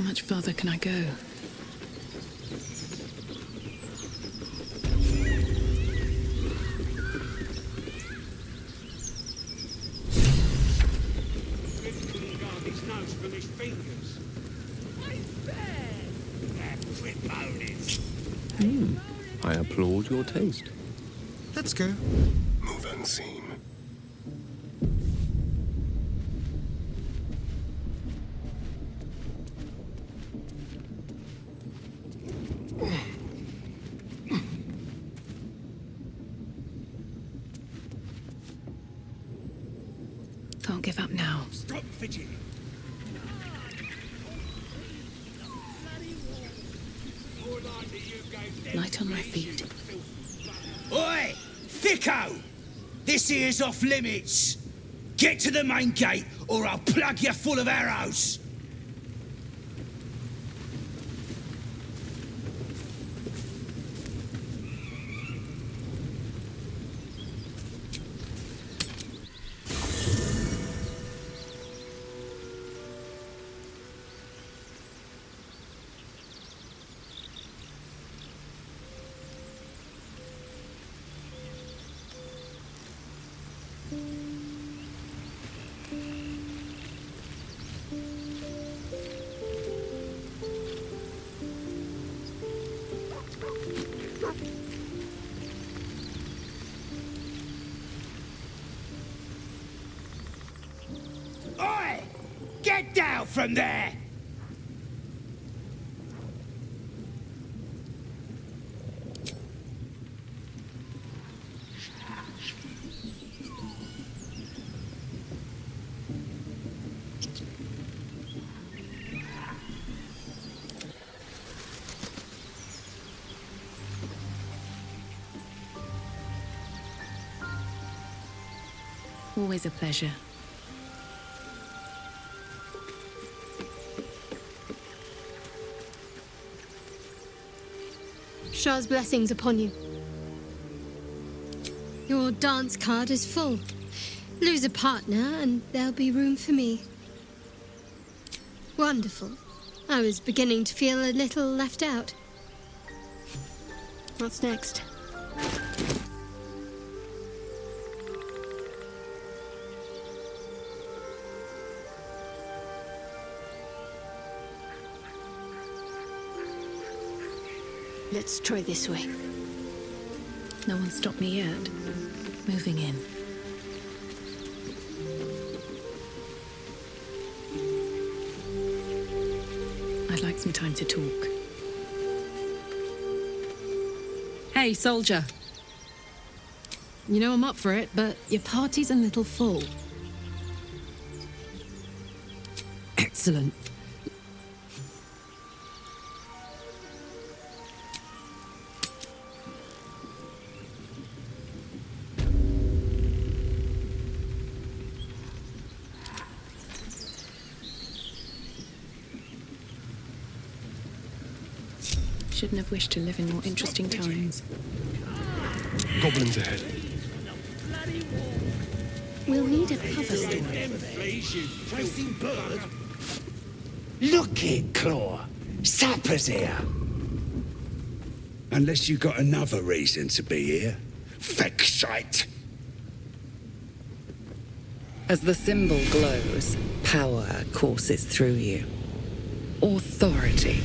much farther can I go? I applaud your taste. Let's go. Move unseen. Can't give up now. Stop fidgeting. Light on my feet. Oi! Thicko! This here's off limits. Get to the main gate, or I'll plug you full of arrows. Oi! Get down from there! Always a pleasure. Shah's blessings upon you. Your dance card is full. Lose a partner and there'll be room for me. Wonderful. I was beginning to feel a little left out. What's next? Let's try this way. No one stopped me yet. Moving in. I'd like some time to talk. Hey, soldier. You know I'm up for it, but your party's a little full. Excellent. Shouldn't have wished to live in more interesting times. Goblins ahead. We'll need a cover story. Look it, Claw. Sapper's here. Unless you got another reason to be here. Fexite. As the symbol glows, power courses through you. Authority.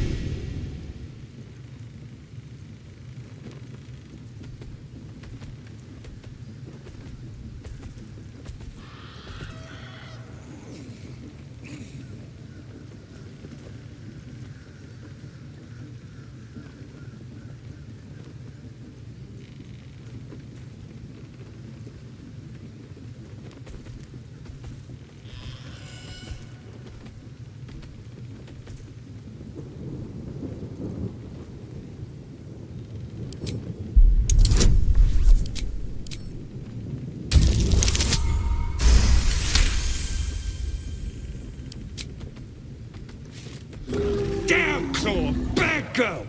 Girl!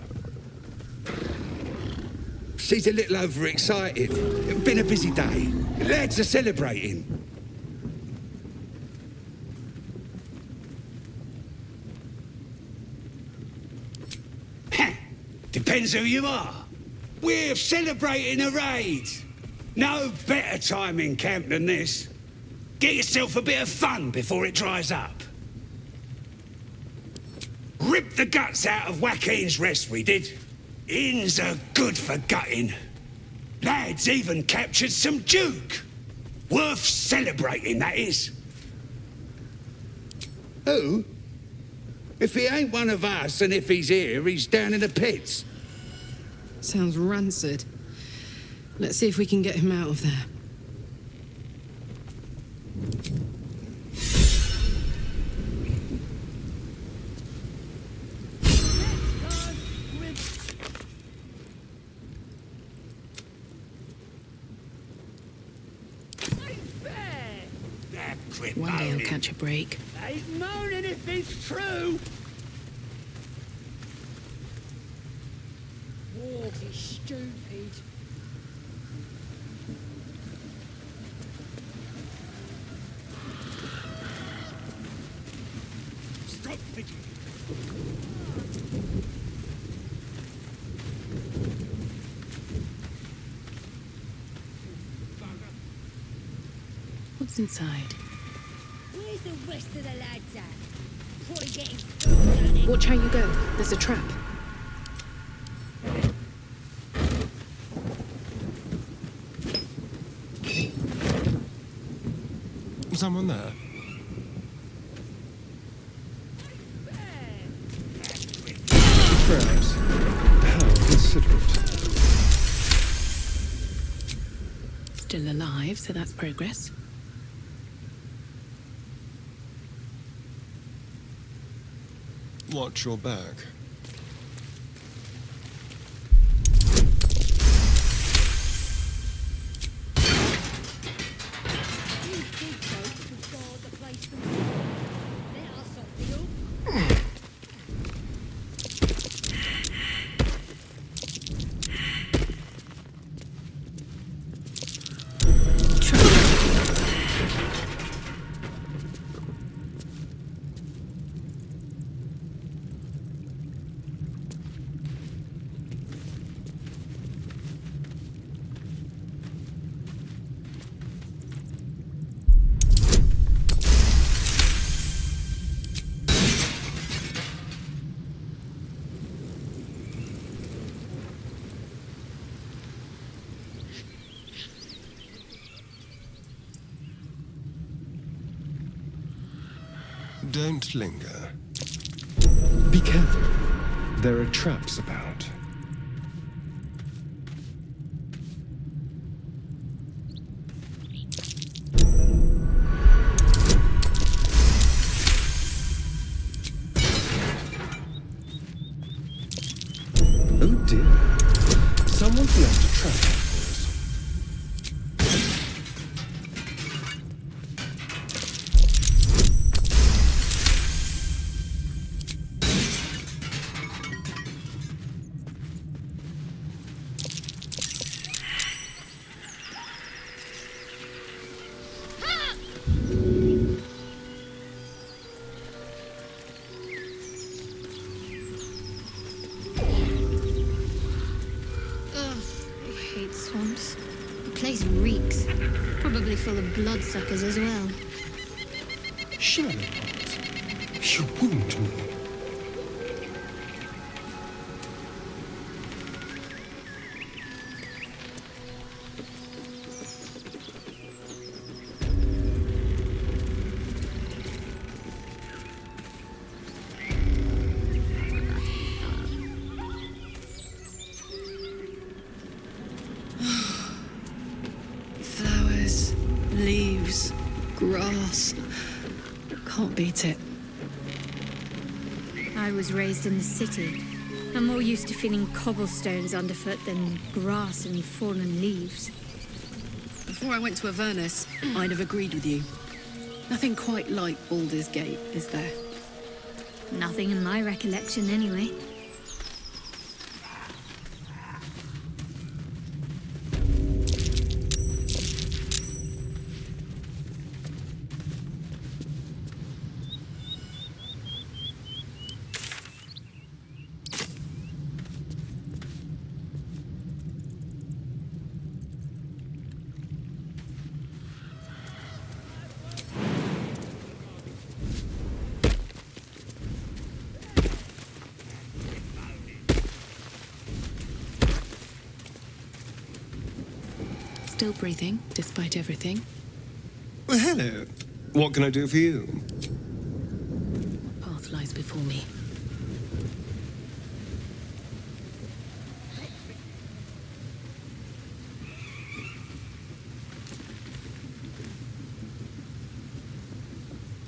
She's a little overexcited. It's been a busy day. Lads are celebrating. Depends who you are. We're celebrating a raid. No better time in camp than this. Get yourself a bit of fun before it dries up. Rip the guts out of Joaquin's rest, we did. Inns are good for gutting. Lads even captured some Duke. Worth celebrating, that is. Who? If he ain't one of us, and if he's here, he's down in the pits. Sounds rancid. Let's see if we can get him out of there. One day I'll catch a break. Ain't moaning if it's true. Wargs is stupid. Stop thinking. What's inside? Where's the rest of the lads at? Probably getting thrown at. Watch how you go. There's a trap. Someone there? Perhaps. How considerate. Still alive, so that's progress. Watch your back. These big folks could guard the place themselves. Let us off the hook. Don't linger. Be careful. There are traps about. Oh dear. Someone's left a trap out for us. Swamps. The place reeks. Probably full of bloodsuckers as well. Charlotte, you wound me. Flowers, leaves, grass. Can't beat it. I was raised in the city. I'm more used to feeling cobblestones underfoot than grass and fallen leaves. Before I went to Avernus, I'd have agreed with you. Nothing quite like Baldur's Gate, is there? Nothing in my recollection, anyway. Still breathing, despite everything. Well, hello. What can I do for you? What path lies before me?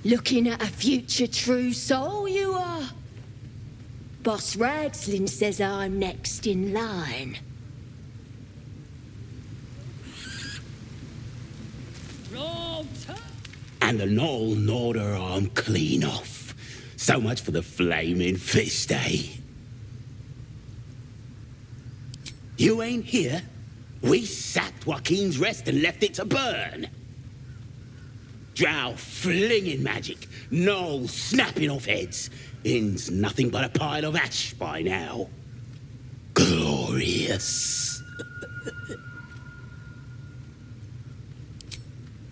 Looking at a future true soul, you are. Boss Ragslin says I'm next in line. And the Knoll gnawed her arm clean off. So much for the flaming fist, eh? You ain't here? We sacked Joaquin's Rest and left it to burn. Drow flinging magic, Knoll snapping off heads. Inn's nothing but a pile of ash by now. Glorious.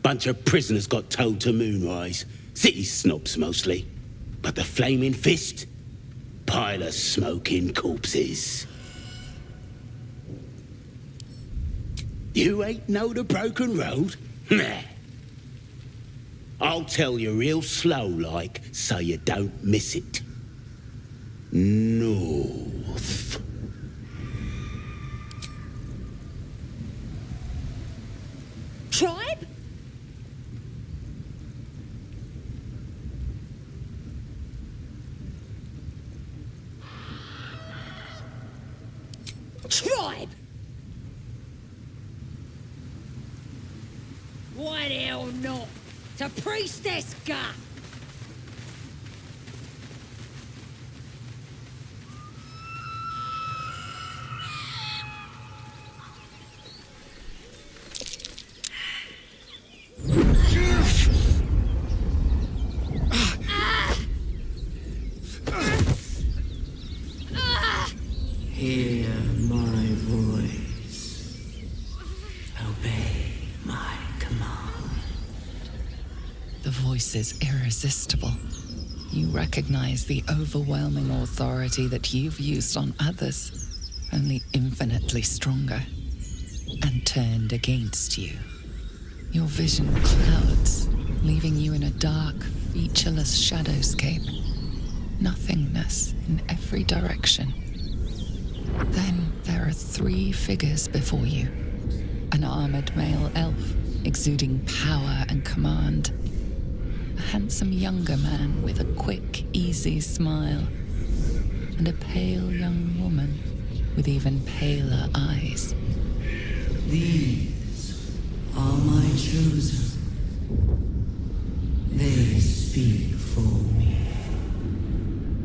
Bunch of prisoners got towed to Moonrise. City snobs mostly. But the Flaming Fist? Pile of smoking corpses. You ain't know the broken road? Nah. I'll tell you real slow like, so you don't miss it. North. Tribe? Tribe! Why the hell not? To Priestess Gut! Hear my voice. Obey my command. The voice is irresistible. You recognize the overwhelming authority that you've used on others, only infinitely stronger, and turned against you. Your vision clouds, leaving you in a dark, featureless shadowscape. Nothingness in every direction. Then there are 3 figures before you. An armored male elf, exuding power and command. A handsome younger man with a quick, easy smile. And a pale young woman with even paler eyes. These are my chosen. They speak for me.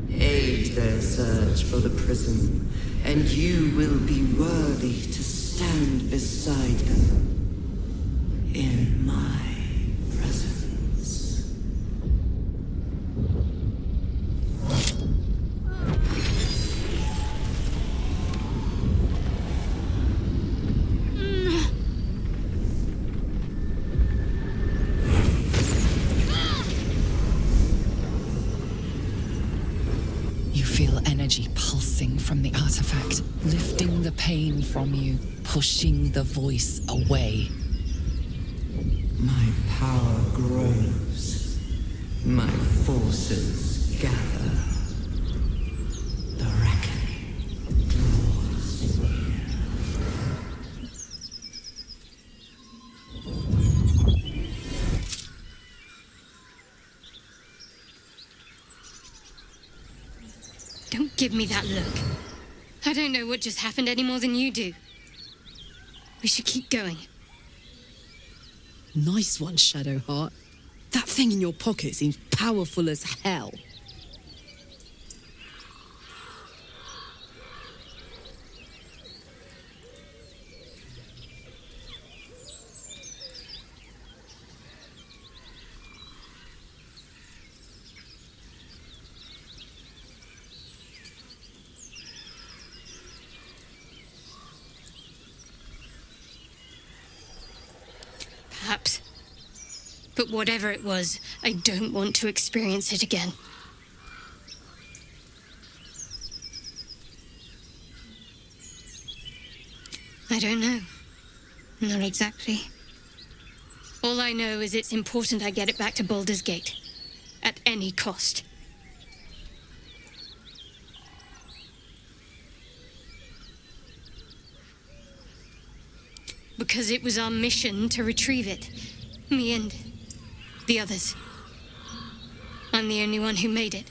Aid their search for the prison, and you will be worthy to stand beside them in my presence. You feel energy pulsing from the artifact, lifting the pain from you, pushing the voice away. My power grows. My forces gather. The reckoning draws near. Don't give me that look. I don't know what just happened any more than you do. We should keep going. Nice one, Shadowheart. That thing in your pocket seems powerful as hell. Perhaps. But whatever it was, I don't want to experience it again. I don't know. Not exactly. All I know is it's important I get it back to Baldur's Gate. At any cost. Because it was our mission to retrieve it. Me and the others. I'm the only one who made it.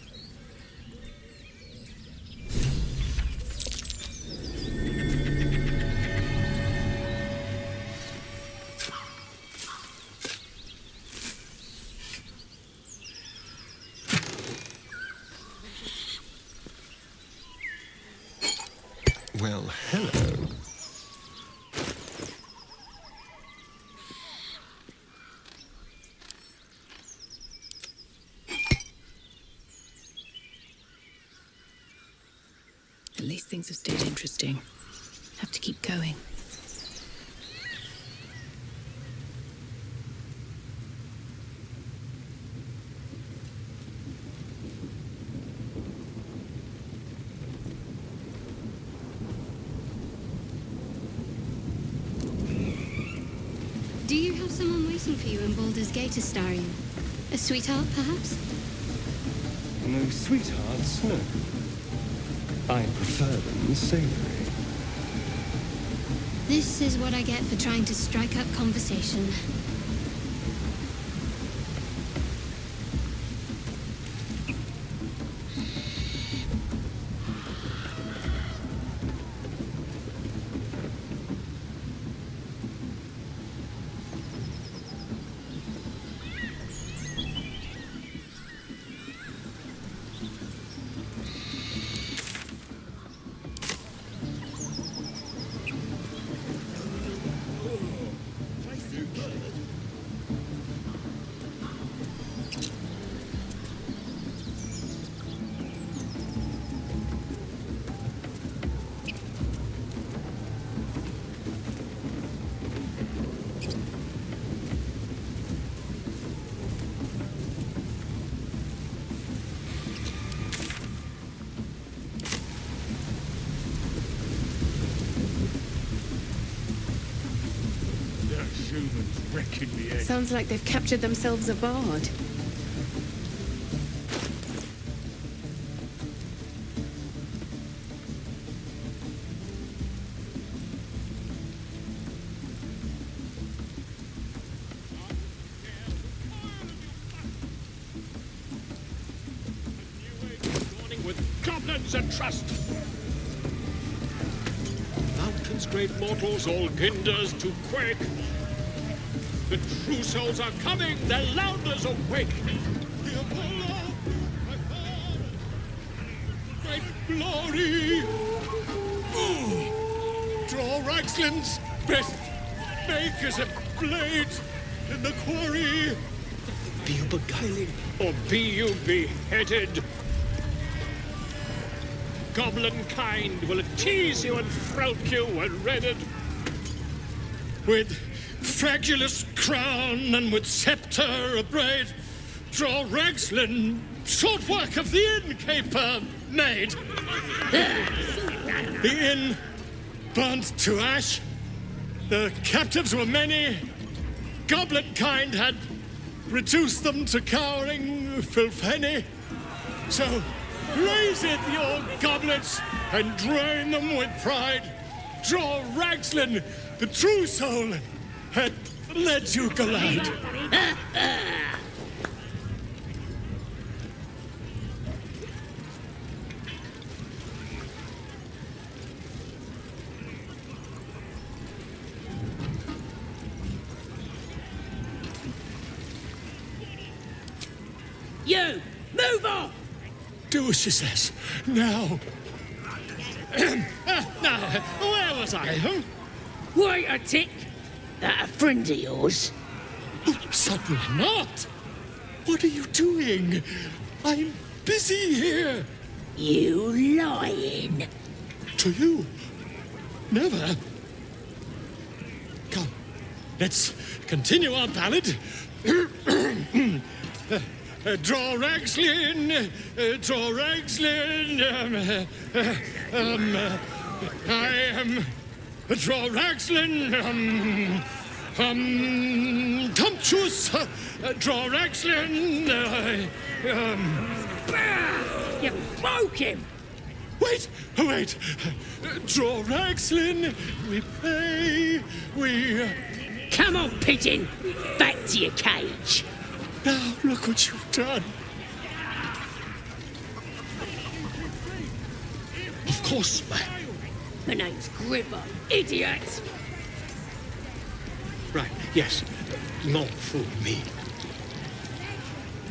Well, hello. At least things have stayed interesting. Have to keep going. Do you have someone waiting for you in Baldur's Gate, Astarion? A sweetheart, perhaps? No sweethearts, no. I prefer them savory. This is what I get for trying to strike up conversation. Sounds like they've captured themselves a bard. With goblins and trust. Mountains, great mortals, all ginders to quake. The true souls are coming, their louders awake. The Apollo, my father, great glory. Draw Ragslin's best, make as a blade in the quarry. Be you beguiling, or be you beheaded? Goblin kind will tease you and frowk you and redden. With fragulous crown and with scepter abraid, draw Ragslin, short work of the innkeeper made. The inn burnt to ash, the captives were many, goblin kind had reduced them to cowering filfhenny. So raise it, your goblets, and drain them with pride. Draw Ragslin, the true soul, had led you glad. You! Move off! Do as she says. Now. Now, where was I? Wait a tick! That a friend of yours? Certainly not. What are you doing? I'm busy here. You lying. To you? Never. Come, let's continue our ballad. Draw Ragslin, draw Ragslin. I am Draw Ragslin, Tumptuous, Draw Ragslin, You broke him! Wait! Draw Ragslin, we pay, we... Come on, pigeon! Back to your cage! Now, look what you've done. Of course, ma'am. My name's Gribber, idiot! Right, yes. Not fool me.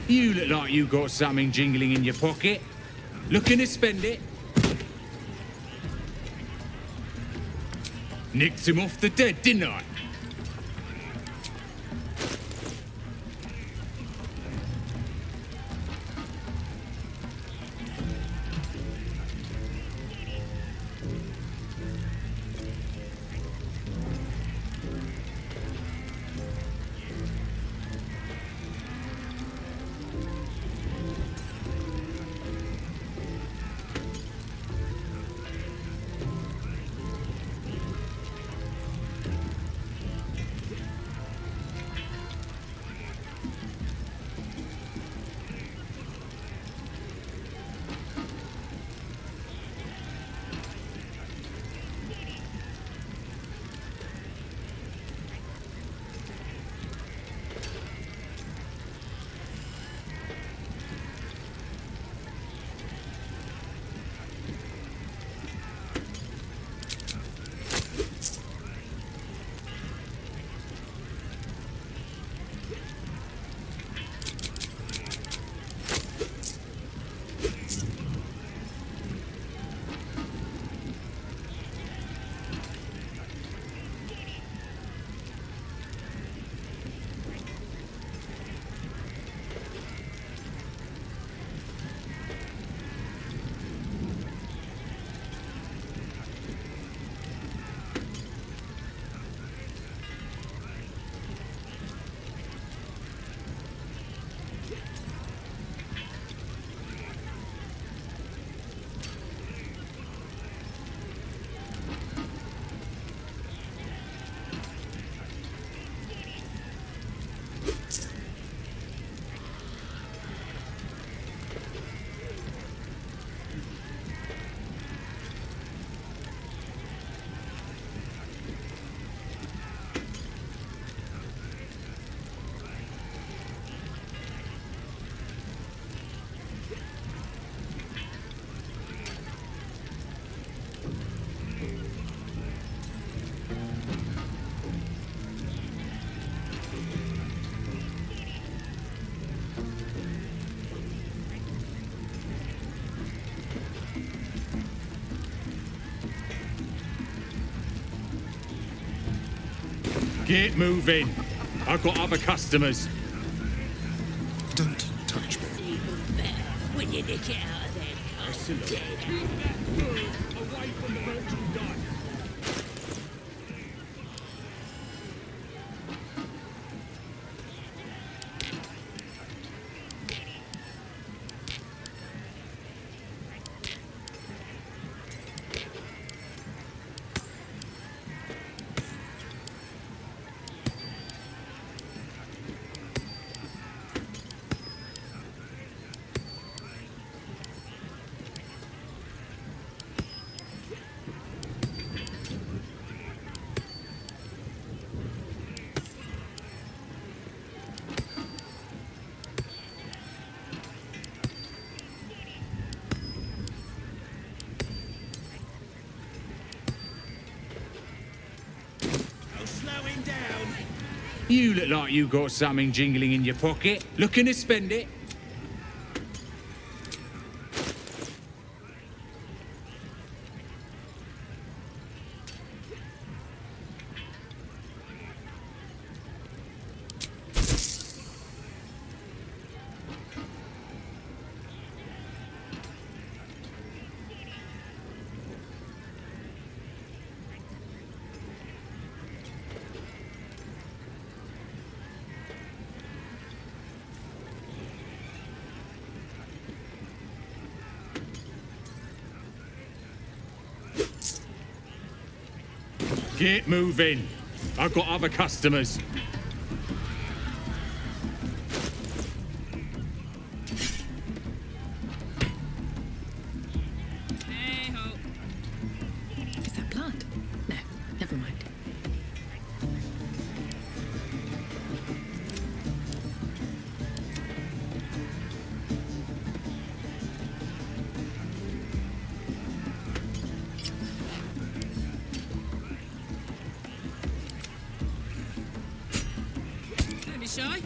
You look like you got something jingling in your pocket. Looking to spend it? Nicked him off the dead, didn't I? Get moving. I've got other customers. Don't touch me. Even better when you nick it out of their cold dead. Away from the merchandise. You look like you got something jingling in your pocket. Looking to spend it? Get moving. I've got other customers. Is that blood? No, never mind. Don't be shy.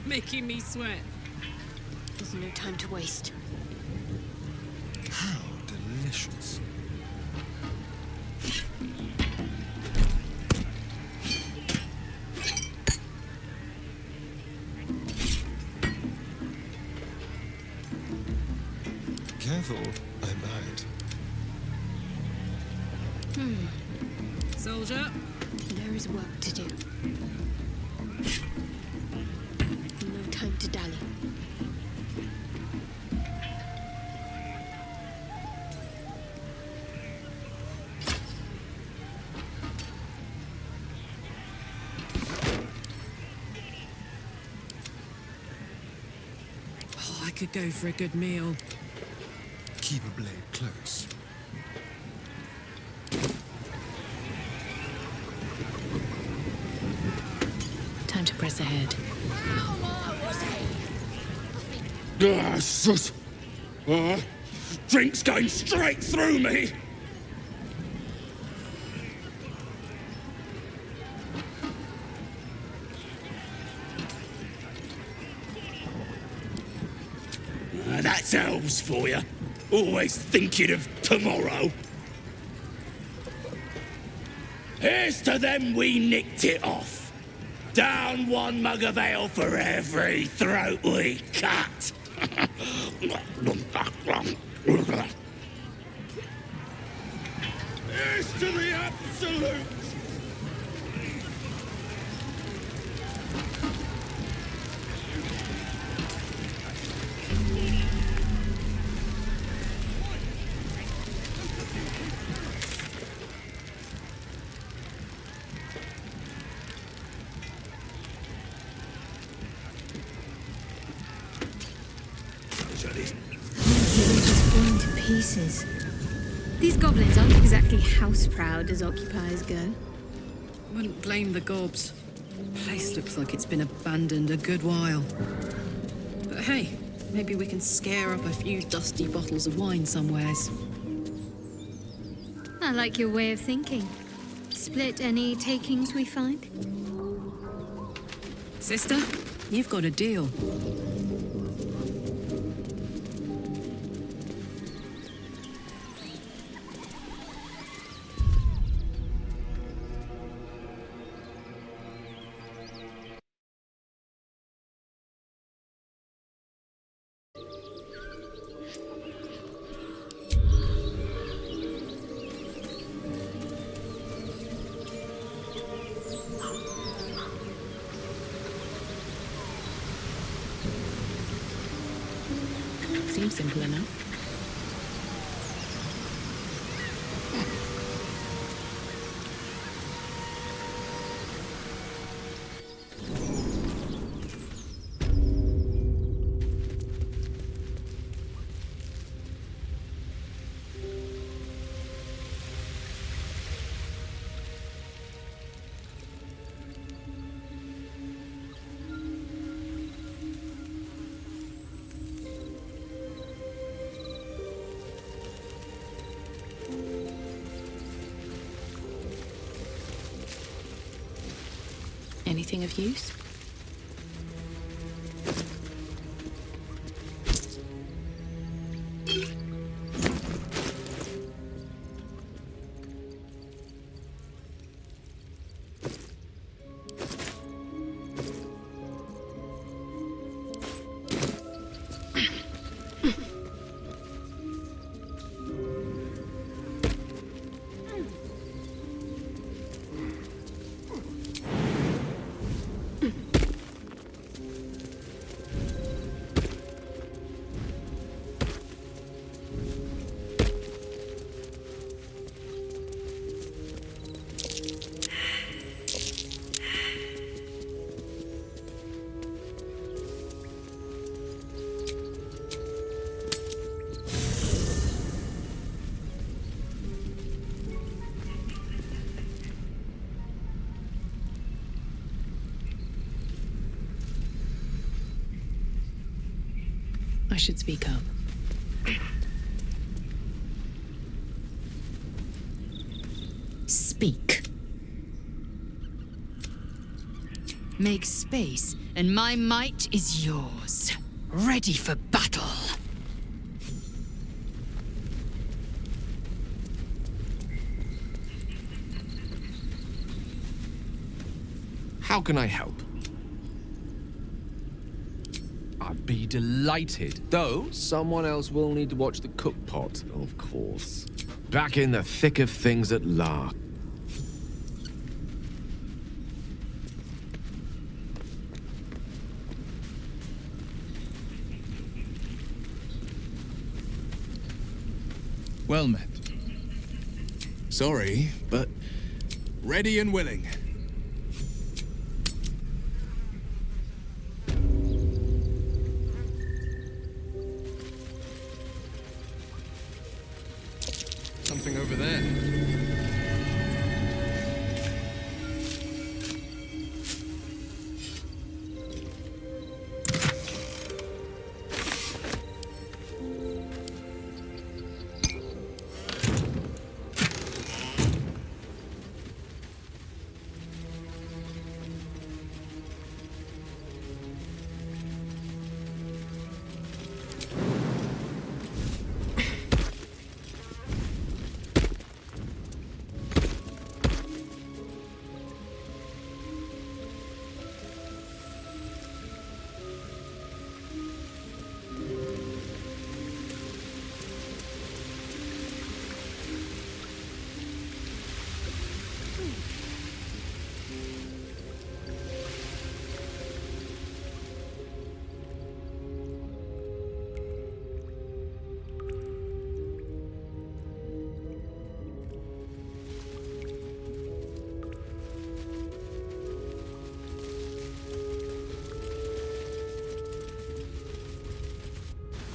Making me sweat. There's no time to waste. How delicious. Careful, I might. Soldier. There is work to do. No time to dally. Oh, I could go for a good meal. Keep a blade close. Time to press ahead. Drink's going straight through me. That's elves for you. Always thinking of tomorrow. Here's to them we nicked it off. Down one mug of ale for every throat we cut. Here's to the absolute. Just falling to pieces. These goblins aren't exactly house-proud as occupiers go. Wouldn't blame the gobs. Place looks like it's been abandoned a good while. But hey, maybe we can scare up a few dusty bottles of wine somewheres. I like your way of thinking. Split any takings we find? Sister, you've got a deal. Seems simple enough. Anything of use? I should speak up. Speak. Make space, and my might is yours. Ready for battle. How can I help? I'd be delighted. Though, someone else will need to watch the cook pot, of course. Back in the thick of things at last. Well met. Sorry, but ready and willing. Something over there.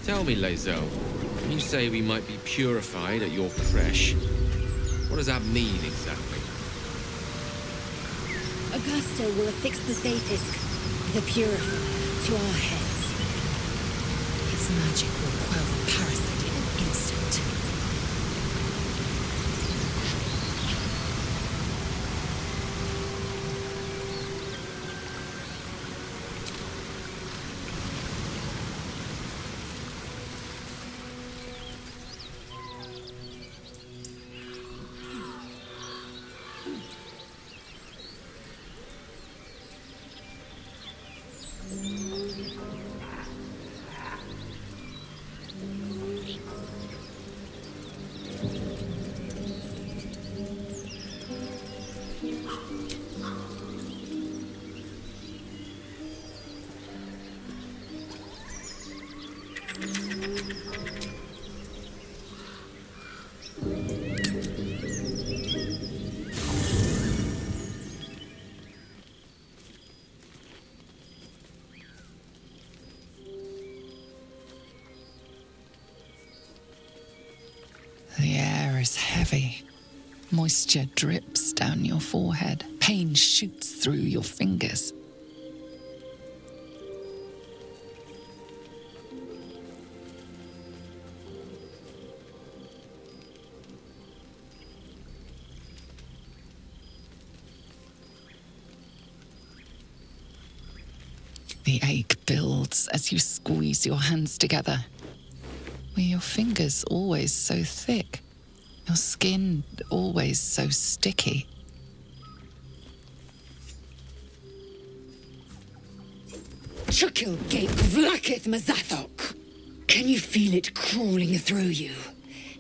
Tell me, Lae'zel, when you say we might be purified at your creche, what does that mean exactly? Augusta will affix the Zaphisk, the purifier, to our heads. Its magic will quell the parasite in an instant. The air is heavy. Moisture drips down your forehead. Pain shoots through your fingers. The ache builds as you squeeze your hands together. Were your fingers always so thick? Your skin always so sticky? Chukil gate vlaketh Mazathok. Can you feel it crawling through you?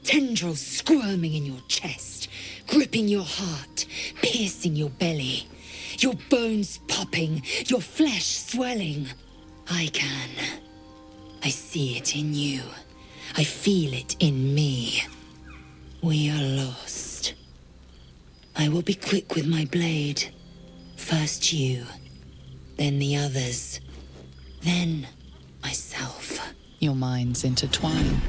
Tendrils squirming in your chest, gripping your heart, piercing your belly. Your bones popping, your flesh swelling. I can. I see it in you. I feel it in me. We are lost. I will be quick with my blade. First you, then the others, then myself. Your minds intertwine.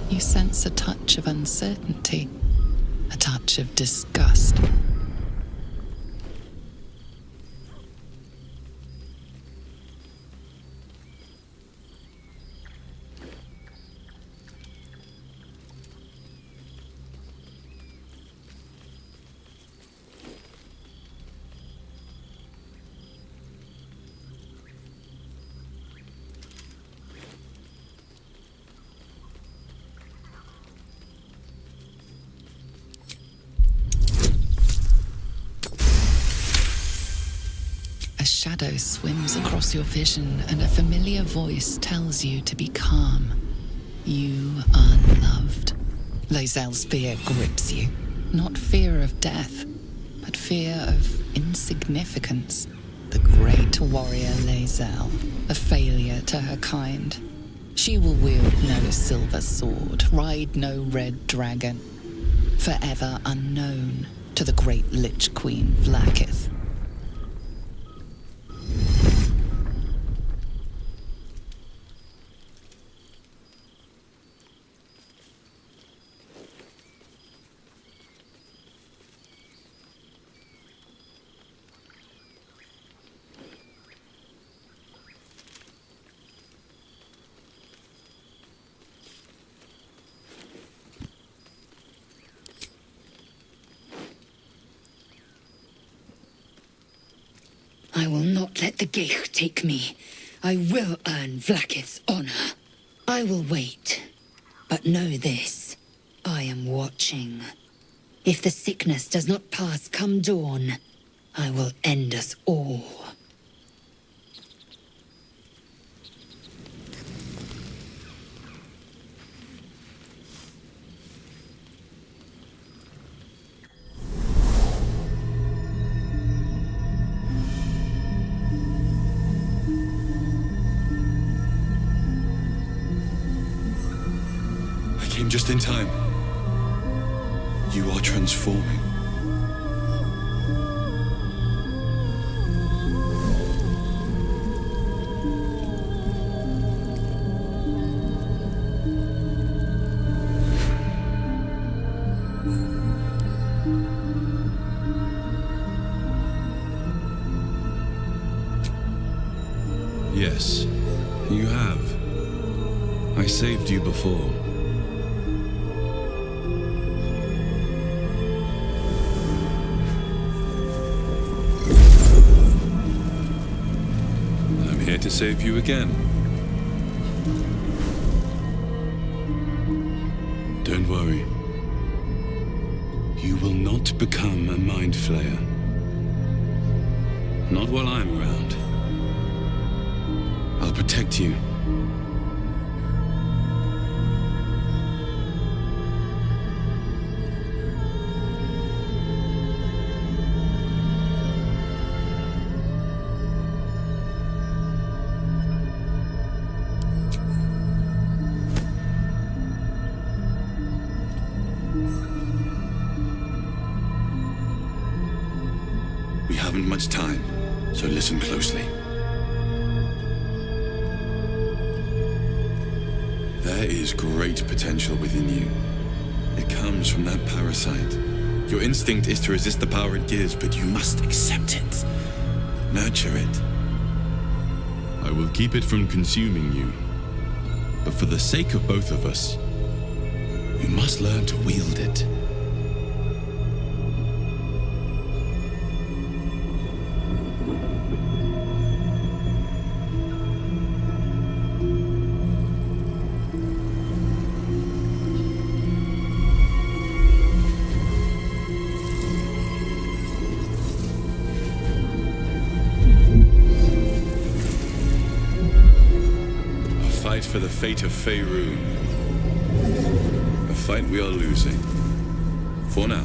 You sense a touch of uncertainty, a touch of disgust. A shadow swims across your vision, and a familiar voice tells you to be calm. You are loved. Lae'zel's fear grips you. Not fear of death, but fear of insignificance. The great warrior Lae'zel, a failure to her kind. She will wield no silver sword, ride no red dragon. Forever unknown to the great Lich Queen Vlaakith. I will not let the Geich take me. I will earn Vlaakith's honor. I will wait. But know this. I am watching. If the sickness does not pass come dawn, I will end us all. Came just in time. You are transforming. Yes, you have. I saved you before. Here to save you again. Don't worry. You will not become a mind flayer. Not while I'm around. I'll protect you. We haven't much time, so listen closely. There is great potential within you. It comes from that parasite. Your instinct is to resist the power it gives, but you must accept it. Nurture it. I will keep it from consuming you. But for the sake of both of us, you must learn to wield it. For the fate of Faerun. A fight we are losing. For now.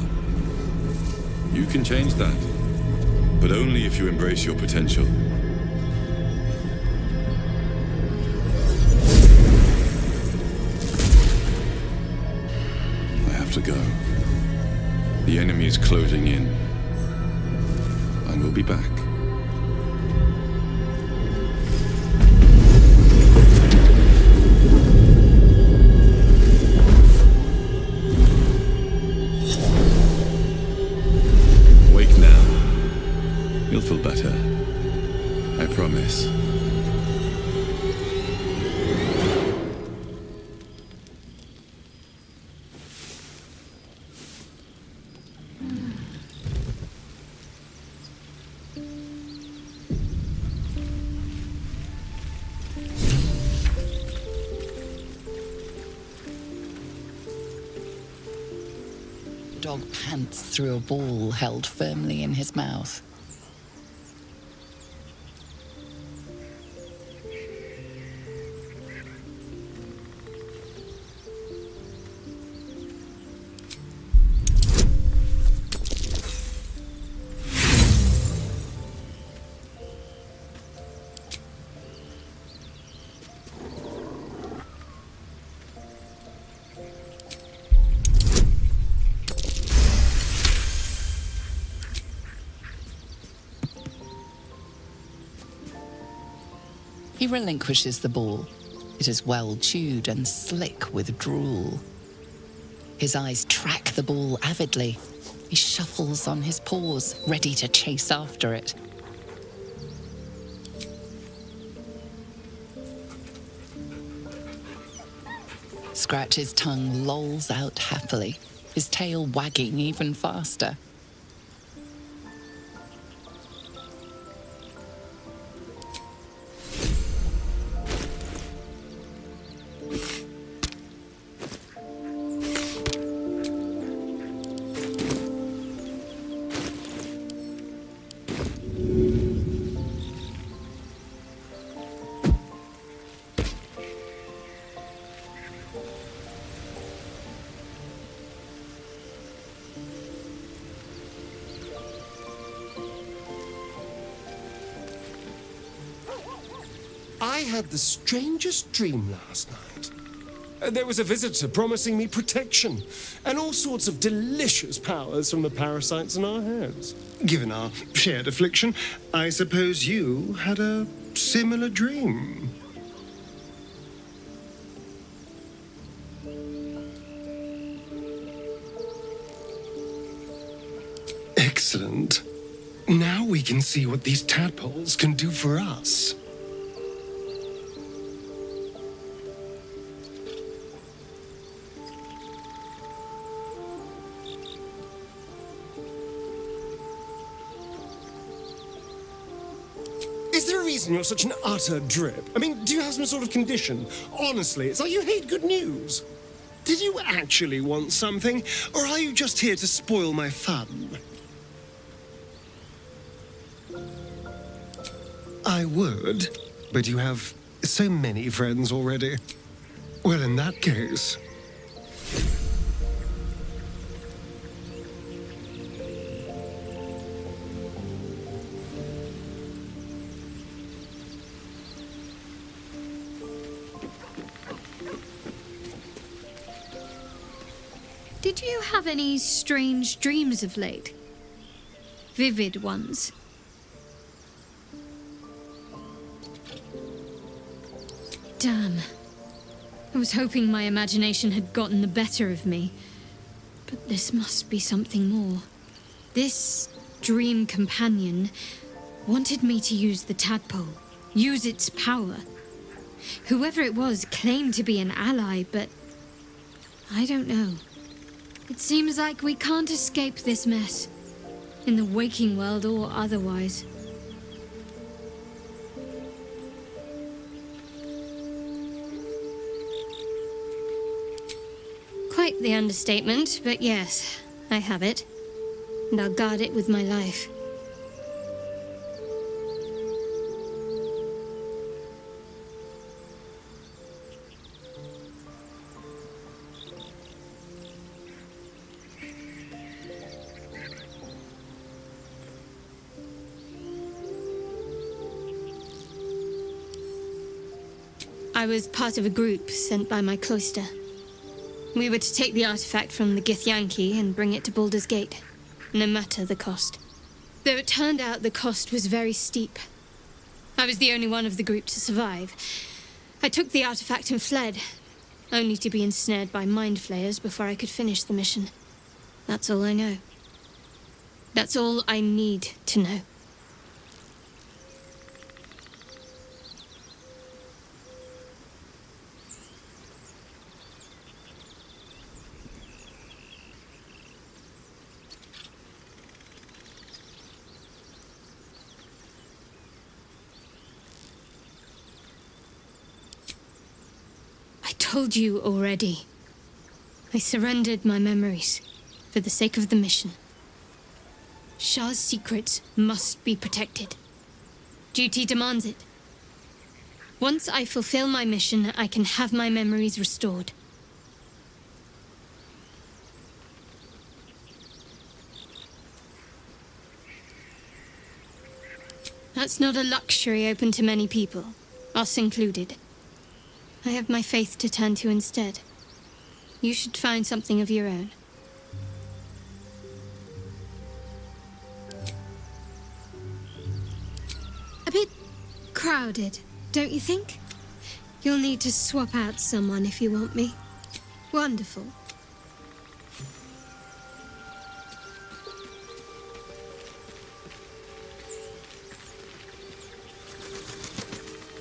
You can change that. but only if you embrace your potential. I have to go. The enemy is closing in. I will be back. Wake now. You'll feel better. I promise. Dog pants through a ball held firmly in his mouth. He relinquishes the ball. It is well chewed and slick with drool. His eyes track the ball avidly. He shuffles on his paws, ready to chase after it. Scratch's tongue lolls out happily, his tail wagging even faster. I had the strangest dream last night. There was a visitor promising me protection and all sorts of delicious powers from the parasites in our heads. Given our shared affliction, I suppose you had a similar dream. Excellent. Now we can see what these tadpoles can do for us. Is there a reason you're such an utter drip? I mean, do you have some sort of condition? Honestly, it's like you hate good news. Did you actually want something, or are you just here to spoil my fun? I would, but you have so many friends already. Well, in that case... Did you have any strange dreams of late? Vivid ones? Damn. I was hoping my imagination had gotten the better of me. But this must be something more. This dream companion wanted me to use the tadpole, use its power. Whoever it was claimed to be an ally, but I don't know. It seems like we can't escape this mess, in the waking world or otherwise. Quite the understatement, but yes, I have it. And I'll guard it with my life. I was part of a group sent by my cloister. We were to take the artifact from the Githyanki and bring it to Baldur's Gate, no matter the cost. Though it turned out the cost was very steep. I was the only one of the group to survive. I took the artifact and fled, only to be ensnared by mind flayers before I could finish the mission. That's all I know. That's all I need to know. I told you already. I surrendered my memories for the sake of the mission. Shah's secrets must be protected. Duty demands it. Once I fulfill my mission, I can have my memories restored. That's not a luxury open to many people, us included. I have my faith to turn to instead. You should find something of your own. A bit crowded, don't you think? You'll need to swap out someone if you want me. Wonderful.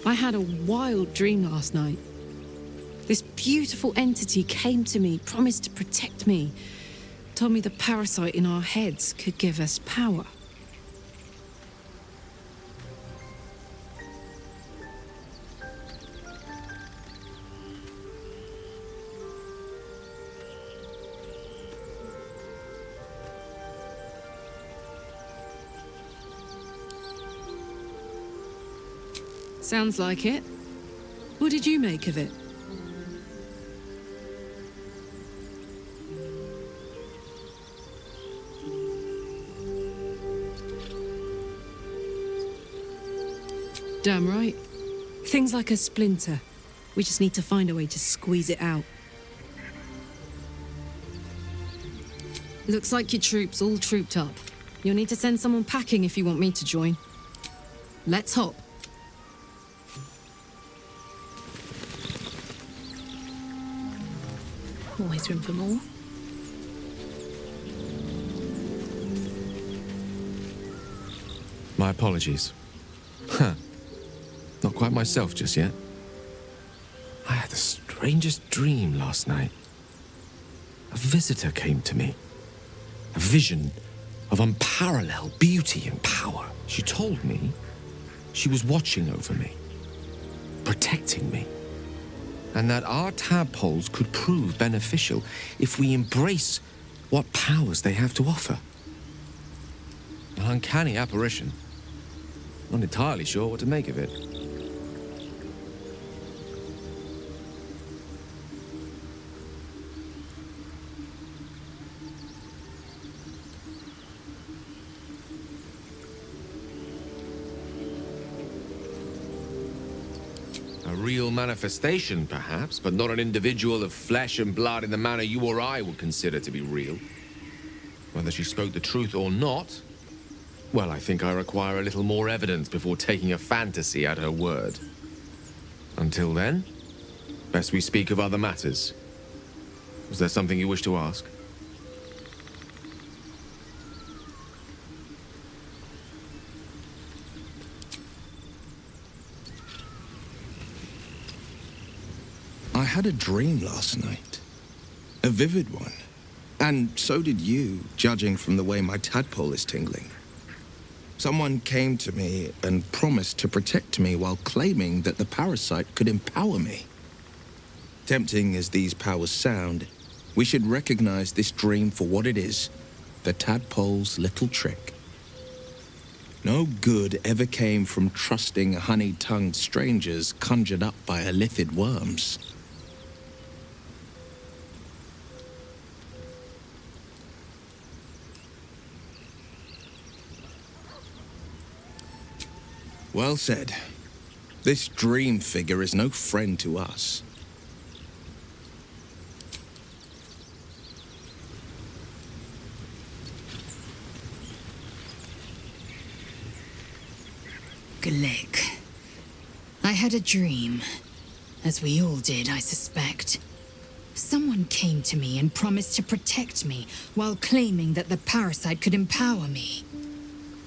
I had a wild dream last night. This beautiful entity came to me, promised to protect me, told me the parasite in our heads could give us power. Sounds like it. What did you make of it? Damn right. Things like a splinter. We just need to find a way to squeeze it out. Looks like your troops all trooped up. You'll need to send someone packing if you want me to join. Let's hop. Always room for more. My apologies. Huh. Not quite myself just yet. I had the strangest dream last night. A visitor came to me. A vision of unparalleled beauty and power. She told me she was watching over me, protecting me, and that our tadpoles could prove beneficial if we embrace what powers they have to offer. An uncanny apparition. Not entirely sure what to make of it. A real manifestation, perhaps, but not an individual of flesh and blood in the manner you or I would consider to be real. Whether she spoke the truth or not, well, I think I require a little more evidence before taking a fantasy at her word. Until then, best we speak of other matters. Was there something you wish to ask? I had a dream last night. A vivid one. And so did you, judging from the way my tadpole is tingling. Someone came to me and promised to protect me while claiming that the parasite could empower me. Tempting as these powers sound, we should recognize this dream for what it is, the tadpole's little trick. No good ever came from trusting honey-tongued strangers conjured up by illithid worms. Well said. This dream figure is no friend to us. Glick. I had a dream. As we all did, I suspect. Someone came to me and promised to protect me, while claiming that the parasite could empower me.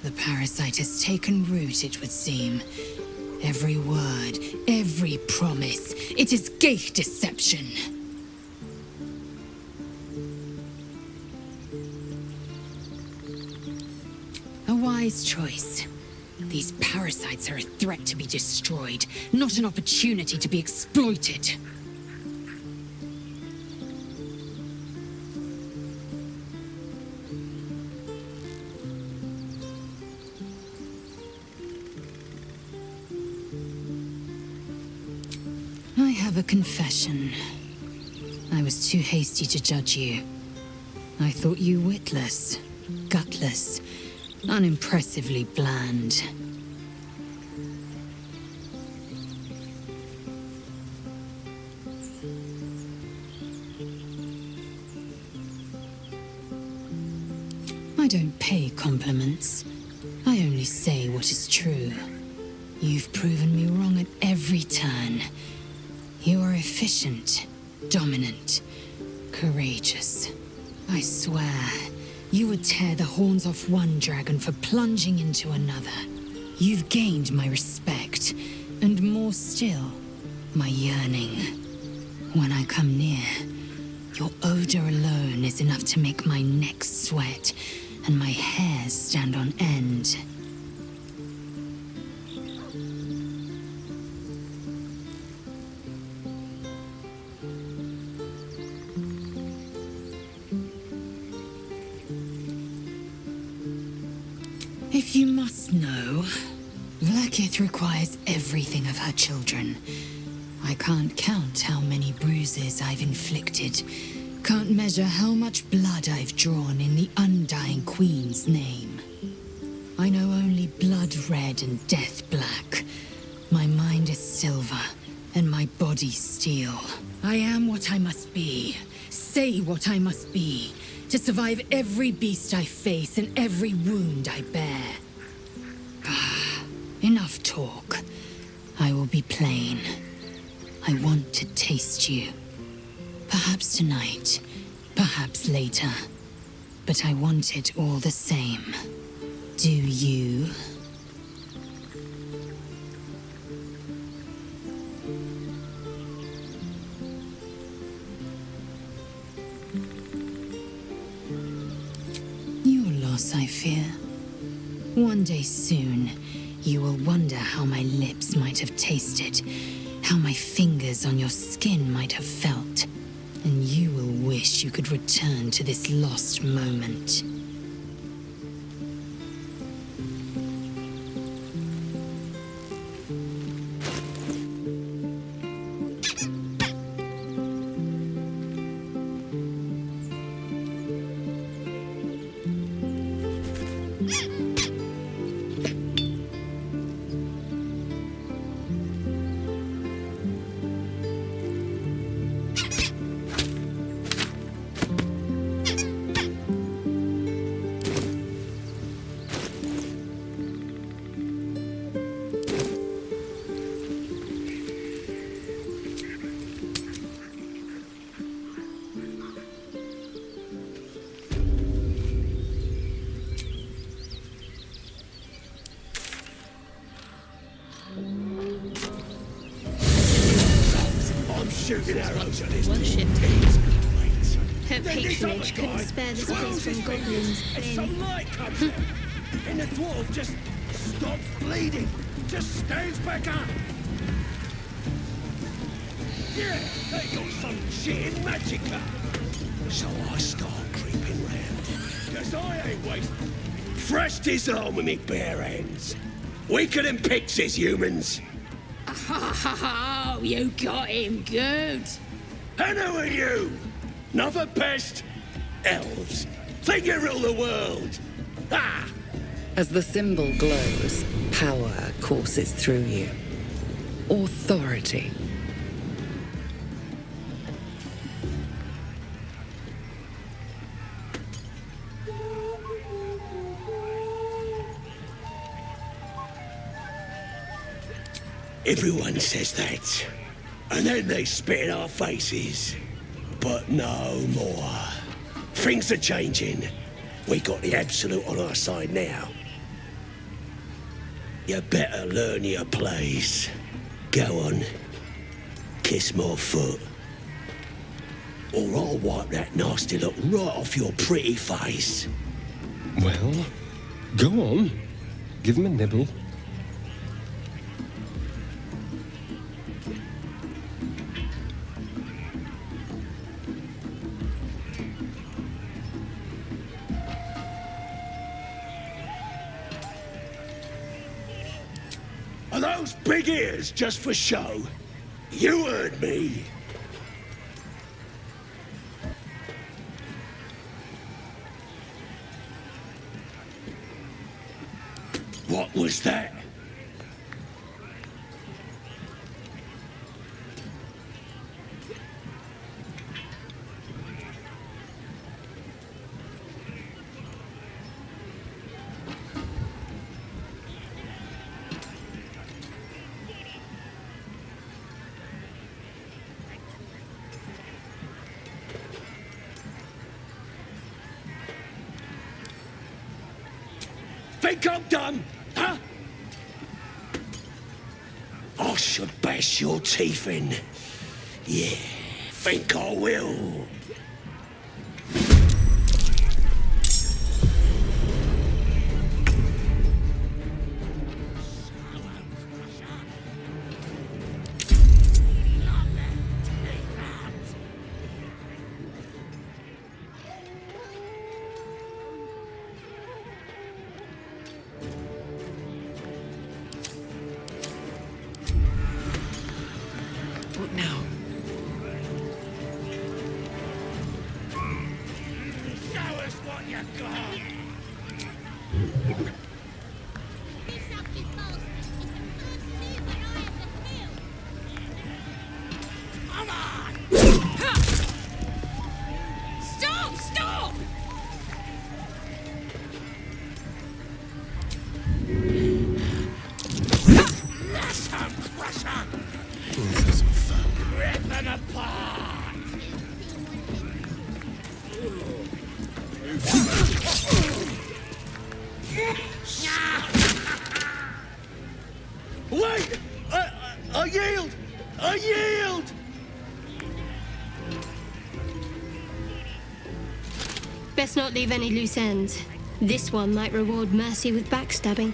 The parasite has taken root, it would seem. Every word, every promise, it is Geich deception. A wise choice. These parasites are a threat to be destroyed, not an opportunity to be exploited. I have a confession. I was too hasty to judge you. I thought you witless, gutless, unimpressively bland. I don't pay compliments. I only say what is true. You've proven me wrong at every turn. You are efficient, dominant, courageous. I swear, you would tear the horns off one dragon for plunging into another. You've gained my respect, and more still, my yearning. When I come near, your odor alone is enough to make my neck sweat and my hair stand on end. If you must know, Vlaakith requires everything of her children. I can't count how many bruises I've inflicted. Can't measure how much blood I've drawn in the Undying Queen's name. I know only blood red and death black. My mind is silver, and my body steel. I am what I must be. Say what I must be. To survive every beast I face and every wound I bear. Enough talk. I will be plain. I want to taste you. Perhaps tonight, perhaps later. But I want it all the same. Do you? Your loss, I fear. One day soon, you will wonder how my lips might have tasted, how my fingers on your skin might have felt, and you will wish you could return to this lost moment. Shooting arrows at this One ship. Her Then this patronage other couldn't guy spare this twirls place from his fingers goblins, and clearly. some light comes out, and the dwarf just stops bleeding, just stands back up. Yeah, they got some shit in magicka. So I start creeping round, 'cause I ain't wasting. Thrashed his arm with me bare hands. Weaker than pixies, humans. Oh, you got him good. And who are you? Another pest? Elves. Think you rule the world. Ah! As the symbol glows, power courses through you. authority. Everyone says that. And then they spit in our faces. But no more. Things are changing. We got the Absolute on our side now. You better learn your place. Go on. Kiss my foot. Or I'll wipe that nasty look right off your pretty face. Well, go on. Give him a nibble. Are those big ears just for show? You heard me. What was that? Think I'm done, huh? I should bash your teeth in. Yeah, think I will. What now? Show us what you got. Come on! Stop! Stop! That's some crusher! Rip them apart! Wait! I yield! I yield! Best not leave any loose ends. This one might reward mercy with backstabbing.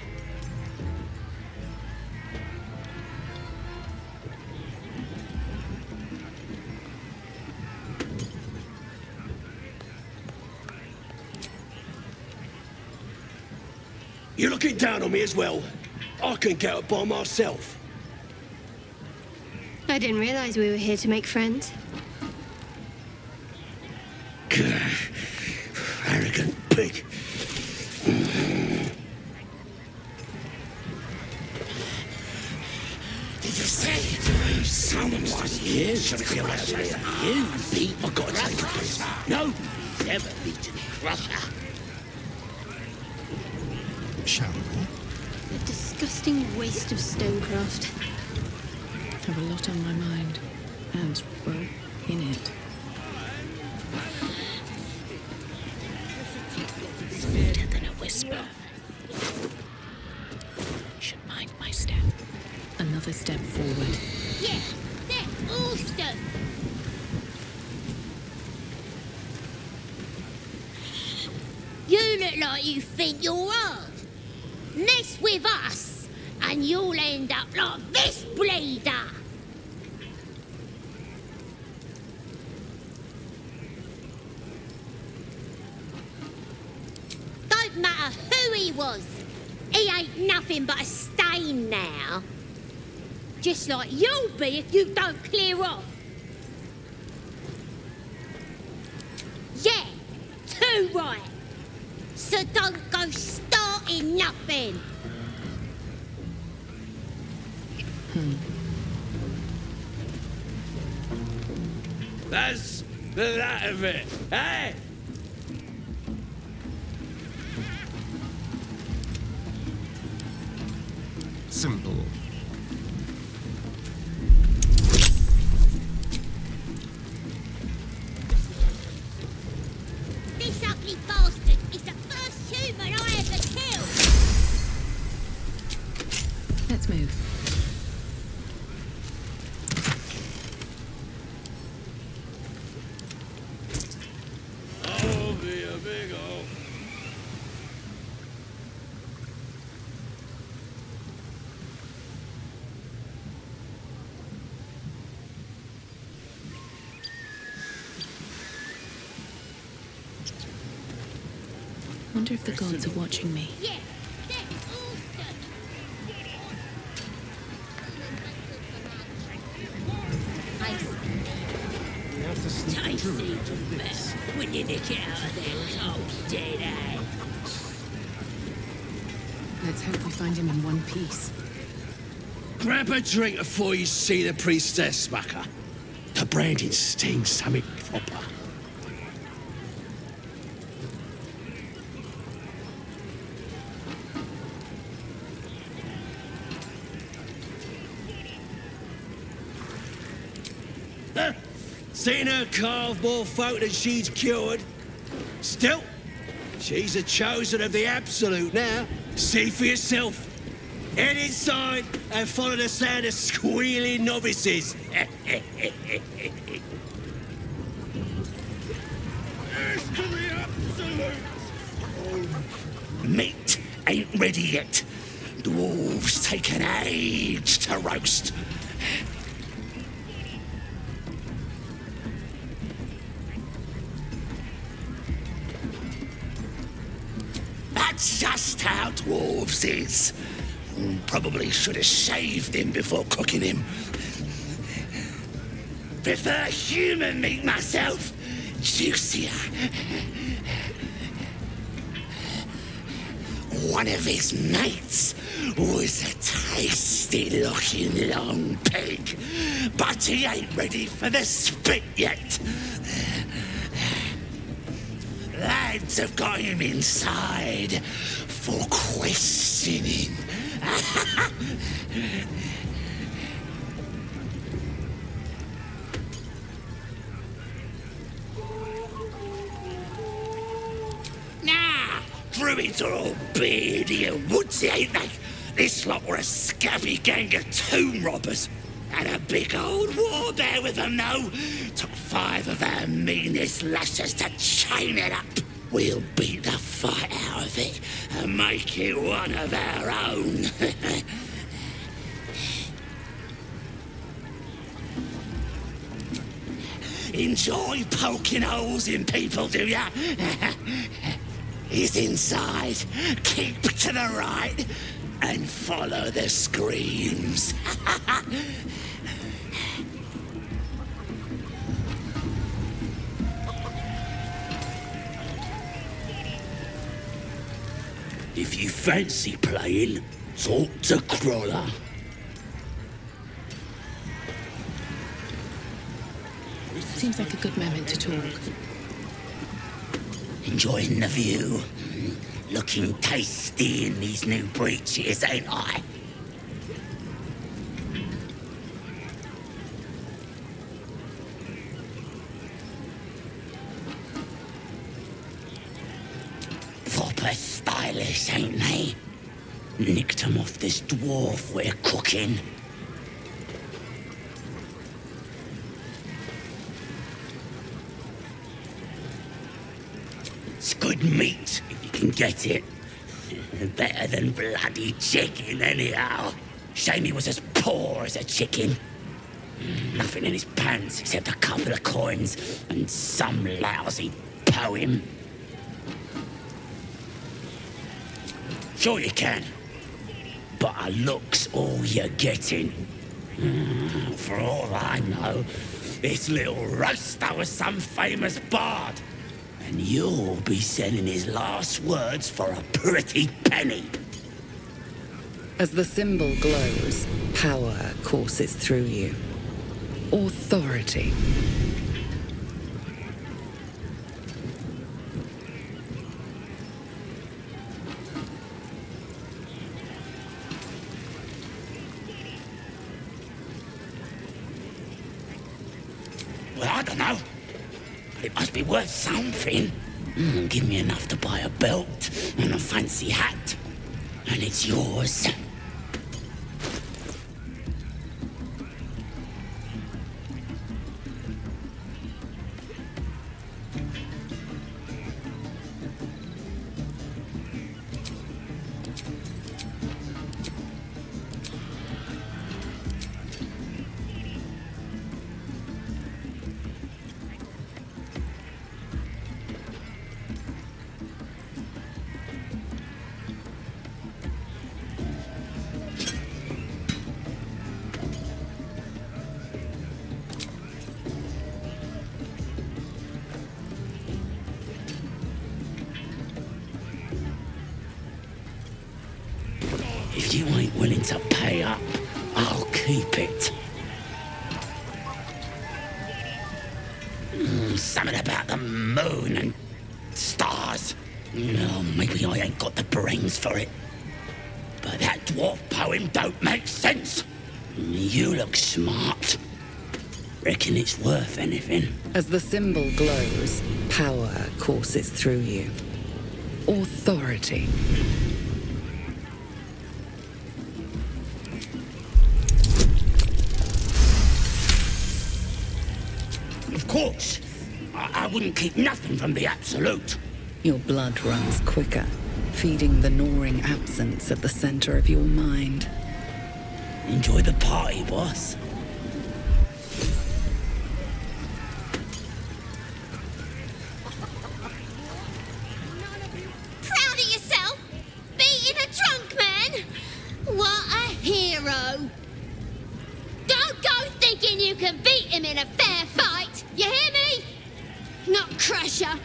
You're looking down on me as well. I can get up by myself. I didn't realize we were here to make friends. Arrogant pig. Did you say someone here should be allowed to hear you beat? I've got to take a piss. No, never beaten crusher. Shall we? A disgusting waste of stonecraft. I have a lot on my mind. And, well, in it. Softer than a whisper. Should mind my step. Another step forward. Yeah, that's awesome. You look like you think you're hard. Mess with us, and you'll end up like this bleeder. Don't matter who he was. He ain't nothing but a stain now. Just like you'll be if you don't clear off. Yeah, too right. So don't go starting nothing. That's the that of it, eh? Simple. This ugly bastard is the first human I ever killed. Let's move. I'll be a big ol'. Wonder if the gods are watching me. Yeah, that's awesome. We have to sneak Taste through even better when you nick it out of their cold dead hands. Let's hope we find him in one piece. Grab a drink before you see the priestess, mucker. The branding stings something proper. Seen her carve more folk than she's cured. Still, she's a chosen of the Absolute now. See for yourself. Head inside and follow the sound of squealing novices. Here's to the Absolute! Meat ain't ready yet. Dwarves take an age to roast. That's just how dwarves is. Probably should have shaved him before cooking him. Prefer human meat myself. Juicier. One of his mates was a tasty-looking long pig, but he ain't ready for the spit yet. Lads have got him inside for questioning. Nah, druids are all beardy and woodsy, ain't they? This lot were a scabby gang of tomb robbers. Had a big old war bear with them, though. Took 5 of our meanest lashes to chain it up. We'll beat the fight out of it and make it one of our own. Enjoy poking holes in people, do ya? He's inside. Keep to the right and follow the screams. If you fancy playing, talk to Crawler. Seems like a good moment to talk. Enjoying the view. Looking tasty in these new breeches, ain't I? Proper stylish, ain't they? Nicked 'em off this dwarf we're cooking. It's good meat, if you can get it. Better than bloody chicken, anyhow. Shame he was as poor as a chicken. Nothing in his pants except a couple of coins and some lousy poem. Sure you can. But a look's all you're getting. For all I know, this little roaster was some famous bard. And you'll be selling his last words for a pretty penny. As the symbol glows, power courses through you. Authority. Well, I don't know. But it must be worth something. Give me enough to buy a belt and a fancy hat, and it's yours. If you ain't willing to pay up, I'll keep it. Something about the moon and stars. No, maybe I ain't got the brains for it. But that dwarf poem don't make sense. You look smart. Reckon it's worth anything. As the symbol glows, power courses through you. Authority. Of course. I wouldn't keep nothing from the Absolute. Your blood runs quicker, feeding the gnawing absence at the center of your mind. Enjoy the party, boss. Proud of yourself? Beating a drunk man? What a hero! Don't go thinking you can beat him in a fair fight! You hear me? Not Crusher.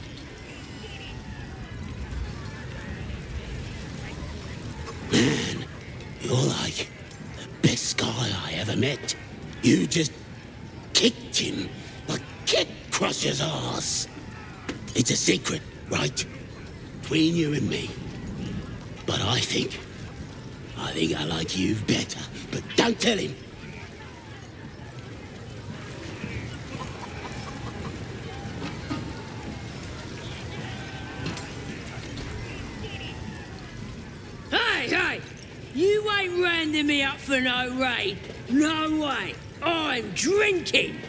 Man, you're like the best guy I ever met. You just kicked him like Kick Crusher's ass. It's a secret, right? Between you and me. But I think I like you better. But don't tell him. Hey! You ain't rounding me up for no raid. No way. I'm drinking.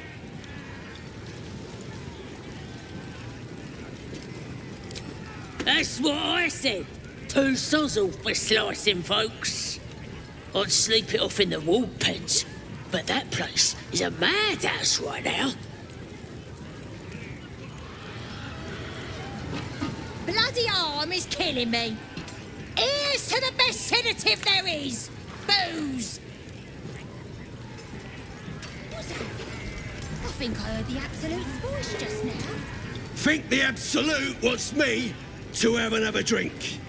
That's what I said. 2 sozzle for slicing folks. I'd sleep it off in the wolf pens, but that place is a madhouse right now. Bloody arm is killing me. Here's to the best sedative there is. Booze. What's that? I think I heard the Absolute's voice just now. Think the Absolute wants me to have another drink?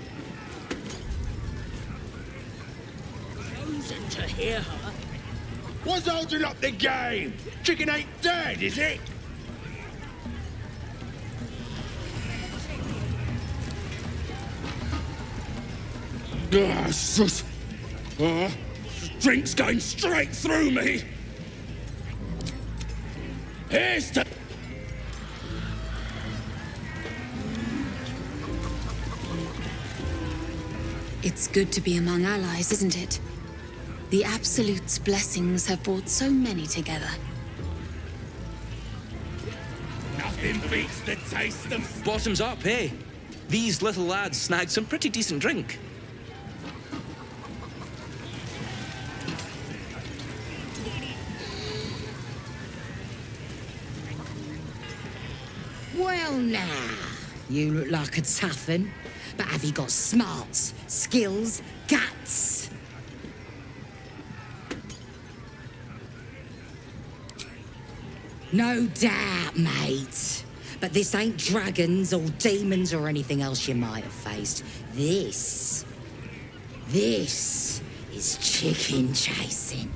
Chosen to hear her. What's holding up the game? Chicken ain't dead, is it? Drink's going straight through me. Here's to... It's good to be among allies, isn't it? The Absolute's blessings have brought so many together. Nothing beats the taste of... Bottoms up, hey? These little lads snagged some pretty decent drink. Well, now, you look like a tough un, but have you got smarts, skills, guts? No doubt, mate. But this ain't dragons or demons or anything else you might have faced. This is chicken chasing.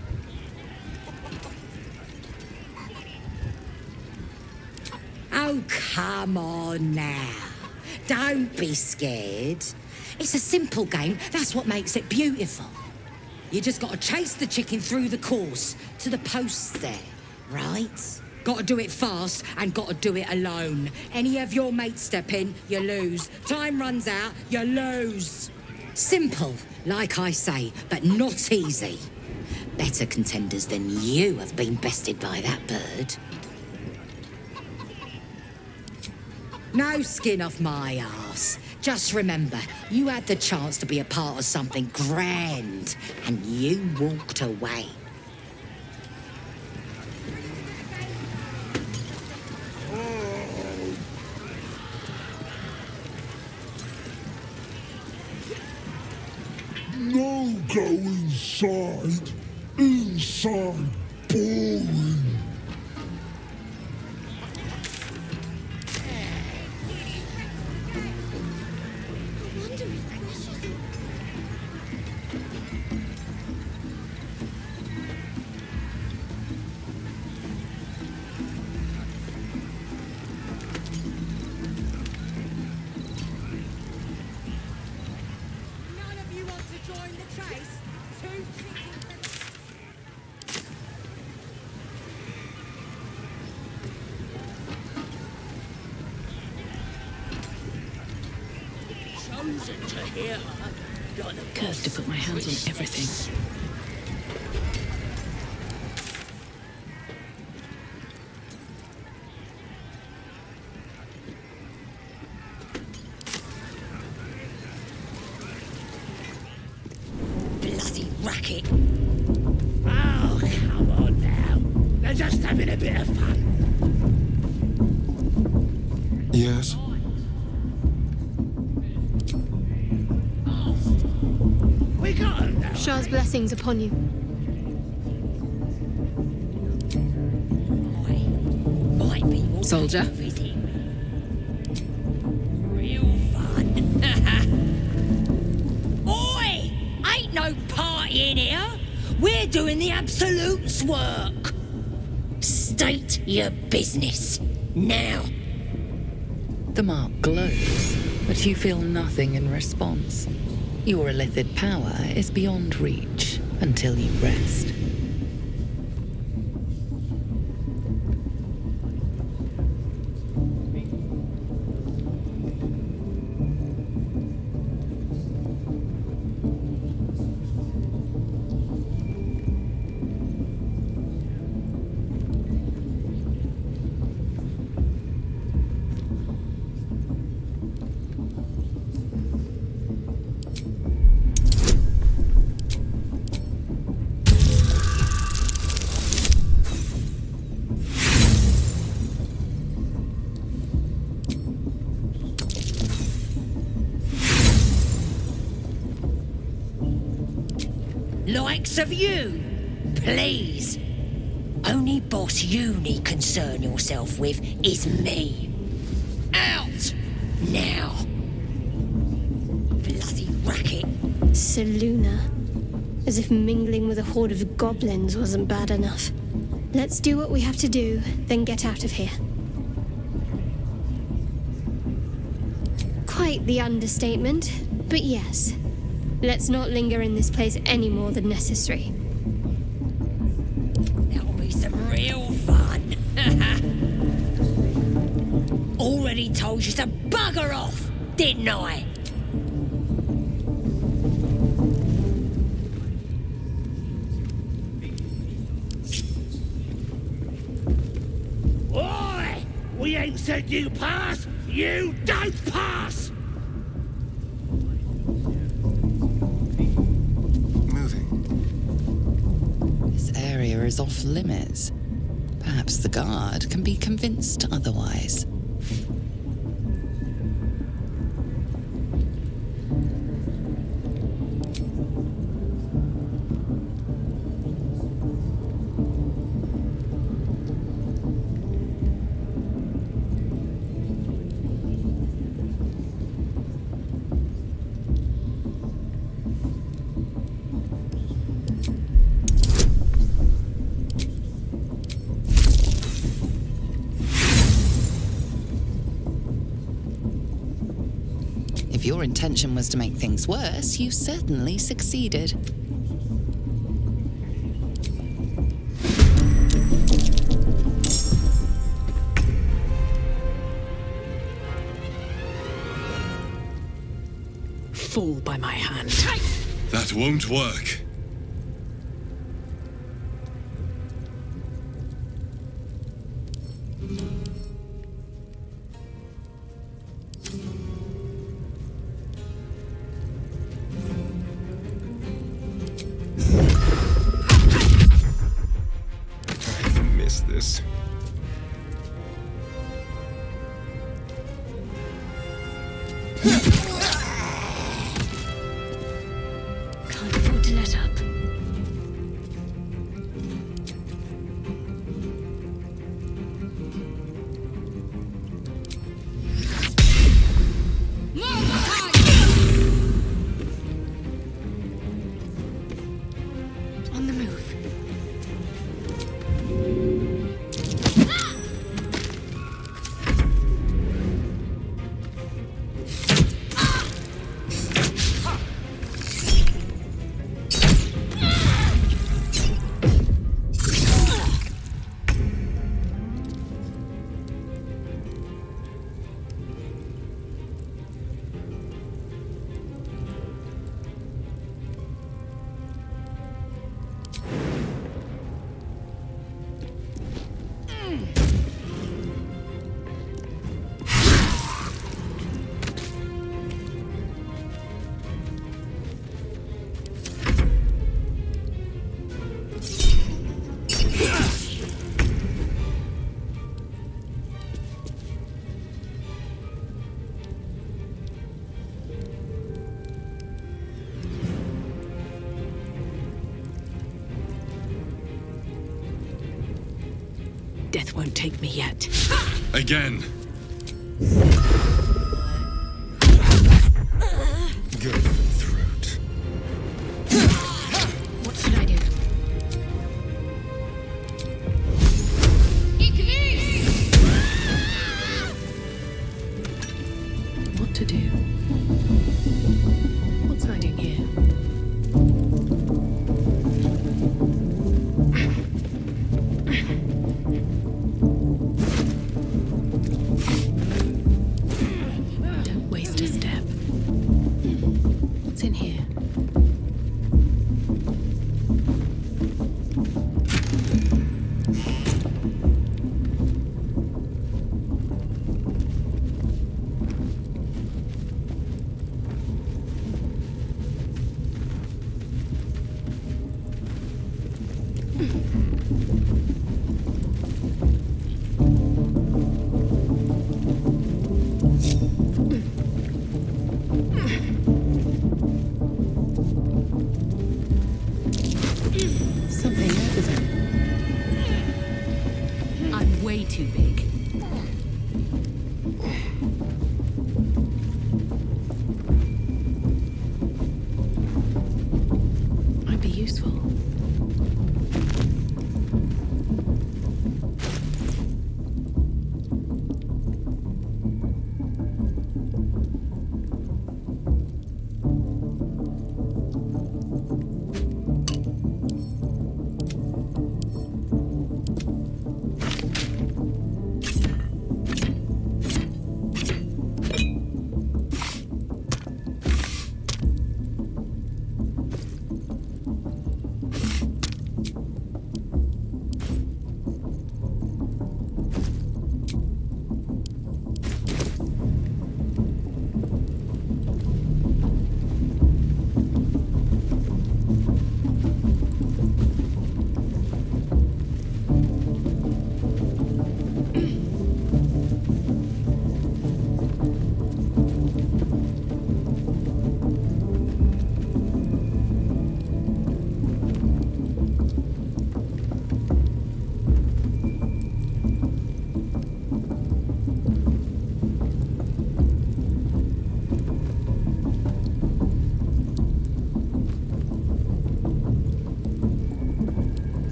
Oh, come on now. Don't be scared. It's a simple game. That's what makes it beautiful. You just gotta chase the chicken through the course to the posts there, right? Gotta do it fast and gotta do it alone. Any of your mates step in, you lose. Time runs out, you lose. Simple, like I say, but not easy. Better contenders than you have been bested by that bird. No skin off my arse. Just remember, you had the chance to be a part of something grand, and you walked away. No, go inside. Inside, boring. Cursed to put my hands on everything. Bloody racket. Oh, come on now. They're just having a bit of fun. Yes? We got him now. Shah's blessings upon you. Might be more Soldier. real fun. Oi! Ain't no party in here. We're doing the Absolute's work. State your business. Now. The mark glows, but you feel nothing in response. Your illithid power is beyond reach until you rest. Likes of you, please. Only boss you need concern yourself with is me. Out! Now. Bloody racket. Seluna. As if mingling with a horde of goblins wasn't bad enough. Let's do what we have to do, then get out of here. Quite the understatement, but yes. Let's not linger in this place any more than necessary. That'll be some real fun. Already told you to bugger off, didn't I? Oi! We ain't said you pass, you don't pass! This area is off limits. Perhaps the guard can be convinced otherwise. If your intention was to make things worse, you certainly succeeded. fall by my hand. That won't work. I miss this. Can't afford to let up. On the move. Death won't take me yet. Again. Good for the throat. What should I do? What to do? What's hiding here? Don't waste a step. What's in here? Something over there. I'm way too big. Might be useful.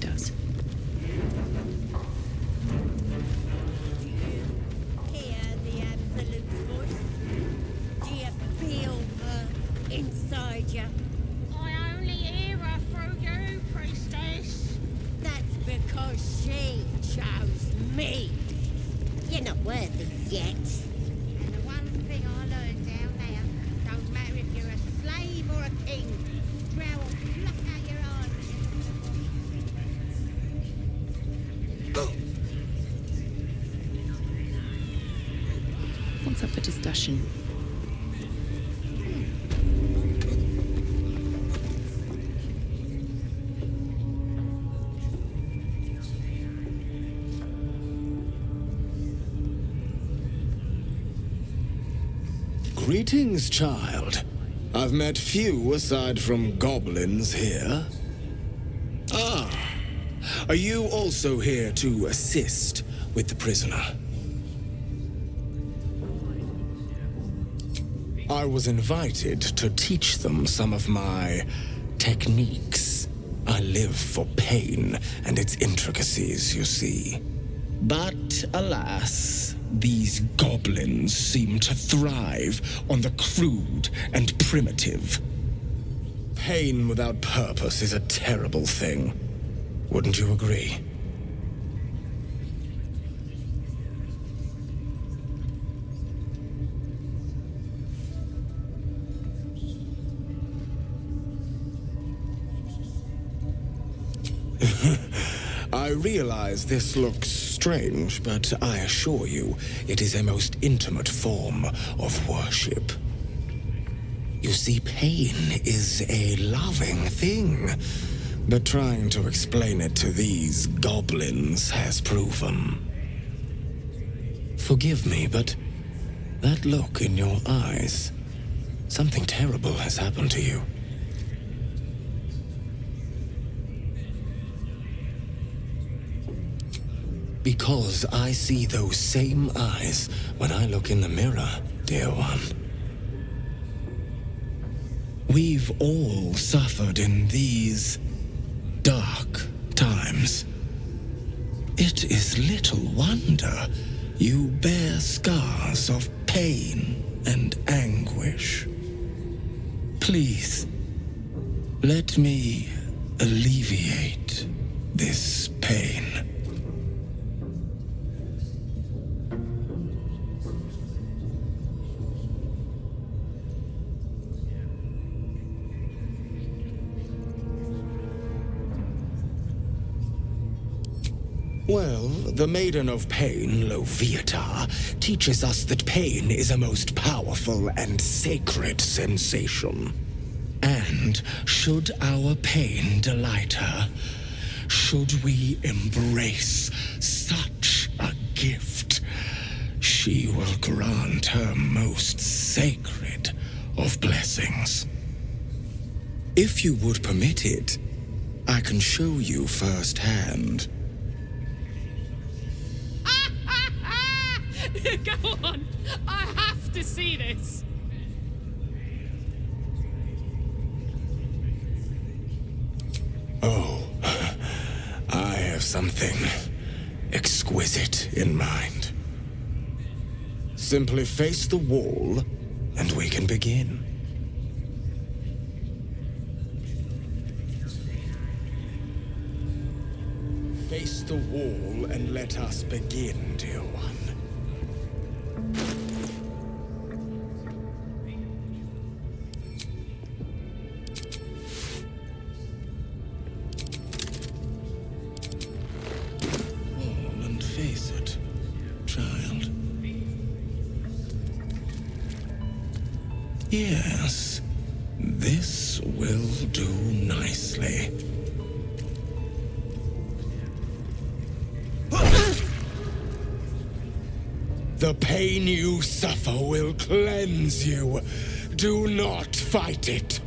does. Hear the Absolute's voice? Do you feel her inside you? I only hear her through you, priestess. That's because she chose me. You're not worthy yet. And the one thing I learned down there, don't matter if you're a slave or a king, Drow will pluck out your eyes. What's up for discussion? Greetings, child. I've met few aside from goblins here. Ah, are you also here to assist with the prisoner? I was invited to teach them some of my techniques. I live for pain and its intricacies, you see. But alas, these goblins seem to thrive on the crude and primitive. Pain without purpose is a terrible thing. Wouldn't you agree? I realize this looks strange, but I assure you, it is a most intimate form of worship. You see, pain is a loving thing, but trying to explain it to these goblins has proven. Forgive me, but that look in your eyes, something terrible has happened to you. Because I see those same eyes when I look in the mirror, dear one. We've all suffered in these dark times. It is little wonder you bear scars of pain and anguish. Please, let me alleviate this pain. Well, the Maiden of Pain, Loviatar, teaches us that pain is a most powerful and sacred sensation. And should our pain delight her, should we embrace such a gift, she will grant her most sacred of blessings. If you would permit it, I can show you firsthand. Go on! I have to see this! Oh, I have something exquisite in mind. Simply face the wall, and we can begin. Face the wall and let us begin, dear one. And face it, child. Yes, this will do nicely. The pain you suffer will cleanse you. Do not fight it.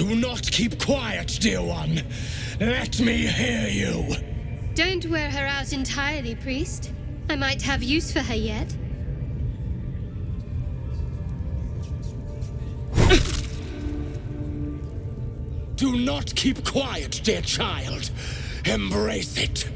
Do not keep quiet, dear one. Let me hear you. Don't wear her out entirely, priest. I might have use for her yet. Do not keep quiet, dear child. Embrace it.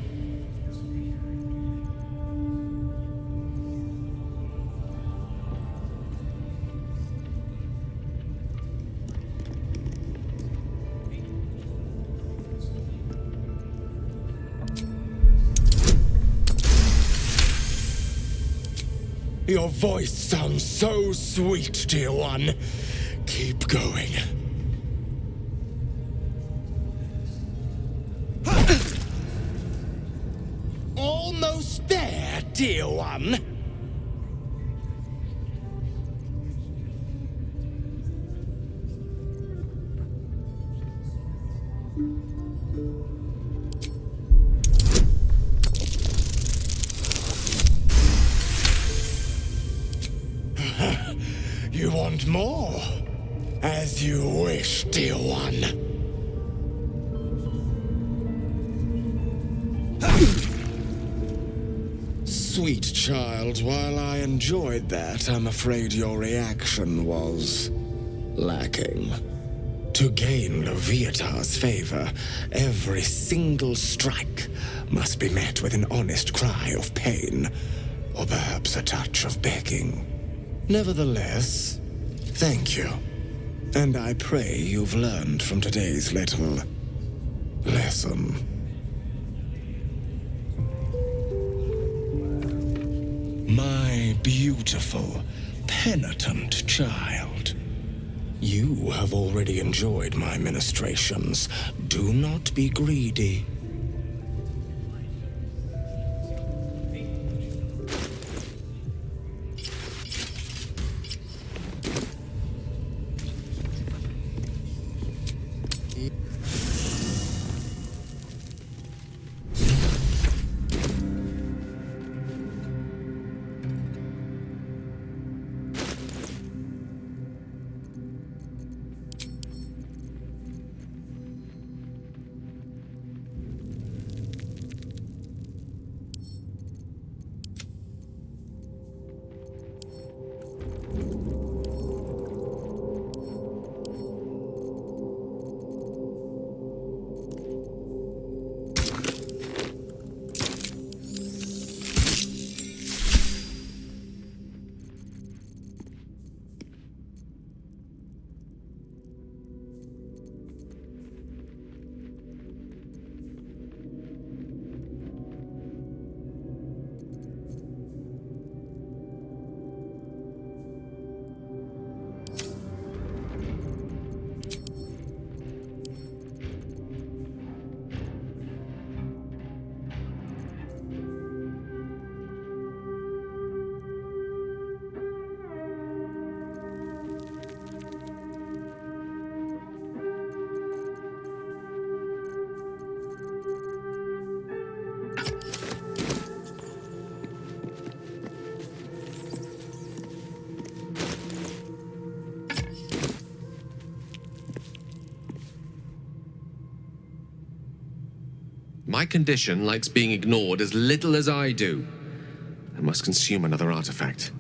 Your voice sounds so sweet, dear one. Keep going. Almost there, dear one. You want more? As you wish, dear one. Sweet child, while I enjoyed that, I'm afraid your reaction was lacking. To gain Loviatar's favor, every single strike must be met with an honest cry of pain, or perhaps a touch of begging. Nevertheless, thank you. And I pray you've learned from today's little lesson. My beautiful, penitent child. You have already enjoyed my ministrations. Do not be greedy. My condition likes being ignored as little as I do. I must consume another artifact.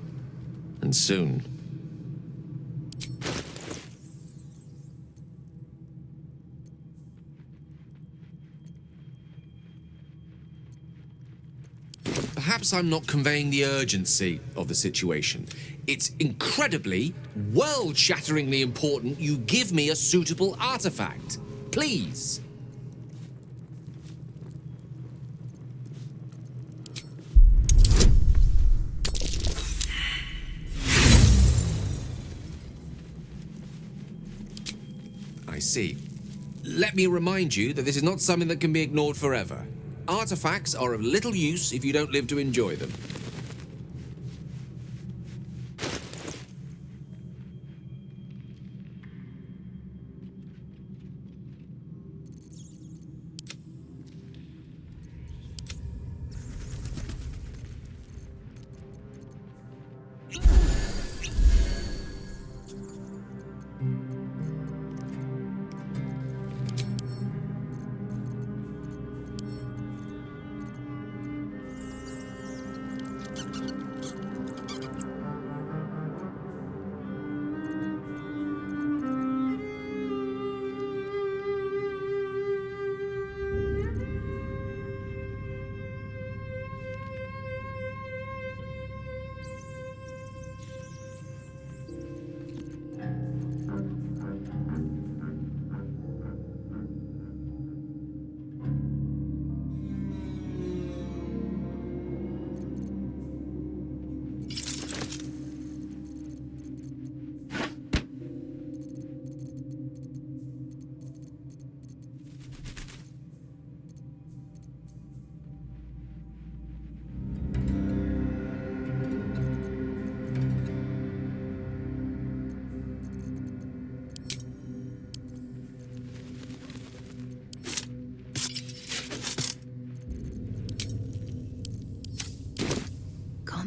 And soon. Perhaps I'm not conveying the urgency of the situation. It's incredibly, world-shatteringly important you give me a suitable artifact. Please. I see. Let me remind you that this is not something that can be ignored forever. Artifacts are of little use if you don't live to enjoy them.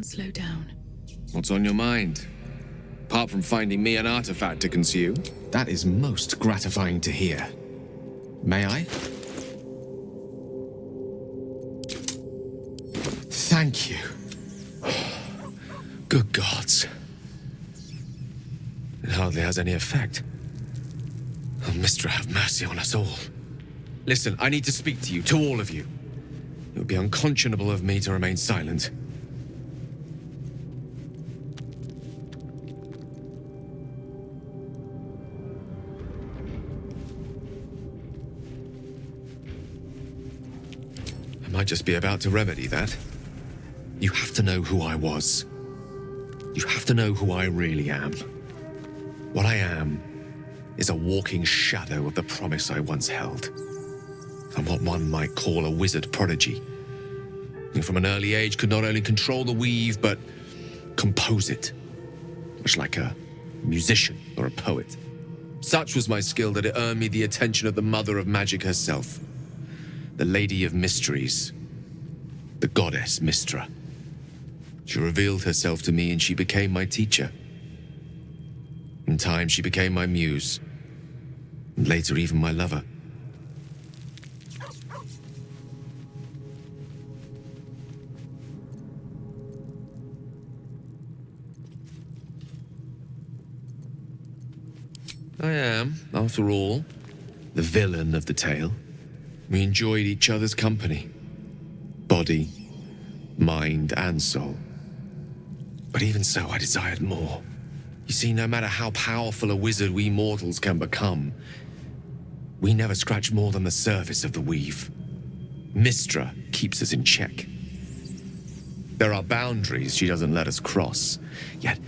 slow down. What's on your mind? Apart from finding me an artifact to consume? That is most gratifying to hear. May I? Thank you. Good gods. It hardly has any effect. Oh, Mistra, have mercy on us all. Listen, I need to speak to you, to all of you. It would be unconscionable of me to remain silent. I might just be about to remedy that. You have to know who I was. You have to know who I really am. What I am is a walking shadow of the promise I once held. I'm what one might call a wizard prodigy. And from an early age could not only control the weave, but compose it. Much like a musician or a poet. Such was my skill that it earned me the attention of the mother of magic herself. The Lady of Mysteries. The goddess Mistra. She revealed herself to me and she became my teacher. In time, she became my muse. And later, even my lover. I am, after all, the villain of the tale. We enjoyed each other's company. Body, mind, and soul. But even so, I desired more. You see, no matter how powerful a wizard we mortals can become, we never scratch more than the surface of the weave. Mistra keeps us in check. There are boundaries she doesn't let us cross, yet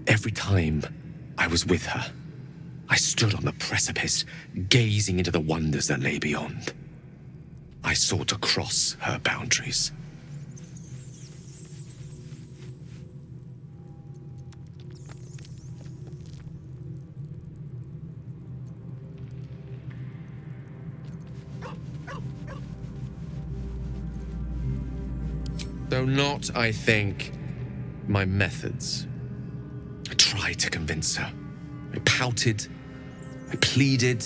every time I was with her, I stood on the precipice, gazing into the wonders that lay beyond. I sought to cross her boundaries. Though not, I think, my methods. I tried to convince her. I pouted. I pleaded.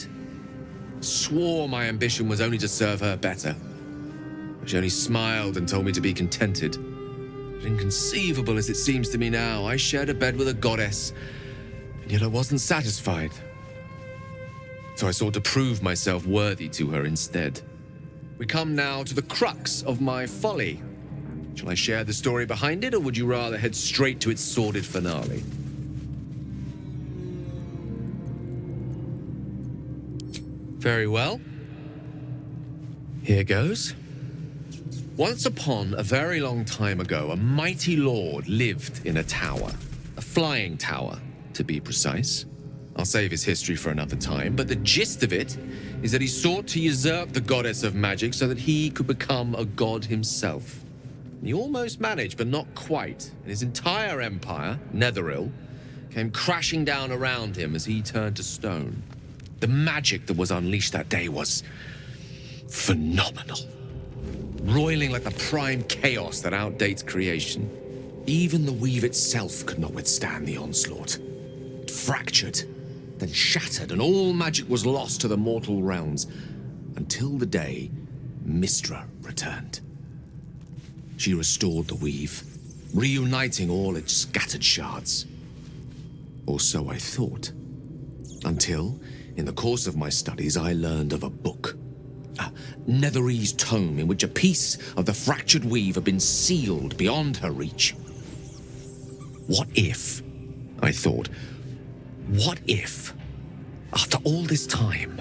Swore my ambition was only to serve her better. She only smiled and told me to be contented. But inconceivable as it seems to me now, I shared a bed with a goddess, and yet I wasn't satisfied. So I sought to prove myself worthy to her instead. We come now to the crux of my folly. Shall I share the story behind it, or would you rather head straight to its sordid finale? Very well. Here goes. Once upon a very long time ago, a mighty lord lived in a tower. A flying tower, to be precise. I'll save his history for another time, but the gist of it is that he sought to usurp the goddess of magic so that he could become a god himself. He almost managed, but not quite, and his entire empire, Netheril, came crashing down around him as he turned to stone. The magic that was unleashed that day was phenomenal. Roiling like the prime chaos that outdates creation. Even the weave itself could not withstand the onslaught. It fractured, then shattered, and all magic was lost to the mortal realms, until the day Mistra returned. She restored the weave, reuniting all its scattered shards. Or so I thought. Until, in the course of my studies, I learned of a book. A Netherese tome in which a piece of the fractured weave had been sealed beyond her reach. What if, I thought, what if, after all this time,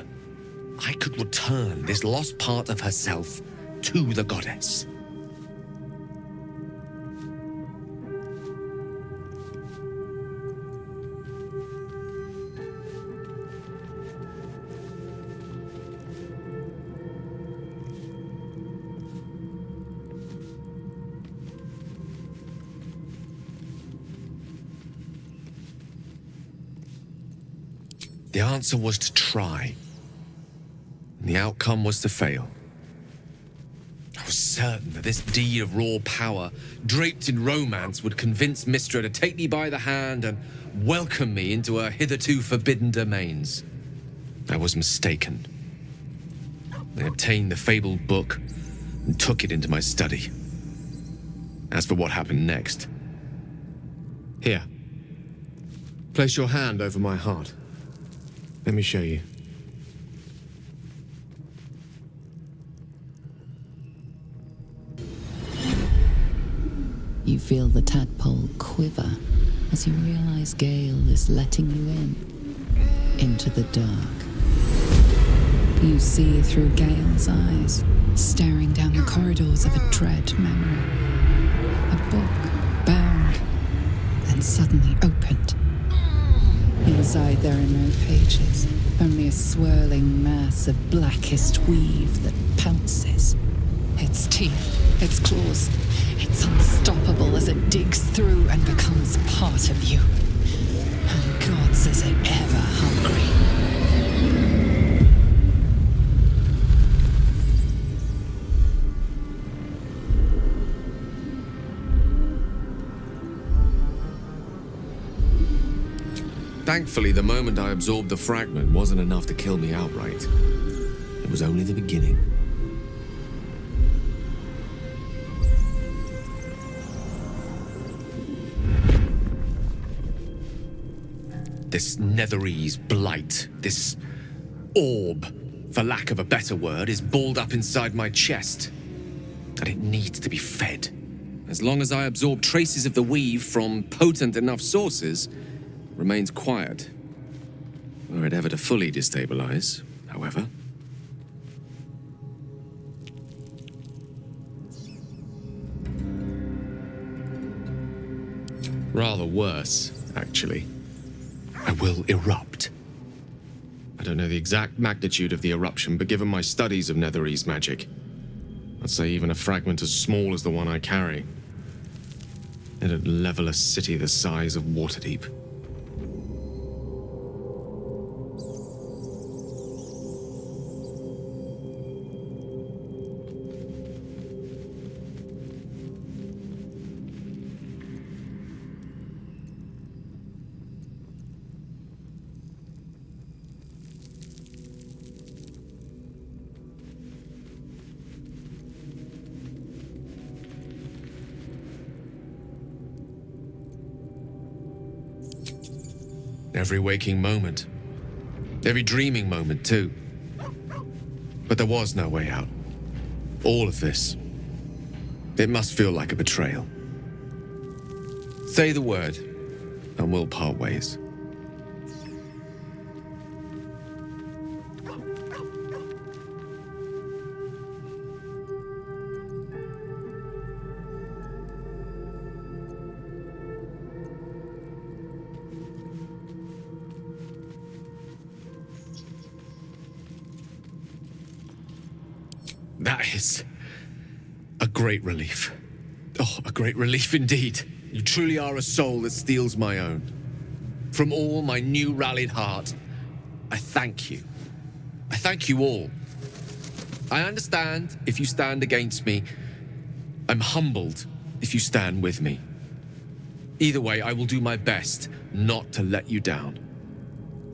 I could return this lost part of herself to the goddess? The answer was to try, and the outcome was to fail. was certain that this deed of raw power, draped in romance, would convince Mistra to take me by the hand and welcome me into her hitherto forbidden domains. I was mistaken. I obtained the fabled book and took it into my study. As for what happened next... Here. Place your hand over my heart. Let me show you. You feel the tadpole quiver as you realize Gale is letting you in, into the dark. You see through Gale's eyes, staring down the corridors of a dread memory. A book, bound, and suddenly opened. Inside there are no pages, only a swirling mass of blackest weave that pounces. Its teeth, its claws, it's unstoppable as it digs through and becomes part of you. And gods, is it ever hungry. Thankfully, the moment I absorbed the fragment wasn't enough to kill me outright. It was only the beginning. This Netherese blight, this orb, for lack of a better word, is balled up inside my chest. And it needs to be fed. As long as I absorb traces of the weave from potent enough sources, remains quiet. Were it ever to fully destabilize, however. Rather worse, actually. I will erupt. I don't know the exact magnitude of the eruption, but given my studies of Netherese magic, I'd say even a fragment as small as the one I carry, it'd level a city the size of Waterdeep. Every waking moment. Every dreaming moment, too. But there was no way out. All of this. It must feel like a betrayal. Say the word, and we'll part ways. That is a great relief. Oh, a great relief indeed. You truly are a soul that steals my own. From all my new rallied heart, I thank you. I thank you all. I understand if you stand against me. I'm humbled if you stand with me. Either way, I will do my best not to let you down.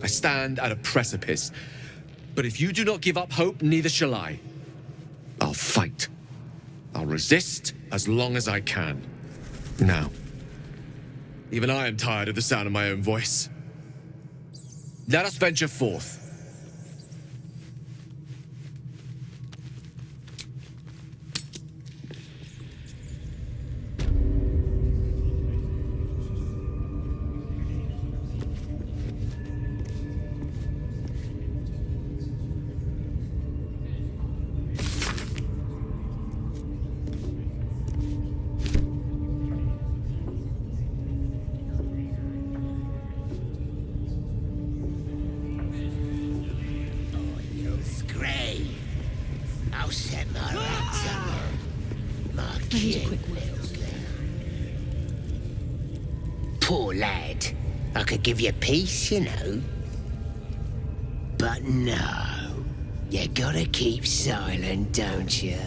I stand at a precipice, but if you do not give up hope, neither shall I. I'll fight. I'll resist as long as I can. Now, even I am tired of the sound of my own voice. Let us venture forth. Poor lad. I could give you peace, you know. But no. You gotta keep silent, don't you?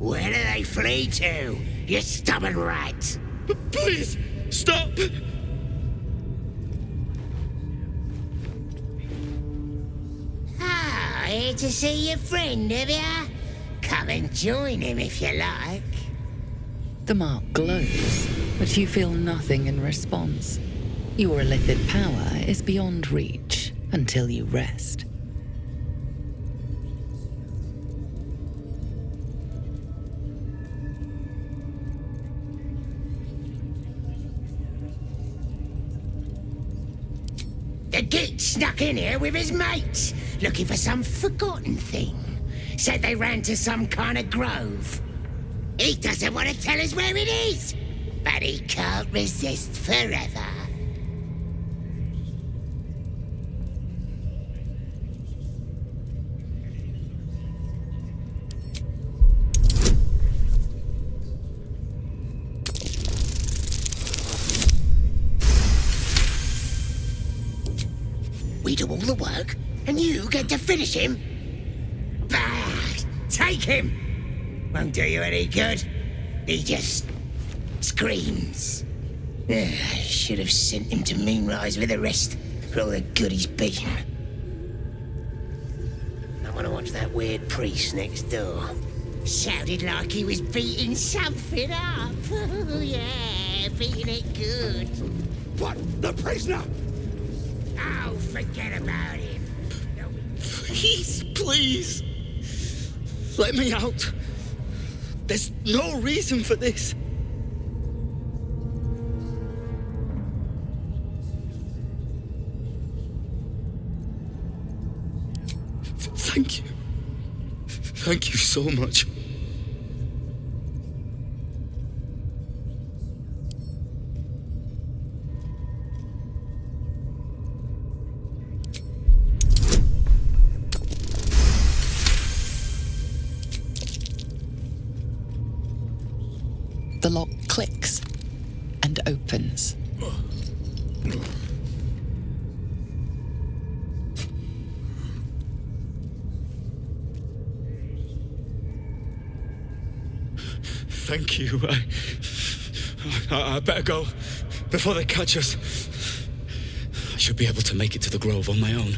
Where do they flee to, you stubborn rat? Please, stop! Ah, here to see your friend, have ya? Come and join him if you like. The mark glows, but you feel nothing in response. Your illithid power is beyond reach until you rest. The git snuck in here with his mates, looking for some forgotten thing. Said they ran to some kind of grove. He doesn't want to tell us where it is, but he can't resist forever. We do all the work, and you get to finish him? Bah! Take him! Won't do you any good. He just screams. Should have sent him to Moonrise with the rest, for all the good he's been. I want to watch that weird priest next door. Sounded like he was beating something up. Oh, yeah, beating it good. What? The prisoner? Oh, forget about him. Please, please. Let me out. There's no reason for this. Thank you. Thank you so much. The lock clicks and opens. Thank you. I better go before they catch us. I should be able to make it to the grove on my own.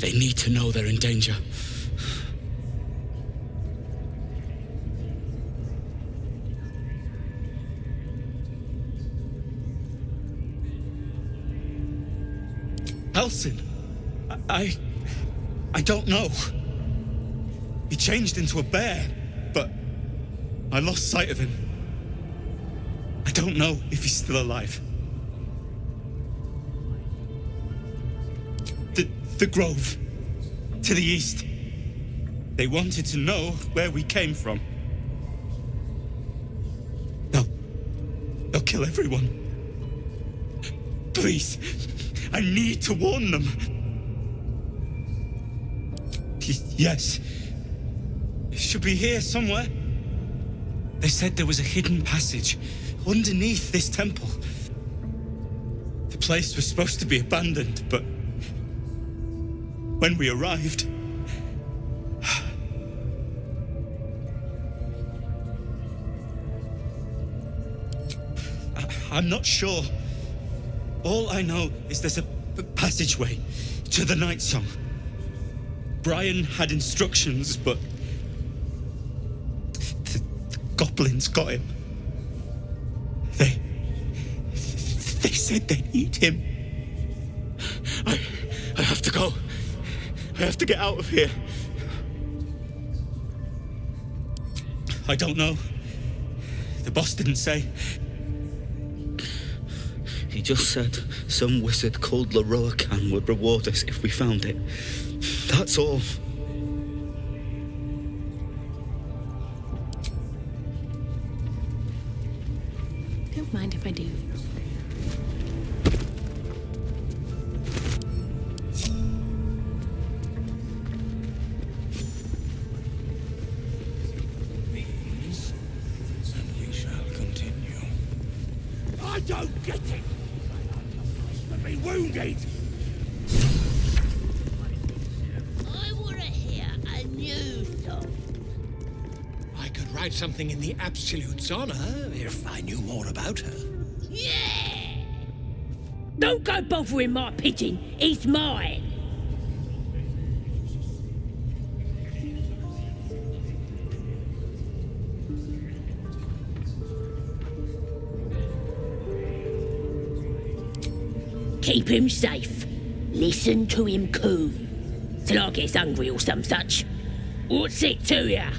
They need to know they're in danger. Elsin, I don't know. He changed into a bear, but I lost sight of him. I don't know if he's still alive. The grove, to the east. They wanted to know where we came from. They'll kill everyone. Please, I need to warn them. Yes. It should be here somewhere. They said there was a hidden passage underneath this temple. The place was supposed to be abandoned, but when we arrived, I'm not sure. All I know is there's a passageway to the Night Song. Brian had instructions, but the goblins got him. They said they need him. I have to go. I have to get out of here. I don't know. The boss didn't say. He just said some wizard called Leroacan would reward us if we found it. That's all. Don't mind if I do. And we shall continue. I don't get it! I've been wounded! I want to hear a new song. I could write write something in the Absolute's honor if I knew more about her. Yeah! Don't go bothering my pigeon. He's mine. Keep him safe. Listen to him coo. Till I gets hungry or some such. What's it to ya?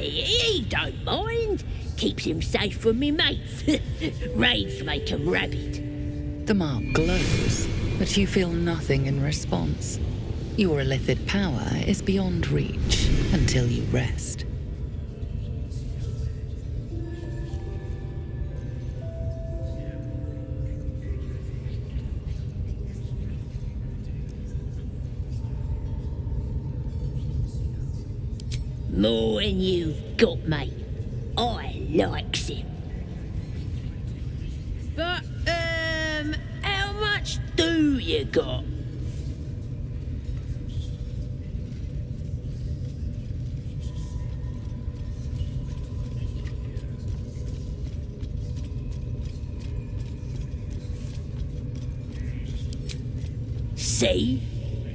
He don't mind. Keeps him safe from me mates. Raids make him rabid. The mark glows, but you feel nothing in response. Your illithid power is beyond reach until you rest. More than you've got, mate. I likes him. But, how much do you got? See?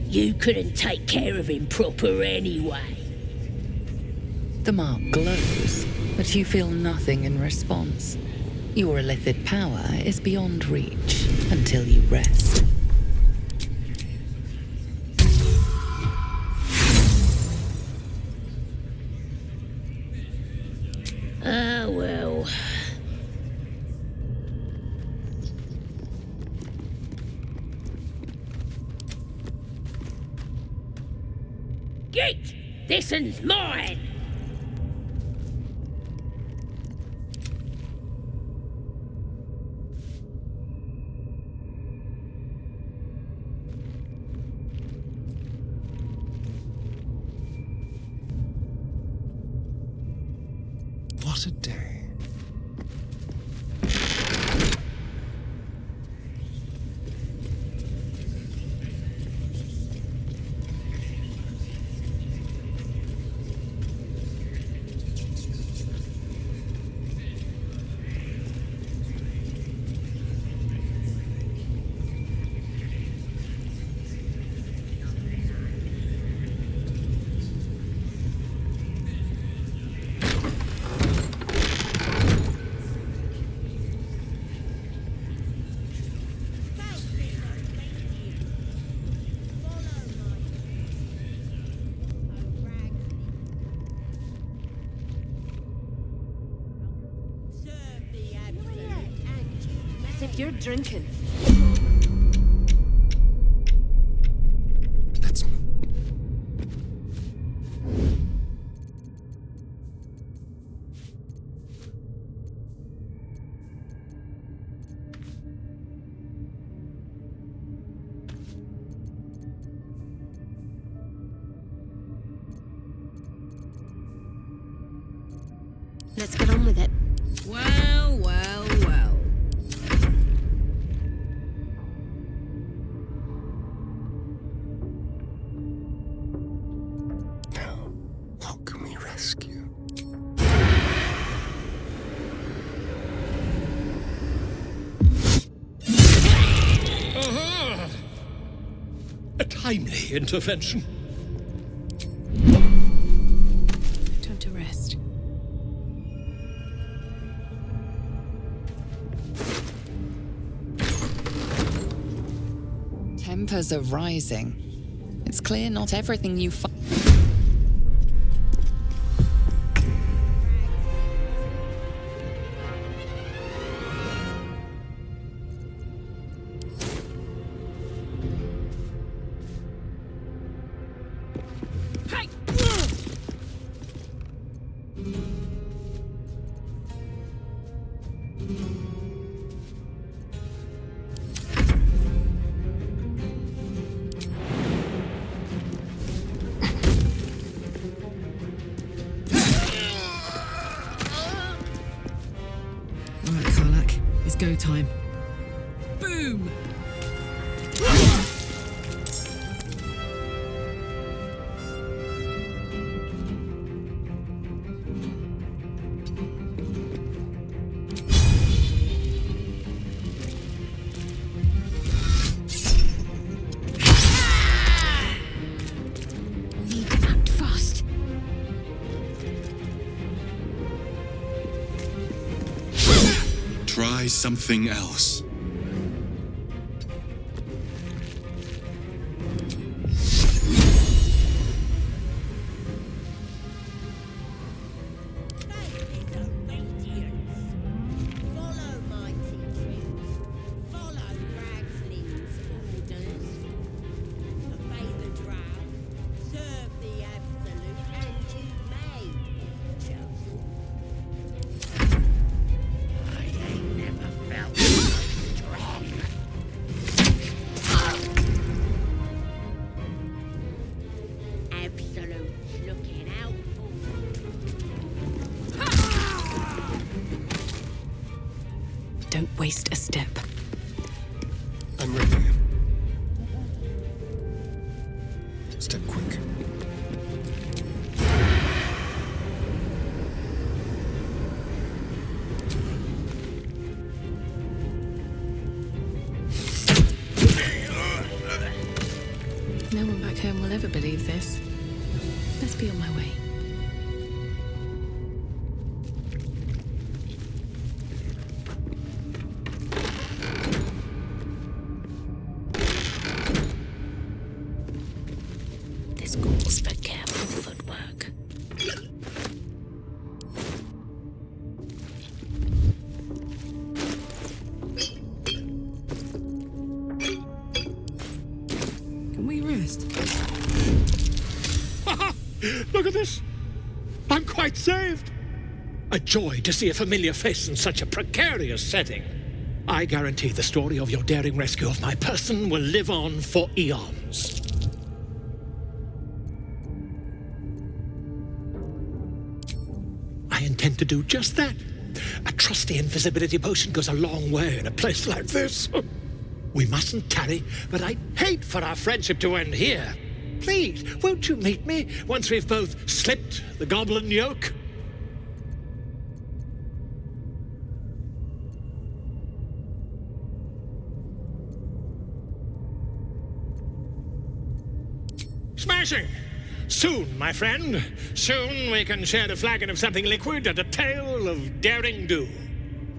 You couldn't take care of him proper anyway. The mark glows, but you feel nothing in response. Your illithid power is beyond reach until you rest. Ah, well. Get! This one's mine! What a day. Think you're drinking. Let's move. Let's get on with it. Well, well, well. Now, what can we rescue? Aha! A timely intervention. Time to rest. Tempers are rising. It's clear not everything you find. time. Boom! Need to act fast. Try something else. Follow my teachings. Follow Raglin's orders. Obey the drow. Serve the Absolute, and you may be chosen. I ain't never felt so strong. Absolute's looking out for me. Don't waste a step. I'm ready. Step quick. No one back home will ever believe this. Let's be on my way. This calls for careful footwork. Can we rest? Look at this! I'm quite saved! A joy to see a familiar face in such a precarious setting. I guarantee the story of your daring rescue of my person will live on for eons. I intend to do just that. A trusty invisibility potion goes a long way in a place like this. We mustn't tarry, but I'd hate for our friendship to end here. Please, won't you meet me once we've both slipped the goblin yoke? Smashing! Soon, my friend. Soon we can share a flagon of something liquid and a tale of daring do.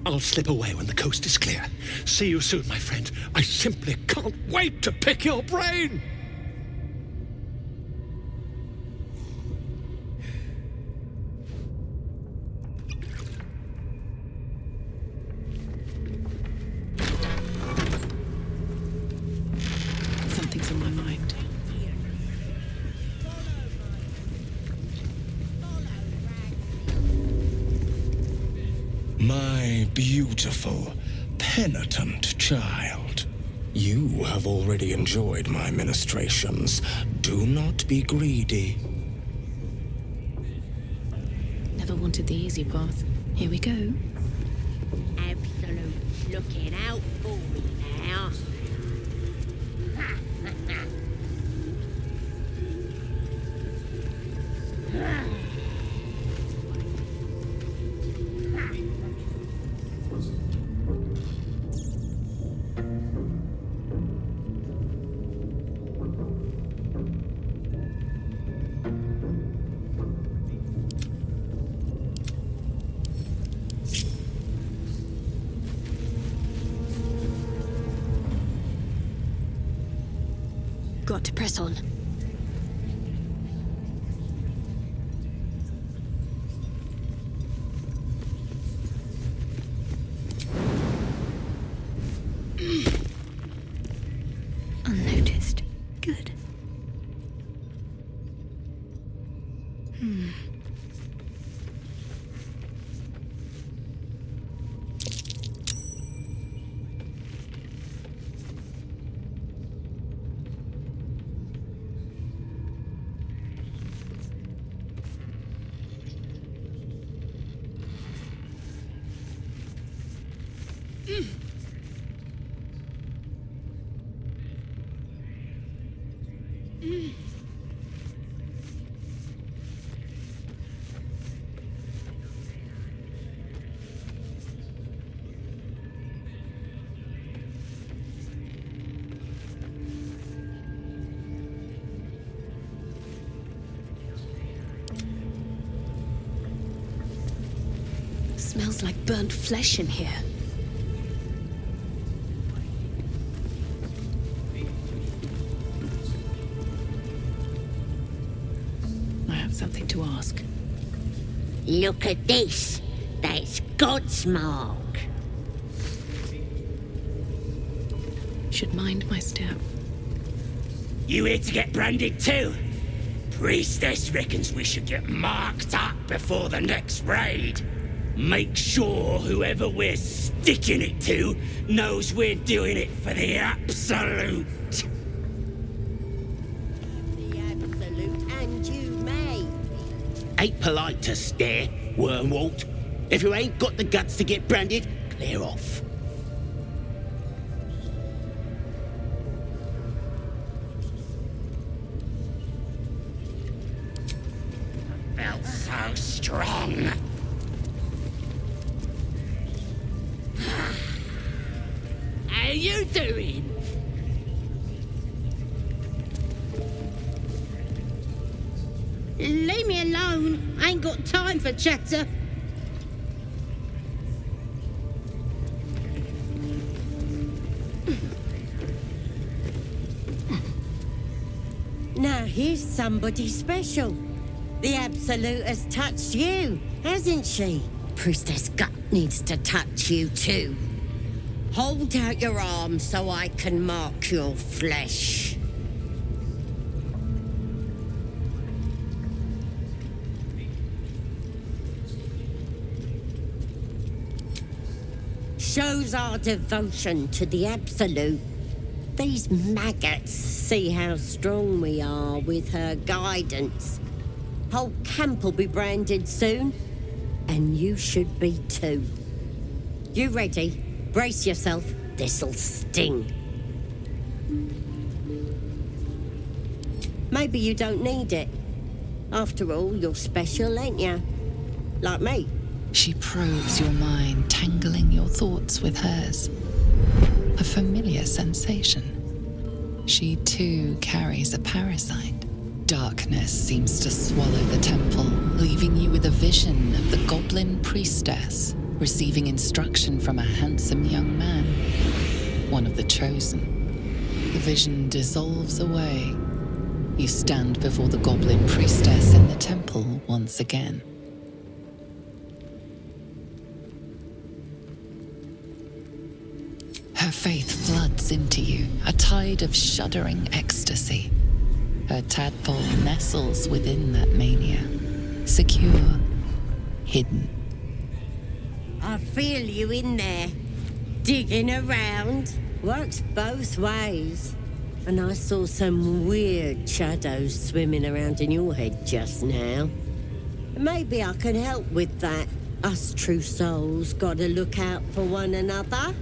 I'll slip away when the coast is clear. See you soon, my friend. I simply can't wait to pick your brain! Something's on my mind. My beautiful, penitent child. You have already enjoyed my ministrations. Do not be greedy. Never wanted the easy path. Here we go. Absolute's looking out for me now. Got to press on. Unnoticed. Good. Smells like burnt flesh in here. I have something to ask. Look at this. That's God's mark. Should mind my step. You here to get branded too? Priestess reckons we should get marked up before the next raid. Make sure whoever we're sticking it to knows we're doing it for the absolute. The absolute, and you may. Ain't polite to stare, Wormwalt. If you ain't got the guts to get branded, clear off. Felt so strong. How you doing? Leave me alone. I ain't got time for chatter. Now here's somebody special. The Absolute has touched you, hasn't she? Priestess Gut needs to touch you too. Hold out your arm so I can mark your flesh. Shows our devotion to the Absolute. These maggots see how strong we are with her guidance. Whole camp will be branded soon, and you should be too. You ready? Brace yourself. This'll sting. Maybe you don't need it. After all, you're special, ain't you? Like me. She probes your mind, tangling your thoughts with hers. A familiar sensation. She too carries a parasite. Darkness seems to swallow the temple, leaving you with a vision of the goblin priestess receiving instruction from a handsome young man, one of the chosen. The vision dissolves away. You stand before the goblin priestess in the temple once again. Her faith floods into you, a tide of shuddering ecstasy. Her tadpole nestles within that mania, secure, hidden. I feel you in there, digging around. Works both ways. And I saw some weird shadows swimming around in your head just now. Maybe I can help with that. Us true souls gotta look out for one another.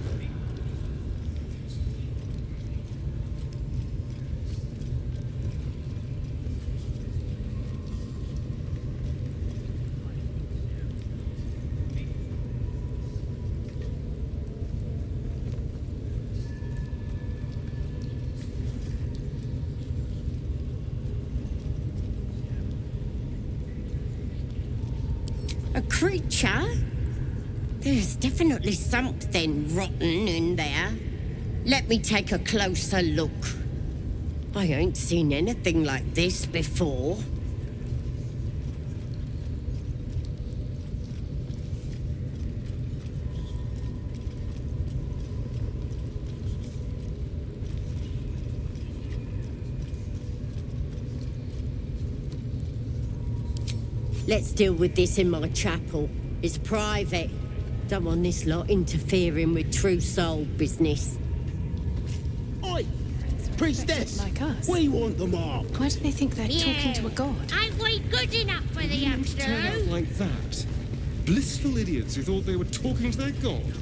A creature? There's definitely something rotten in there. Let me take a closer look. I ain't seen anything like this before. Let's deal with this in my chapel. It's private. Don't want this lot interfering with true soul business. Oi! Priestess! Like us. We want the mark. Why do they think they're talking to a god? Ain't we good enough for the Turn out Absolute? like that. Blissful idiots who thought they were talking to their god.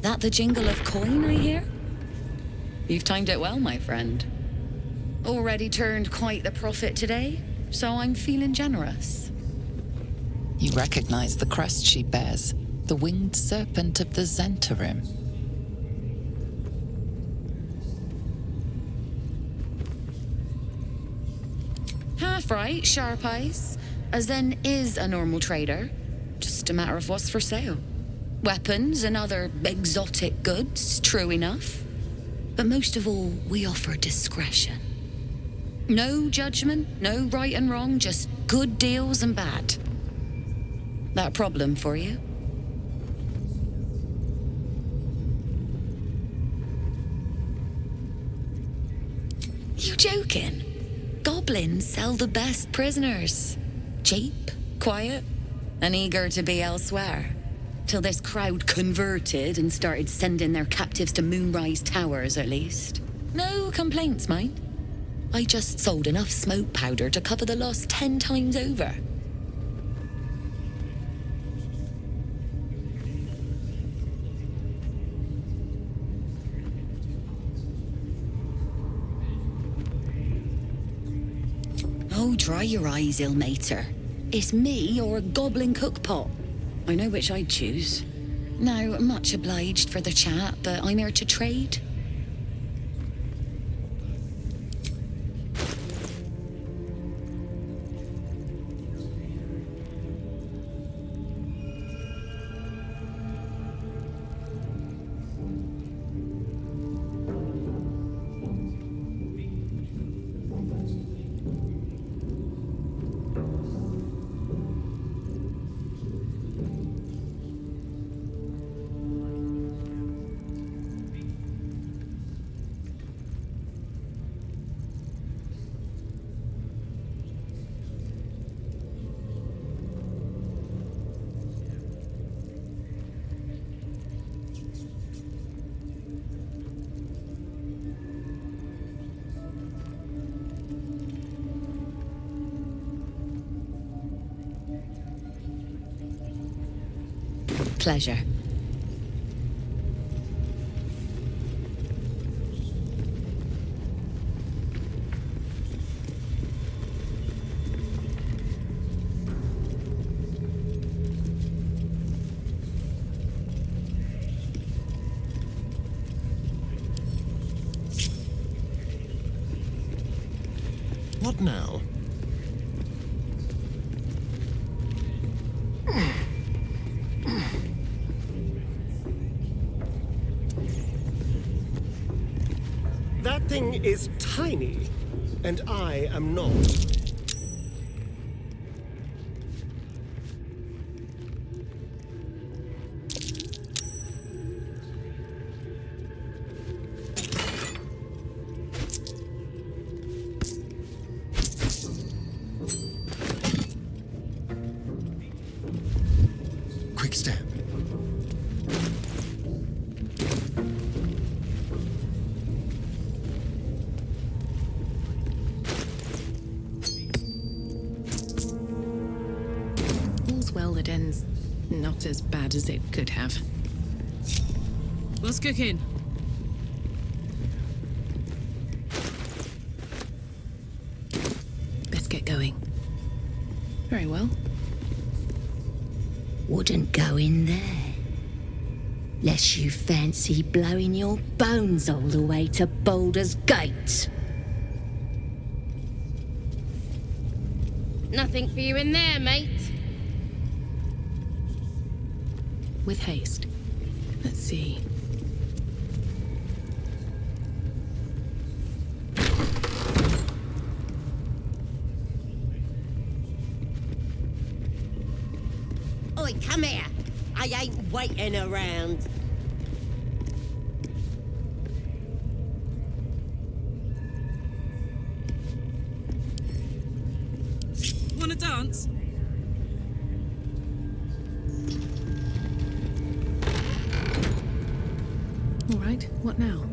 That the jingle of coin I hear? You've timed it well, my friend. Already turned quite the profit today, so I'm feeling generous. You recognize the crest she bears, the winged serpent of the Zentarim. Half right, sharp eyes. A Zen is a normal trader. Just a matter of what's for sale. Weapons and other exotic goods, true enough. But most of all, we offer discretion. No judgment, no right and wrong, just good deals and bad. That a problem for you? You joking? Goblins sell the best prisoners. Cheap, quiet, and eager to be elsewhere. Till this crowd converted and started sending their captives to Moonrise Towers, at least. No complaints, mind. I just sold enough smoke powder to cover the loss 10 times over. Oh, dry your eyes, ill-mater. It's me or a goblin cookpot. I know which I'd choose. Now, much obliged for the chat, but I'm here to trade. Pleasure. What now? That thing is tiny, and I am not. Quick step. All's well that ends not as bad as it could have. What's cooking? Best get going. Very well. Wouldn't go in there. Lest you fancy blowing your bones all the way to Baldur's Gate. Nothing for you in there, mate. With haste. Let's see. Oi, come here. I ain't waiting around. Wanna dance? All right, what now?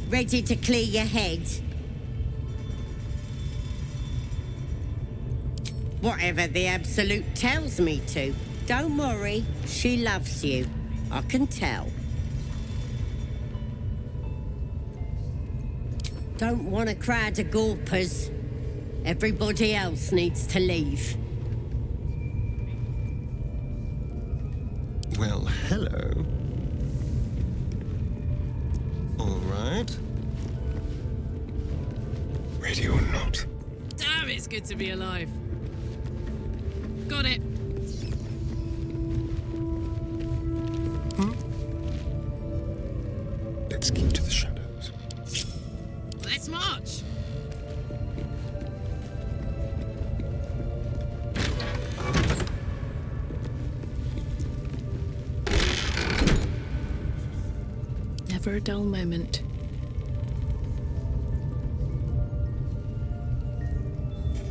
Ready to clear your head? Whatever the Absolute tells me to. Don't worry, she loves you. I can tell. Don't want a crowd of gawpers. Everybody else needs to leave. Well, hello. All right. Ready or not? Damn, it's good to be alive. Got it. Let's keep to the shadows. Let's march. Never a dull moment.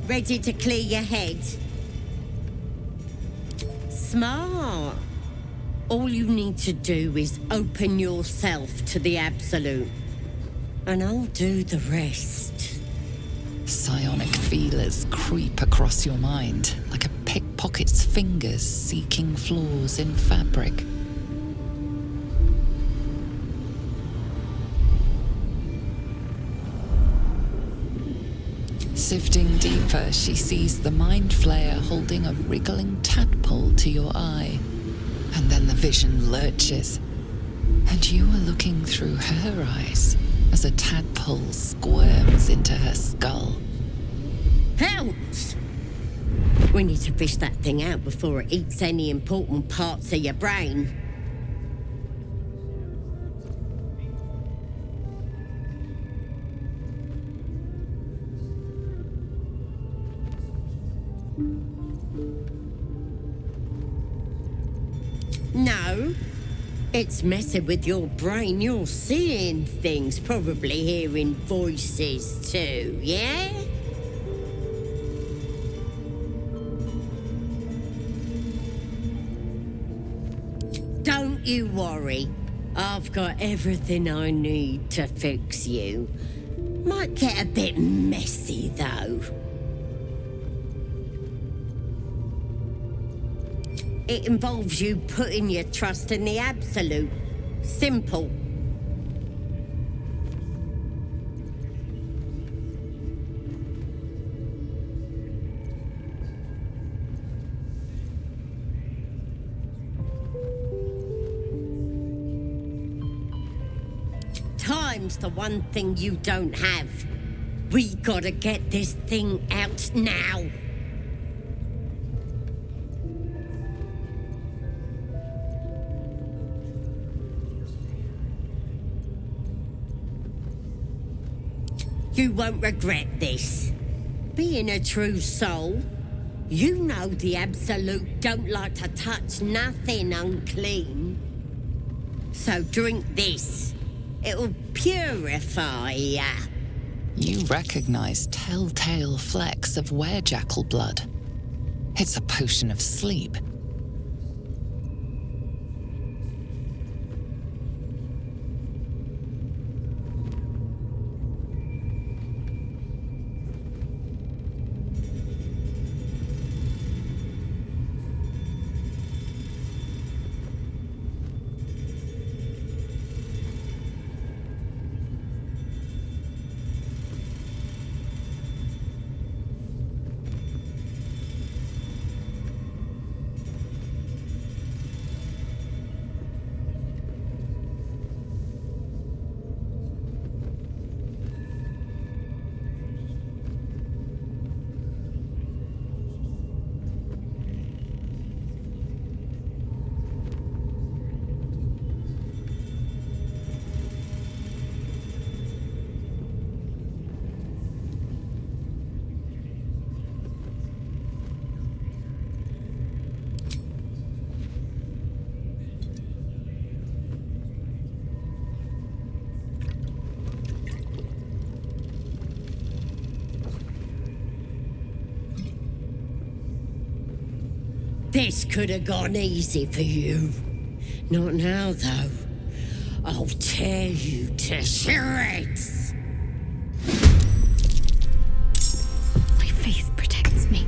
Ready to clear your head? Smart. All you need to do is open yourself to the Absolute. And I'll do the rest. Psionic feelers creep across your mind like a pickpocket's fingers seeking flaws in fabric. Sifting deeper, she sees the mind flayer holding a wriggling tadpole to your eye. And then the vision lurches, and you are looking through her eyes as a tadpole squirms into her skull. Helps! We need to fish that thing out before it eats any important parts of your brain. No, it's messing with your brain. You're seeing things, probably hearing voices too, yeah? Don't you worry. I've got everything I need to fix you. Might get a bit messy, though. It involves you putting your trust in the Absolute. Simple. Time's the one thing you don't have. We gotta get this thing out now. You won't regret this. Being a true soul, you know the Absolute don't like to touch nothing unclean. So drink this. It'll purify ya. You recognize telltale flecks of werejackal blood. It's a potion of sleep. This could have gone easy for you. Not now, though. I'll tear you to shreds. My faith protects me.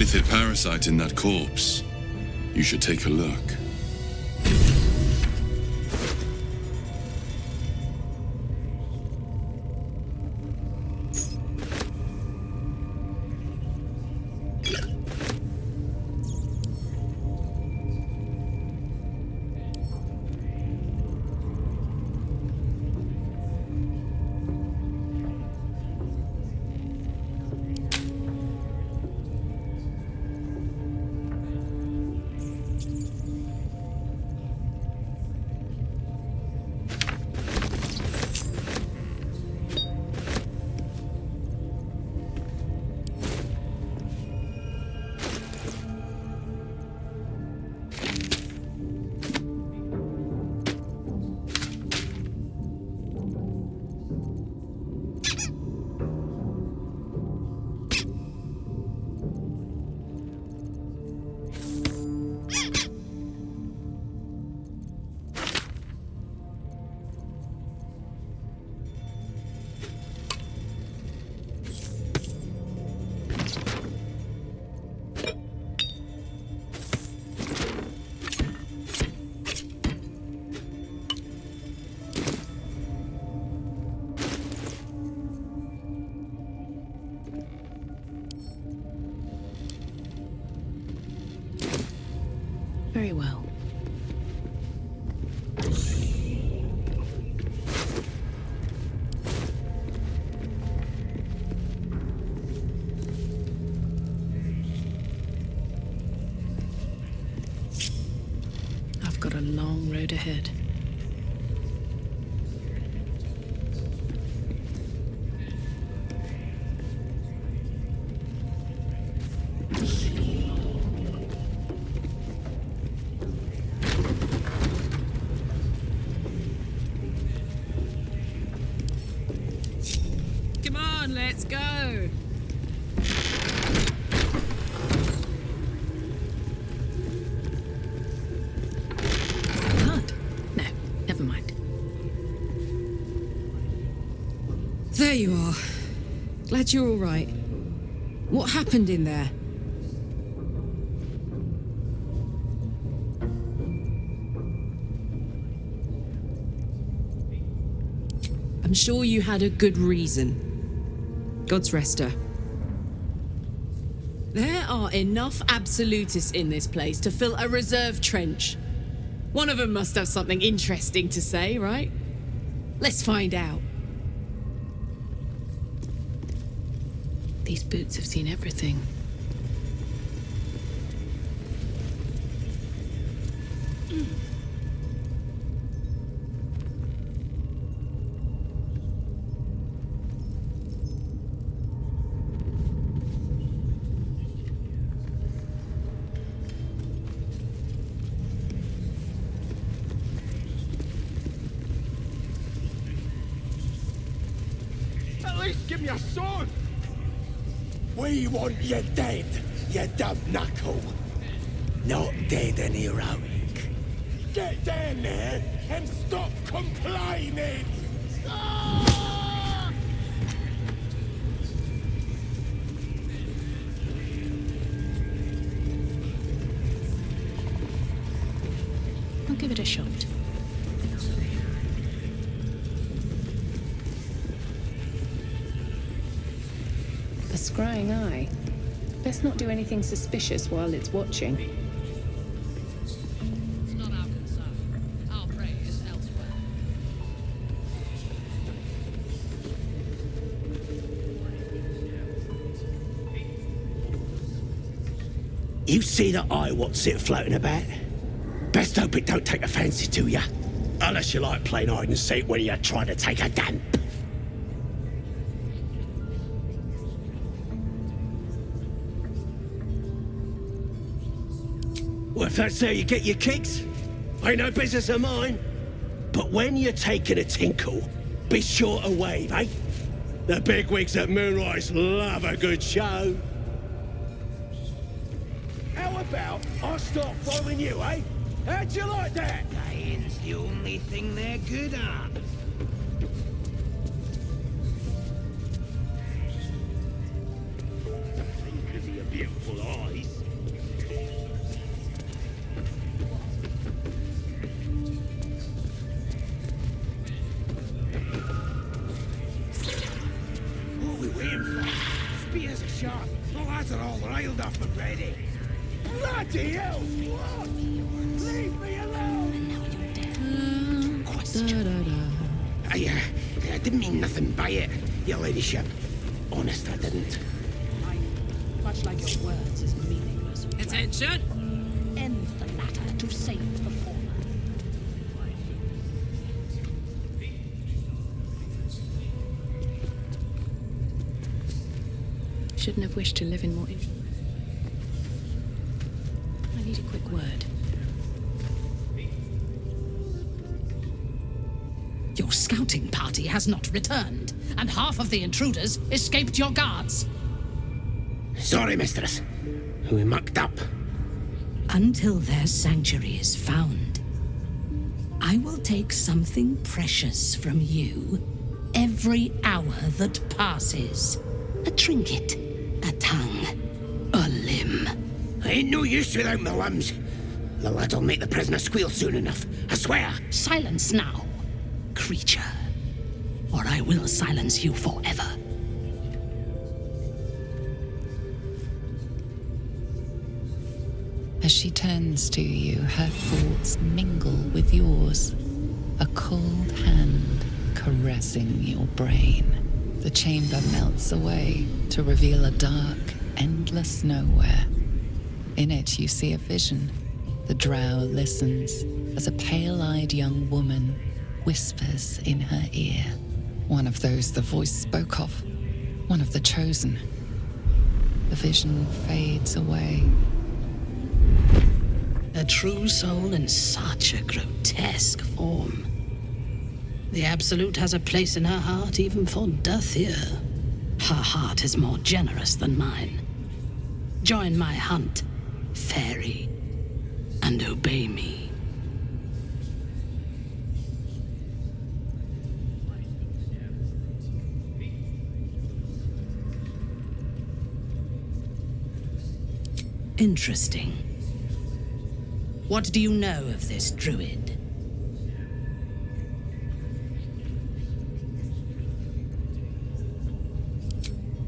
Illithid parasite in that corpse. You should take a look. Very well. I've got a long road ahead. Come on, let's go. Can't. No, never mind. There you are. Glad you're all right. What happened in there? I'm sure you had a good reason. God's rester. There are enough absolutists in this place to fill a reserve trench. One of them must have something interesting to say, right? Let's find out. These boots have seen everything. At least give me a sword! We want you dead, you dumb knuckle. Not dead and heroic. Get down there and stop complaining! Ah! I'll give it a shot. A scrying eye. Let's not do anything suspicious while it's watching. It's not our concern. Our prey is elsewhere. You see that eye what's it floating about? Best hope it don't take a fancy to ya. Unless you like playing hide and seek when you're trying to take a dump. Well, if that's how you get your kicks, ain't no business of mine. But when you're taking a tinkle, be sure to wave, eh? The bigwigs at Moonrise love a good show. How about I start following you, eh? How'd you like that? Dying's the only thing they're good at. Think of your beautiful eyes. off. The lads are all riled up and ready. Bloody hell! What? Leave me alone! And now you're dead. Question. I didn't mean nothing by it, your ladyship. Honest, I didn't. Much like your words is meaningless. Attention! End the latter to save the former. Shouldn't have wished to live in more. I need a quick word. Your scouting party has not returned, and half of the intruders escaped your guards. Sorry, mistress. We mucked up. Until their sanctuary is found, I will take something precious from you every hour that passes. A trinket, a tongue, a limb. I ain't no use without my limbs. The lad'll make the prisoner squeal soon enough, I swear. Silence now, creature, or I will silence you forever. As she turns to you, her thoughts mingle with yours. A cold hand caressing your brain. The chamber melts away to reveal a dark, endless nowhere. In it, you see a vision. The drow listens as a pale-eyed young woman whispers in her ear. One of those the voice spoke of. One of the chosen. The vision fades away. A true soul in such a grotesque form. The Absolute has a place in her heart even for Dathir. Her heart is more generous than mine. Join my hunt, fairy, and obey me. Interesting. What do you know of this druid?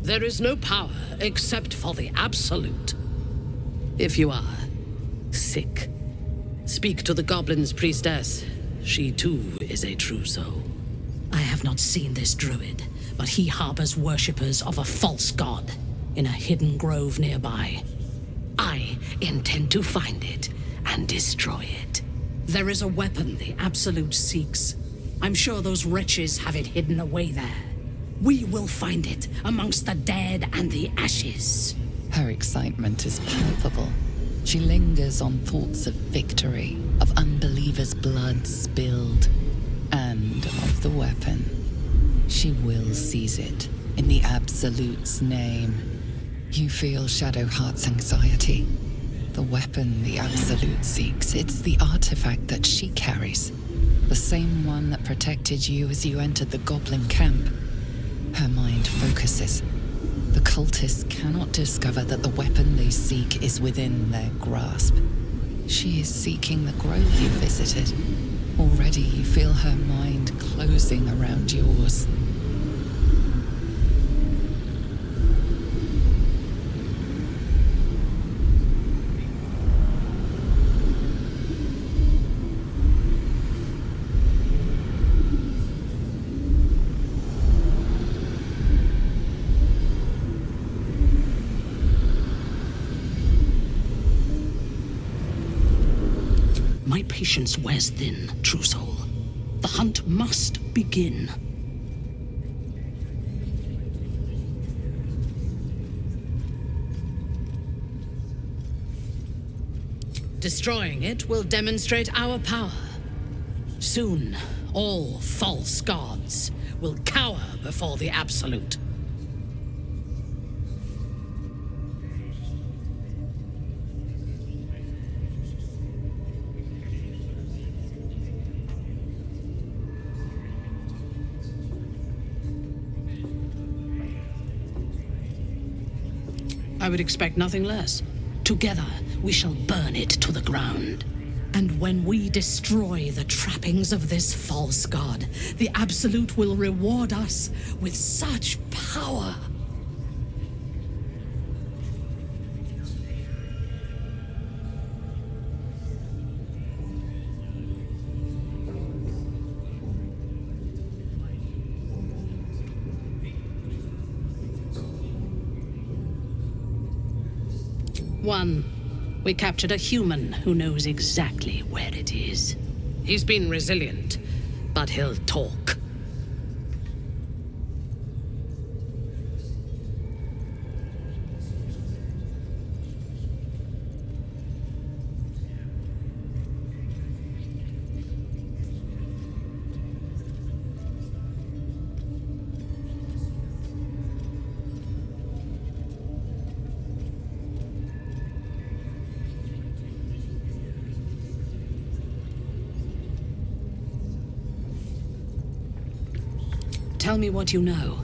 There is no power except for the Absolute. If you are sick, speak to the goblin's priestess. She too is a true soul. I have not seen this druid, but he harbors worshippers of a false god in a hidden grove nearby. I intend to find it and destroy it. There is a weapon the Absolute seeks. I'm sure those wretches have it hidden away there. We will find it amongst the dead and the ashes. Her excitement is palpable. She lingers on thoughts of victory, of unbelievers' blood spilled, and of the weapon. She will seize it, in the Absolute's name. You feel Shadowheart's anxiety. The weapon the Absolute seeks, it's the artifact that she carries. The same one that protected you as you entered the goblin camp. Her mind focuses. The cultists cannot discover that the weapon they seek is within their grasp. She is seeking the grove you visited. Already you feel her mind closing around yours. My patience wears thin, true soul. The hunt must begin. Destroying it will demonstrate our power. Soon, all false gods will cower before the Absolute. I would expect nothing less. Together, we shall burn it to the ground. And when we destroy the trappings of this false god, the Absolute will reward us with such power. one. We captured a human who knows exactly where it is. He's been resilient, but he'll talk. Tell me what you know.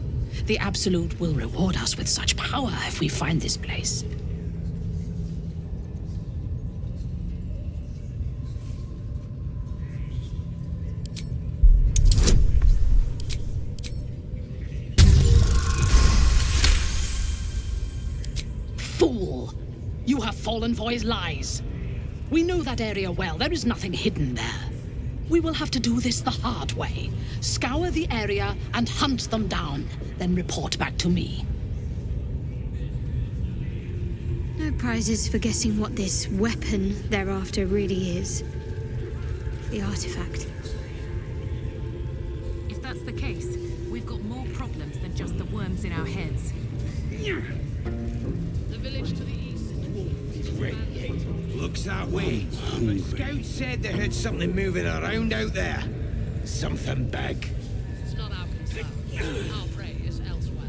The Absolute will reward us with such power if we find this place. Fool! You have fallen for his lies. We know that area well. There is nothing hidden there. We will have to do this the hard way. Scour the area and hunt them down, then report back to me. No prizes for guessing what this weapon thereafter really is. The artifact. If that's the case, we've got more problems than just the worms in our heads. The village to the east. Looks that way. Scouts said they heard something moving around out there. Something big. It's not our concern. Our prey is elsewhere.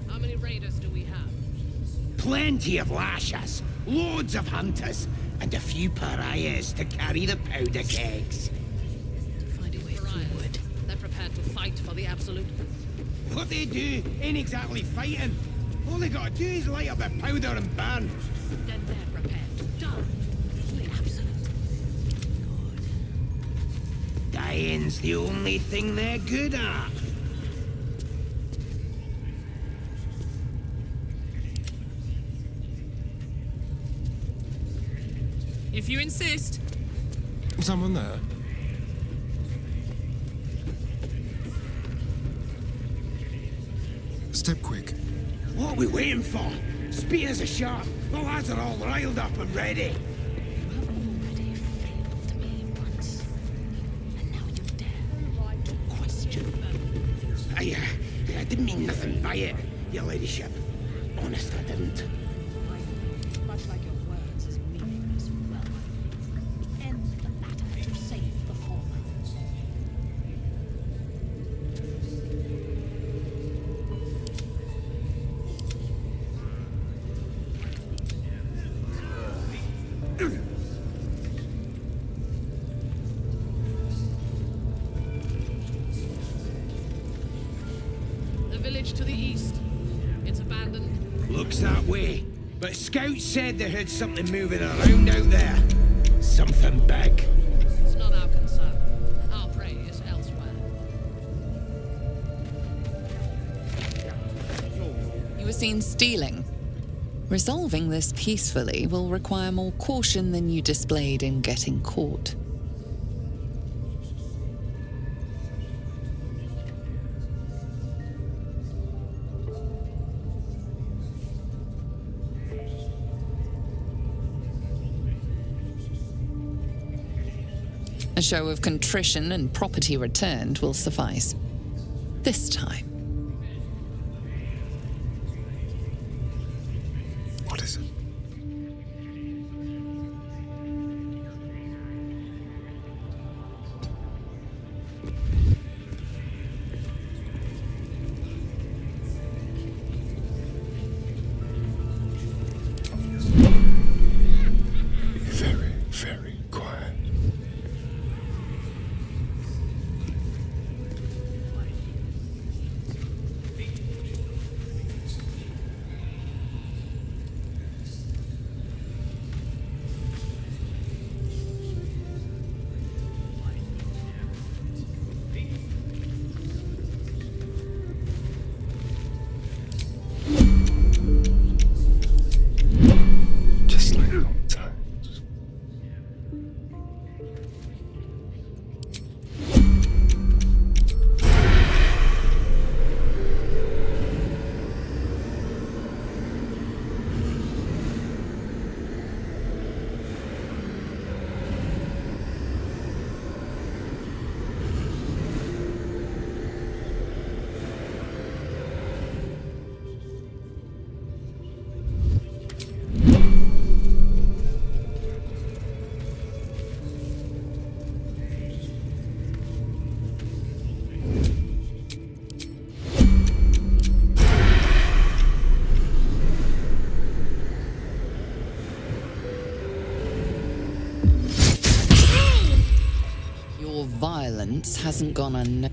How many raiders do we have? Plenty of lashes, loads of hunters, and a few pariahs to carry the powder kegs. Find a way forward. They're prepared to fight for the Absolute. What they do ain't exactly fighting. All they gotta do is light up their powder and burn. Then they're prepared. Done. The Absolute. Dying's the only thing they're good at. If you insist. Someone there? Step quick. What are we waiting for? Spears are sharp. The lads are all riled up and ready. I didn't mean nothing by it, your ladyship. Honest, I didn't. Much like your words is meaningless. Well, end the latter to save the former. The village to the east. It's abandoned. Looks that way. But scouts said they heard something moving around out there. Something big. It's not our concern. Our prey is elsewhere. You were seen stealing. Resolving this peacefully will require more caution than you displayed in getting caught. A show of contrition and property returned will suffice. This time. What is it? Very, very quiet. violence hasn't gone unnoticed.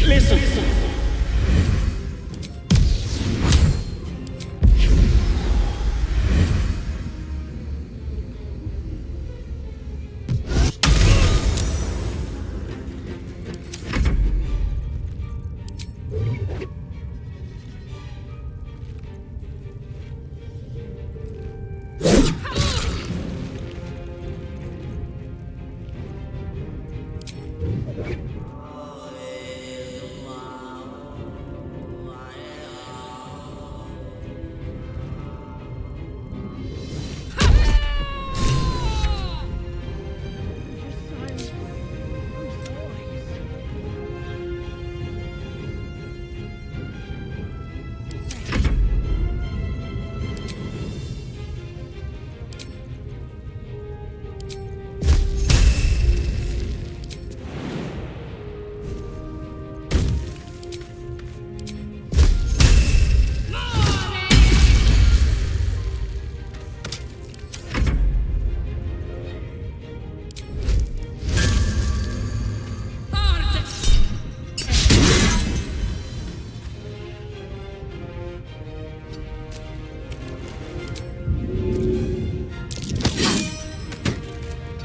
Listen.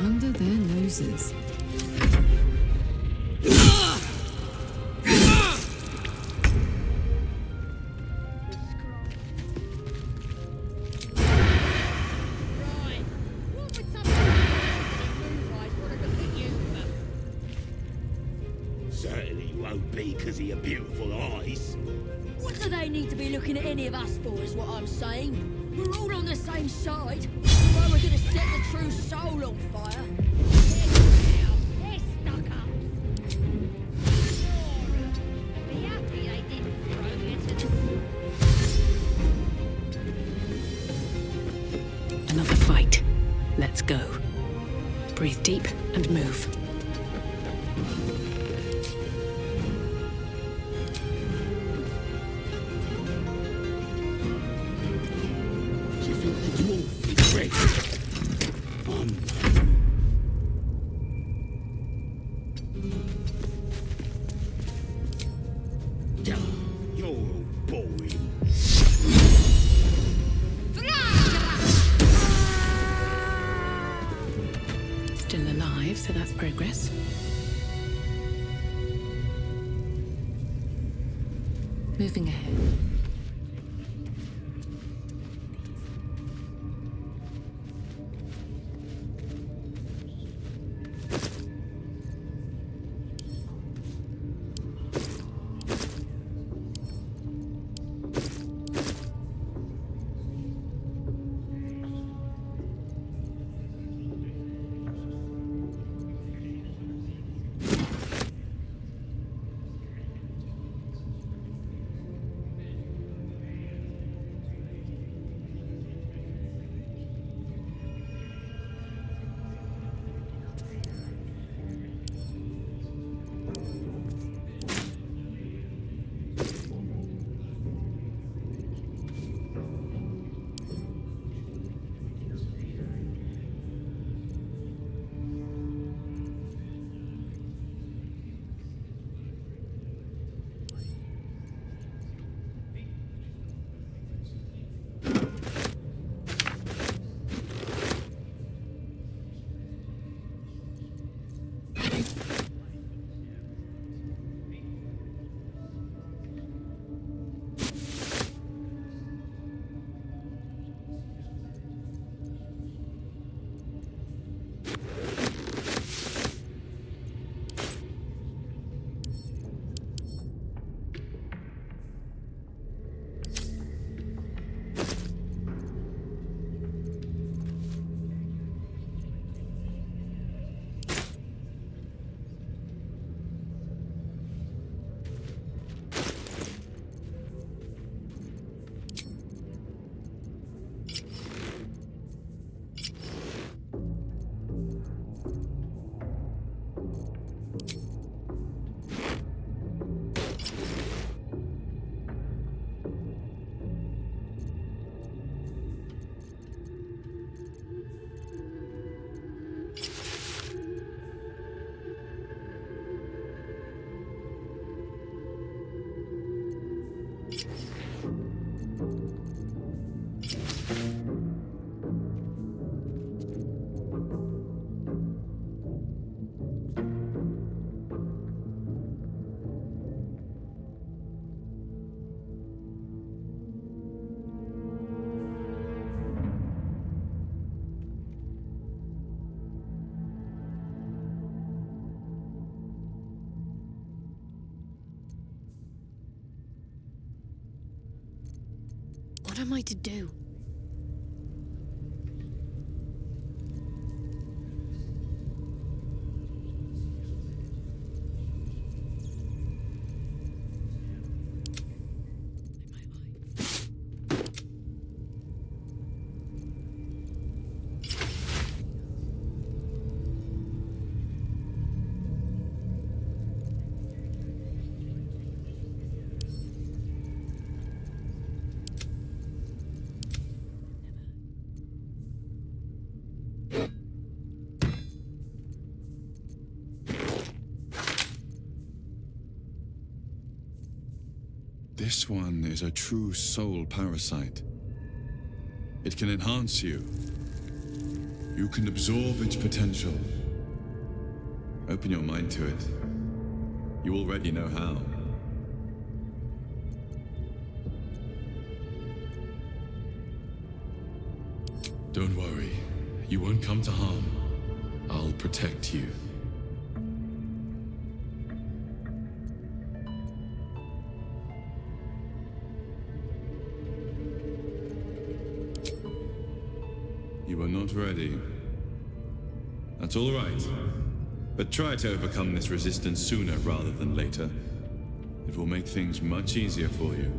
Under their noses. Certainly won't be because of your beautiful eyes. What do they need to be looking at any of us for, is what I'm saying? We're all on the same side. Why we're gonna set the true soul on fire? They're stuck up. You're all boring. Still alive, so that's progress. Moving ahead. What am I to do? This one is a true soul parasite. It can enhance you. You can absorb its potential. Open your mind to it. You already know how. Don't worry. You won't come to harm. I'll protect you. You are not ready. That's all right. But try to overcome this resistance sooner rather than later. It will make things much easier for you.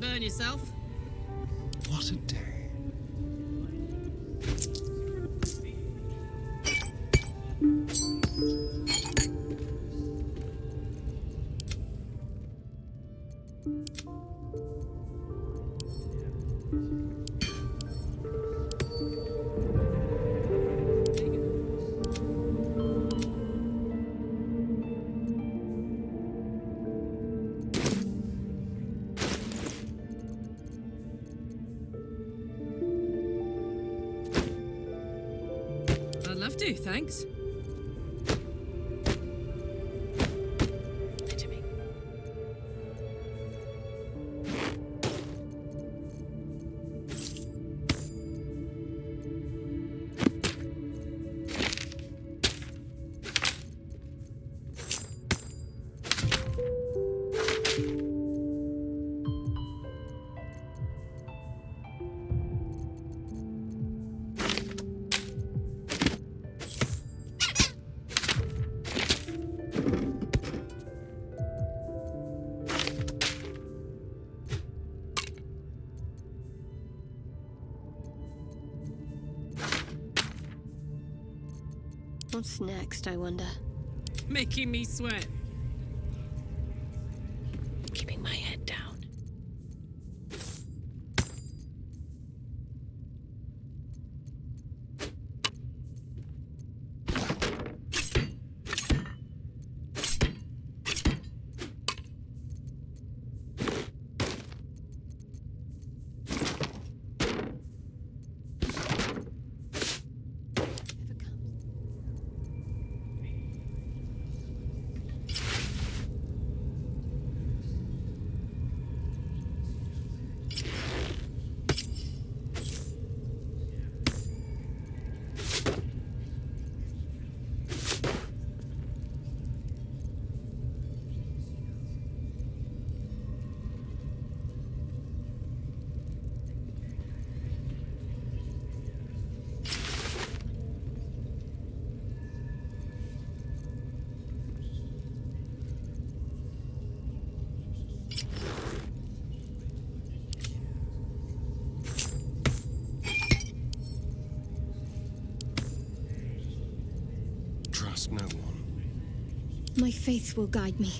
Don't burn yourself. What a day. I'd love to, thanks. What's next, I wonder? Making me sweat. Keeping my head down. Trust no one. My faith will guide me.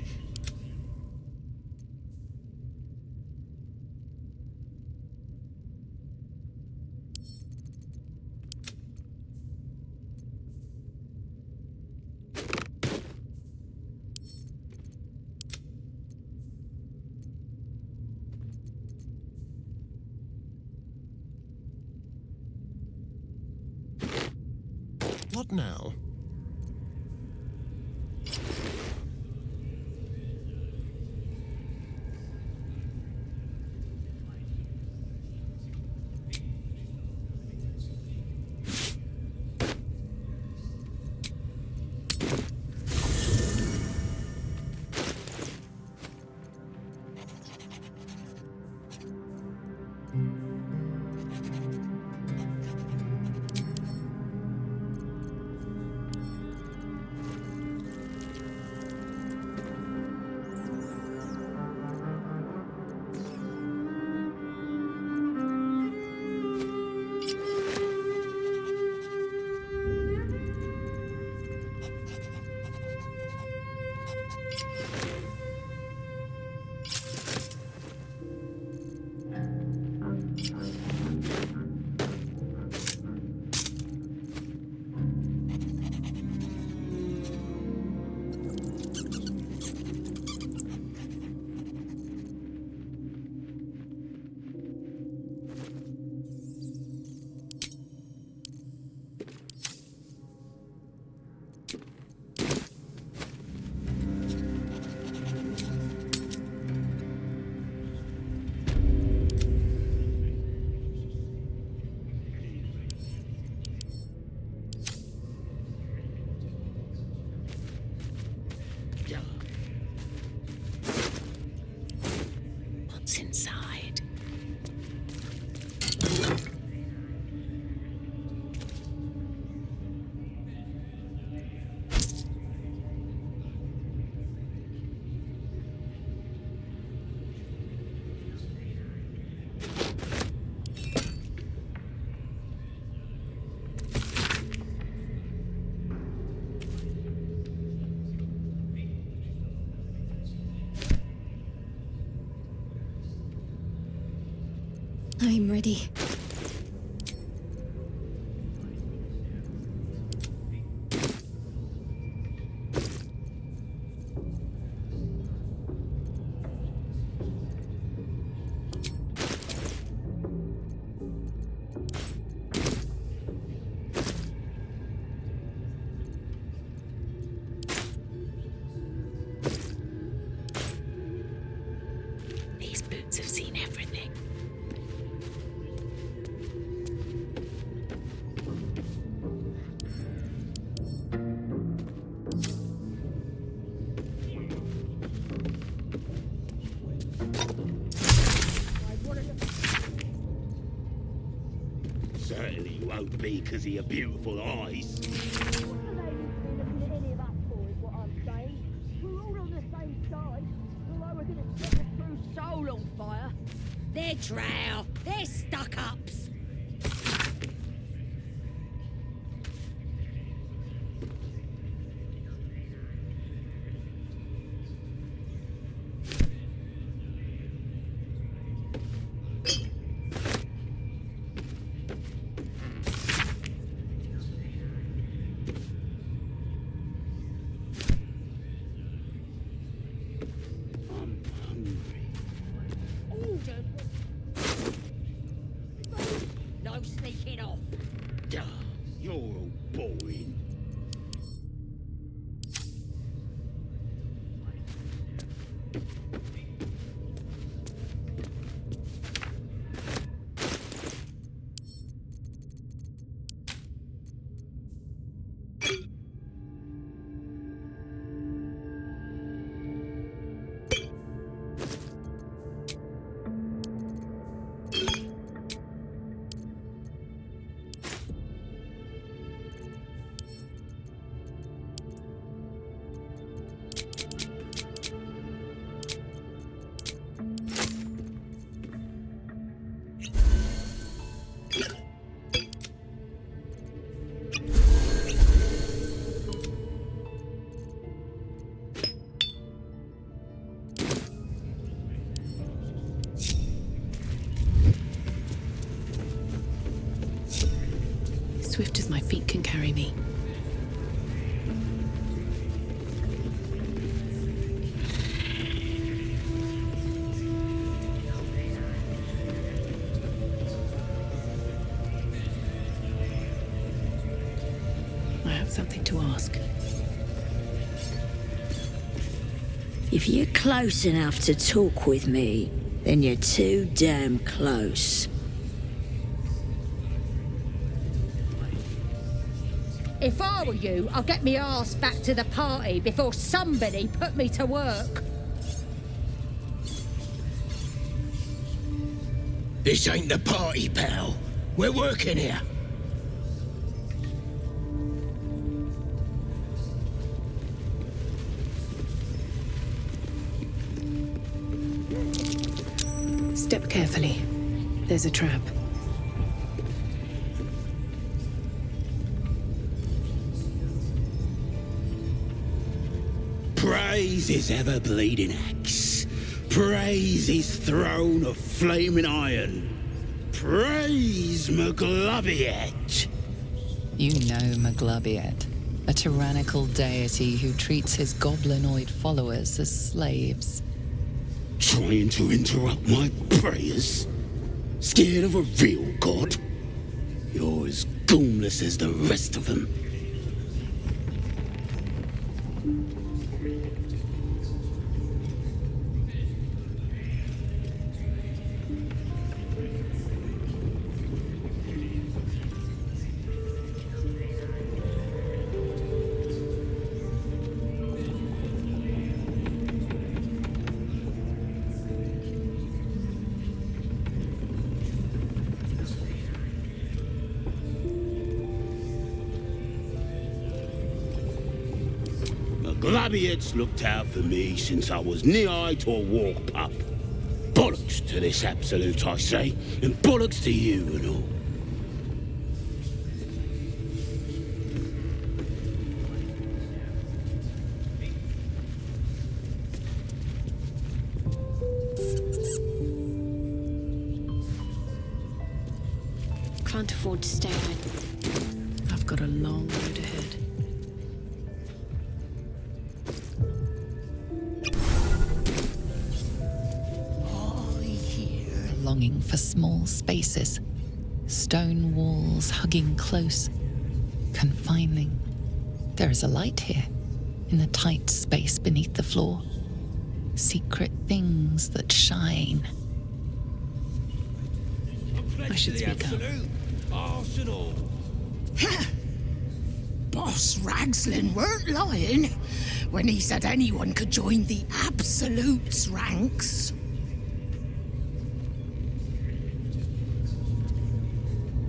What now? What's inside? I'm ready. These boots have seen everything. Certainly won't be because of your beautiful eyes. Soul on fire. They're drow. They're stuck-ups. No sneaking off. Duh, you're all boring. Swift as my feet can carry me. I have something to ask. If you're close enough to talk with me, then you're too damn close. If I were you, I'd get me arse back to the party before somebody put me to work. This ain't the party, pal. We're working here. Step carefully. There's a trap. Praise his ever-bleeding axe. Praise his throne of flaming iron. Praise Maglobiet. You know Maglobiet, a tyrannical deity who treats his goblinoid followers as slaves. Trying to interrupt my prayers? Scared of a real god? You're as goonless as the rest of them. Maglobiet's looked out for me since I was knee-high to a walk pup. Bollocks to this absolute, I say, and bollocks to you and all. can't afford to stay idle. I've got a long road ahead. Longing for small spaces, stone walls hugging close, confining. There is a light here, in the tight space beneath the floor. Secret things that shine. I should speak up. Arsenal. Boss Ragslin weren't lying when he said anyone could join the Absolute's ranks.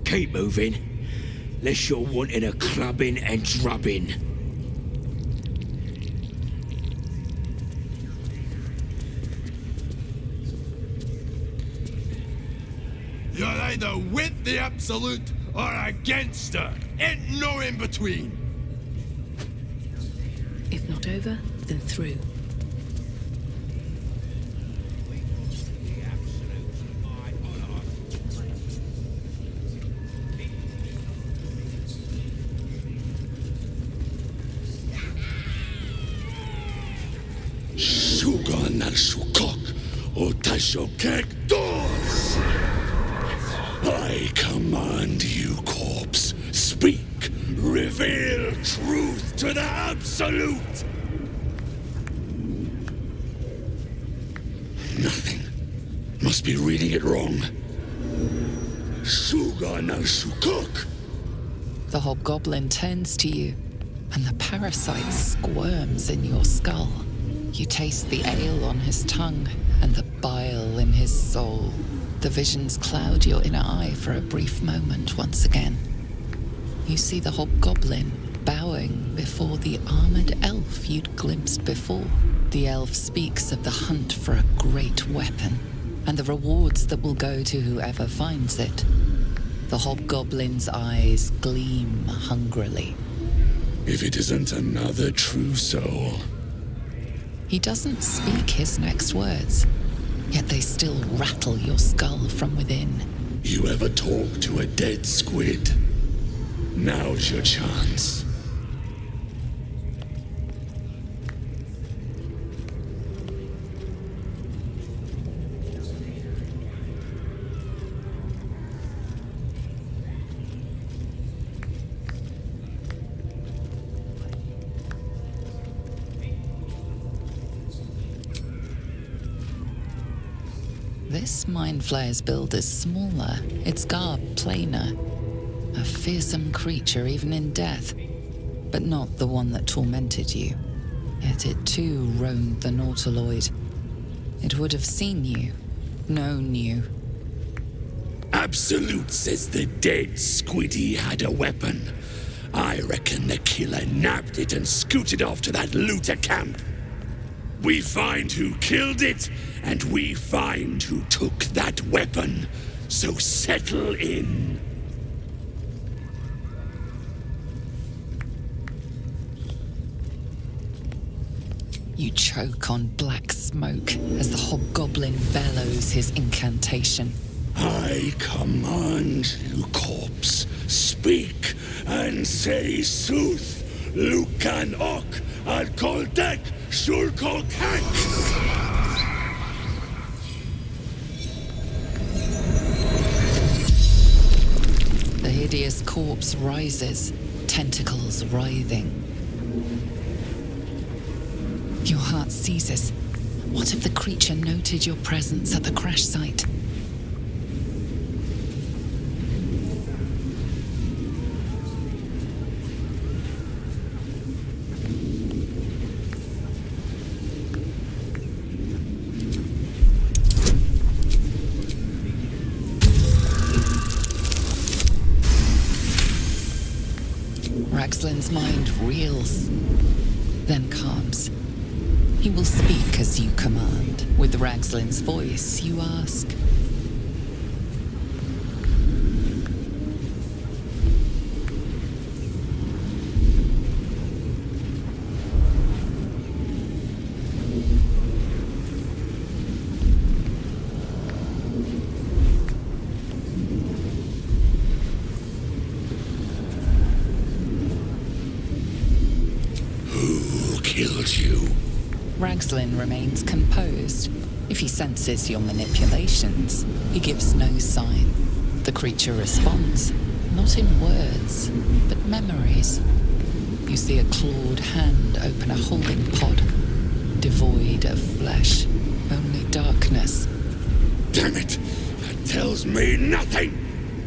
Keep moving, lest you're wanting a clubbing and drubbing. You're either with the Absolute or against her. Ain't no in between. If not over, then through. Sugan al Shukok, Otashokek doors! I command you, corpse. Speak, reveal truth to the Absolute! Nothing. Must be reading it wrong. Sugan al Shukok! The hobgoblin turns to you, and the parasite squirms in your skull. You taste the ale on his tongue and the bile in his soul. The visions cloud your inner eye for a brief moment once again. You see the hobgoblin bowing before the armored elf you'd glimpsed before. The elf speaks of the hunt for a great weapon and the rewards that will go to whoever finds it. The hobgoblin's eyes gleam hungrily. If it isn't another true soul. He doesn't speak his next words, yet they still rattle your skull from within. You ever talk to a dead squid? Now's your chance. This Mind Flayer's build is smaller, its garb plainer. A fearsome creature even in death, but not the one that tormented you. Yet it too roamed the Nautiloid. It would have seen you, known you. Absolute says the dead squiddy had a weapon. I reckon the killer nabbed it and scooted off to that looter camp. We find who killed it, and we find who took that weapon. So settle in. You choke on black smoke as the hobgoblin bellows his incantation. I command you, corpse. Speak and say sooth. Lucan ok al koldek shulkok The hideous corpse rises, tentacles writhing. Your heart seizes. What if the creature noted your presence at the crash site? Ragslin's mind reels, then calms. He will speak as you command. With Ragslin's voice, you ask. Ragzlin remains composed. If he senses your manipulations, he gives no sign. The creature responds, not in words, but memories. You see a clawed hand open a holding pod, devoid of flesh, only darkness. Damn it! That tells me nothing!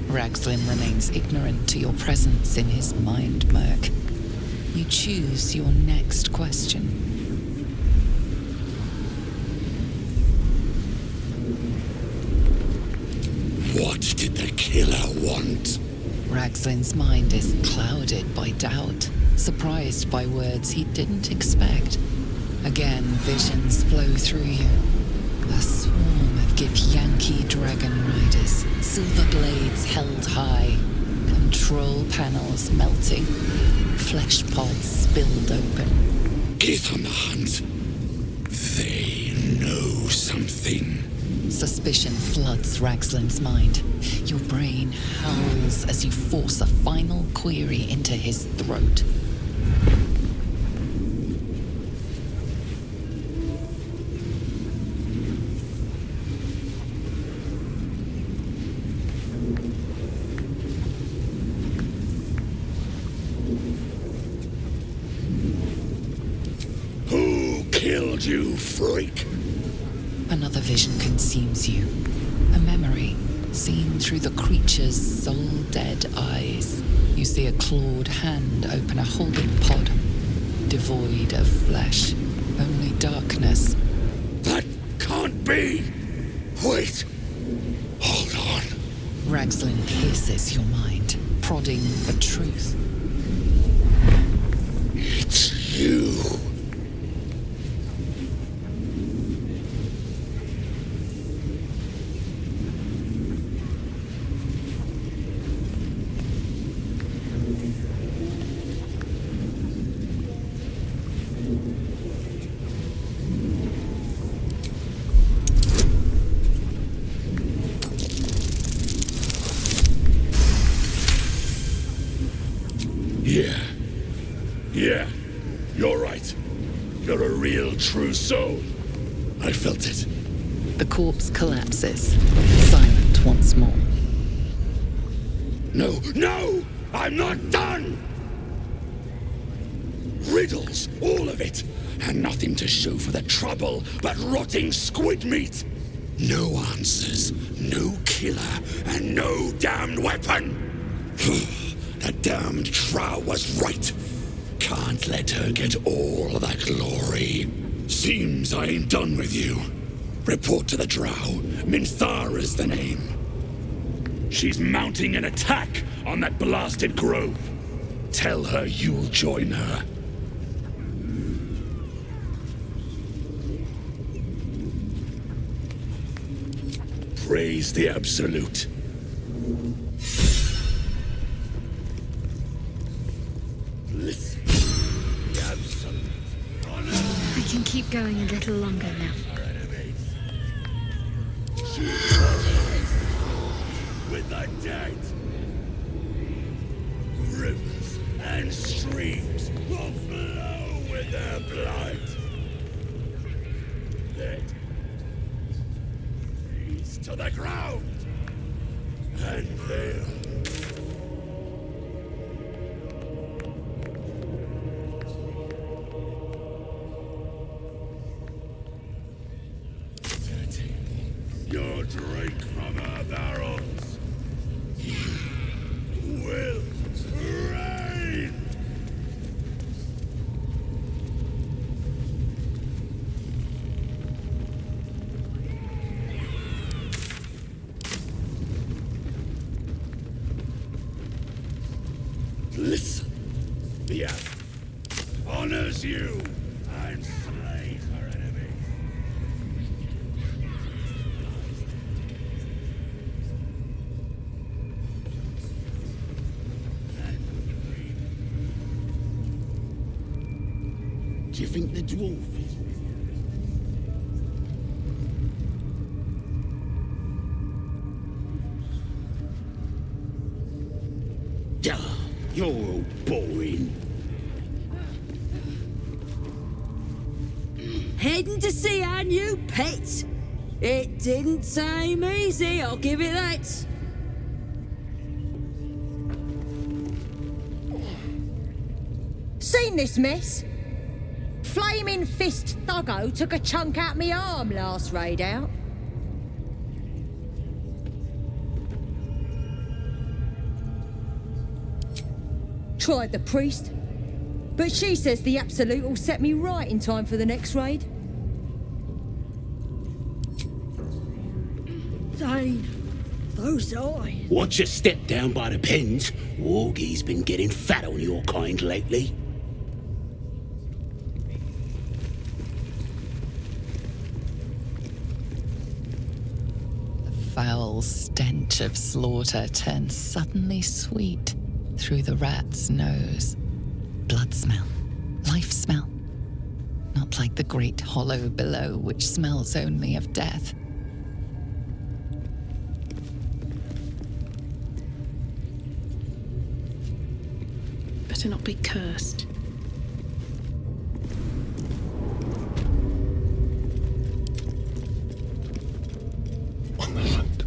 Ragzlin remains ignorant to your presence in his mind murk. You choose your next question. What did the killer want? Ragzlin's mind is clouded by doubt, surprised by words he didn't expect. Again, visions flow through you. A swarm of Githyanki dragon riders, silver blades held high, control panels melting, flesh pods spilled open. Gith on the hunt. They know something. Suspicion floods Ragzlin's mind. Your brain howls as you force a final query into his throat. Who killed you, freak? Another vision consumes you. A memory, seen through the creature's soul-dead eyes. You see a clawed hand open a holding pod, devoid of flesh, only darkness. That can't be! Wait! Hold on. Ragzlin pierces your mind, prodding for truth. It's you. Yeah, you're right. You're a real, true soul. I felt it. The corpse collapses, silent once more. No! I'm not done! Riddles, all of it, and nothing to show for the trouble but rotting squid meat. No answers, no killer, and no damned weapon. That damned Trow was right. Can't let her get all that glory. Seems I ain't done with you. Report to the Drow. Minthara's the name. She's mounting an attack on that blasted grove. Tell her you'll join her. Praise the Absolute. Listen, the Absolute. I can keep going a little longer now. With the dead. Rivers and streams will flow with their blood. Dead. Knees to the ground. And they'll your drink from our barrels. You will reign. Listen, the act honors you and slays her enemies. Do you think the dwarf is... Duh, you're all boring. How heading to see our new pet. It didn't seem easy, I'll give it that. Seen this mess? Flaming Fist Thuggo took a chunk out me arm last raid out. Tried the priest, but she says the Absolute will set me right in time for the next raid. Zane, those eyes. Watch your step down by the pens. Wargie's been getting fat on your kind lately. The foul stench of slaughter turns suddenly sweet through the rat's nose. Blood smell, life smell. Not like the great hollow below, which smells only of death. Better not be cursed. On the hunt.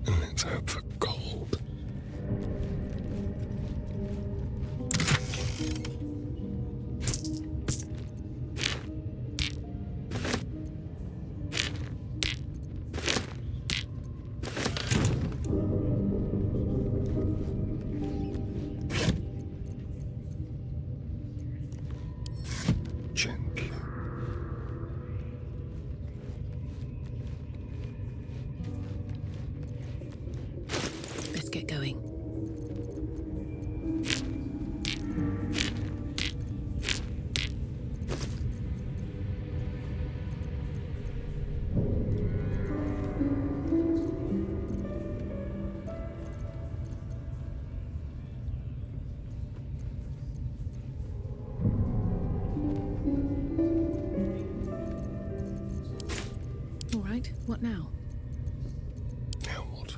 And let's hope for gold. Gently. Let's get going. All right, what now? Now what?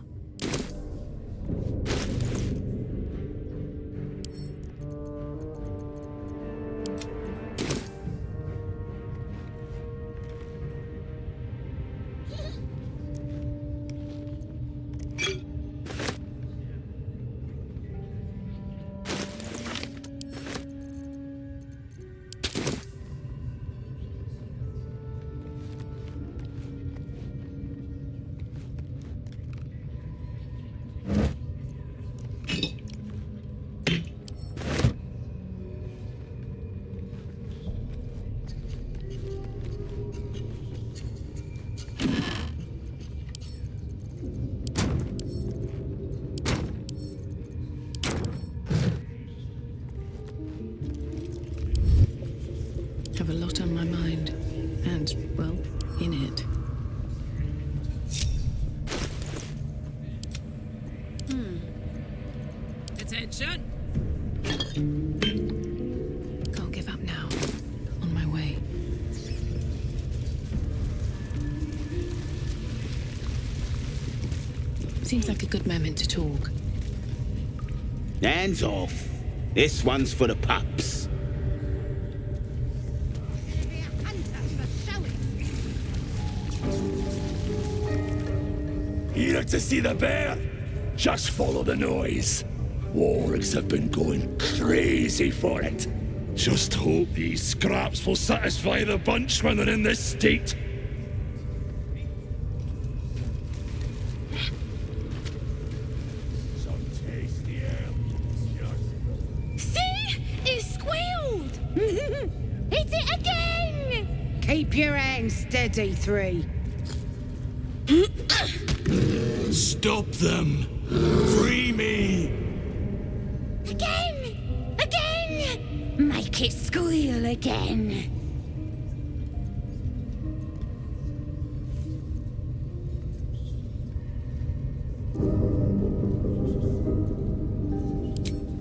Have a lot on my mind, and, well, in it. Attention! Can't give up now. On my way. Seems like a good moment to talk. Hands off. This one's for the pups. Here to see the bear? Just follow the noise. Wargs have been going crazy for it. Just hope these scraps will satisfy the bunch when they're in this state. See? He squealed! Hit it again! Keep your hands steady, Three. Stop them! Free me! Again! Again! Make it squeal again.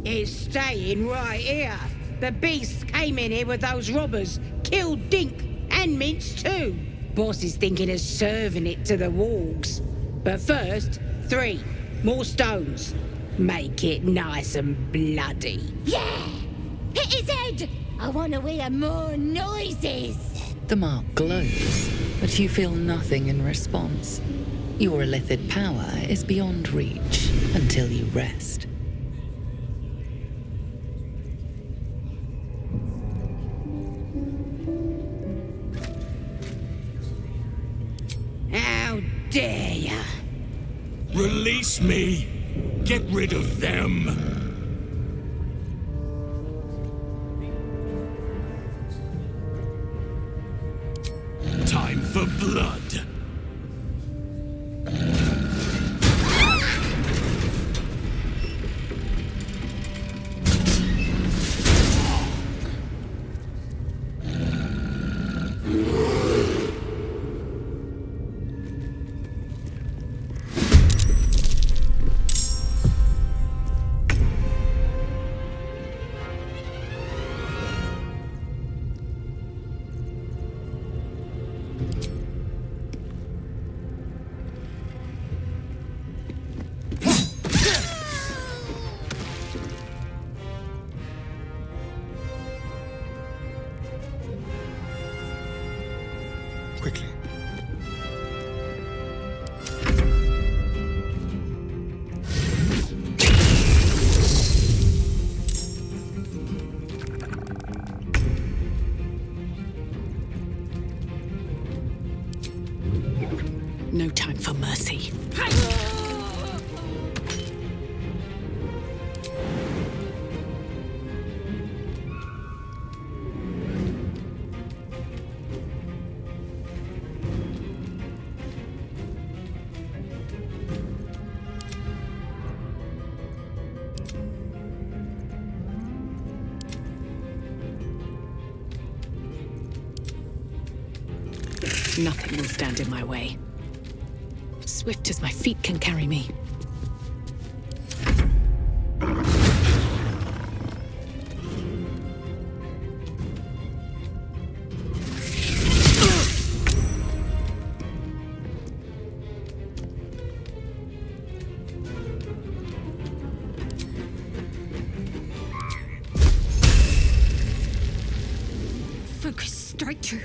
It's staying right here. The beasts came in here with those robbers, killed Dink and Mince too. Boss is thinking of serving it to the wargs. But first, 3 more stones. Make it nice and bloody. Yeah! Hit his head! I want to hear more noises! The mark glows, but you feel nothing in response. Your illithid power is beyond reach until you rest. How dare ya? Release me! Get rid of them! Time for blood! Quickly. No time for mercy. Nothing will stand in my way. Swift as my feet can carry me. Focus straight through.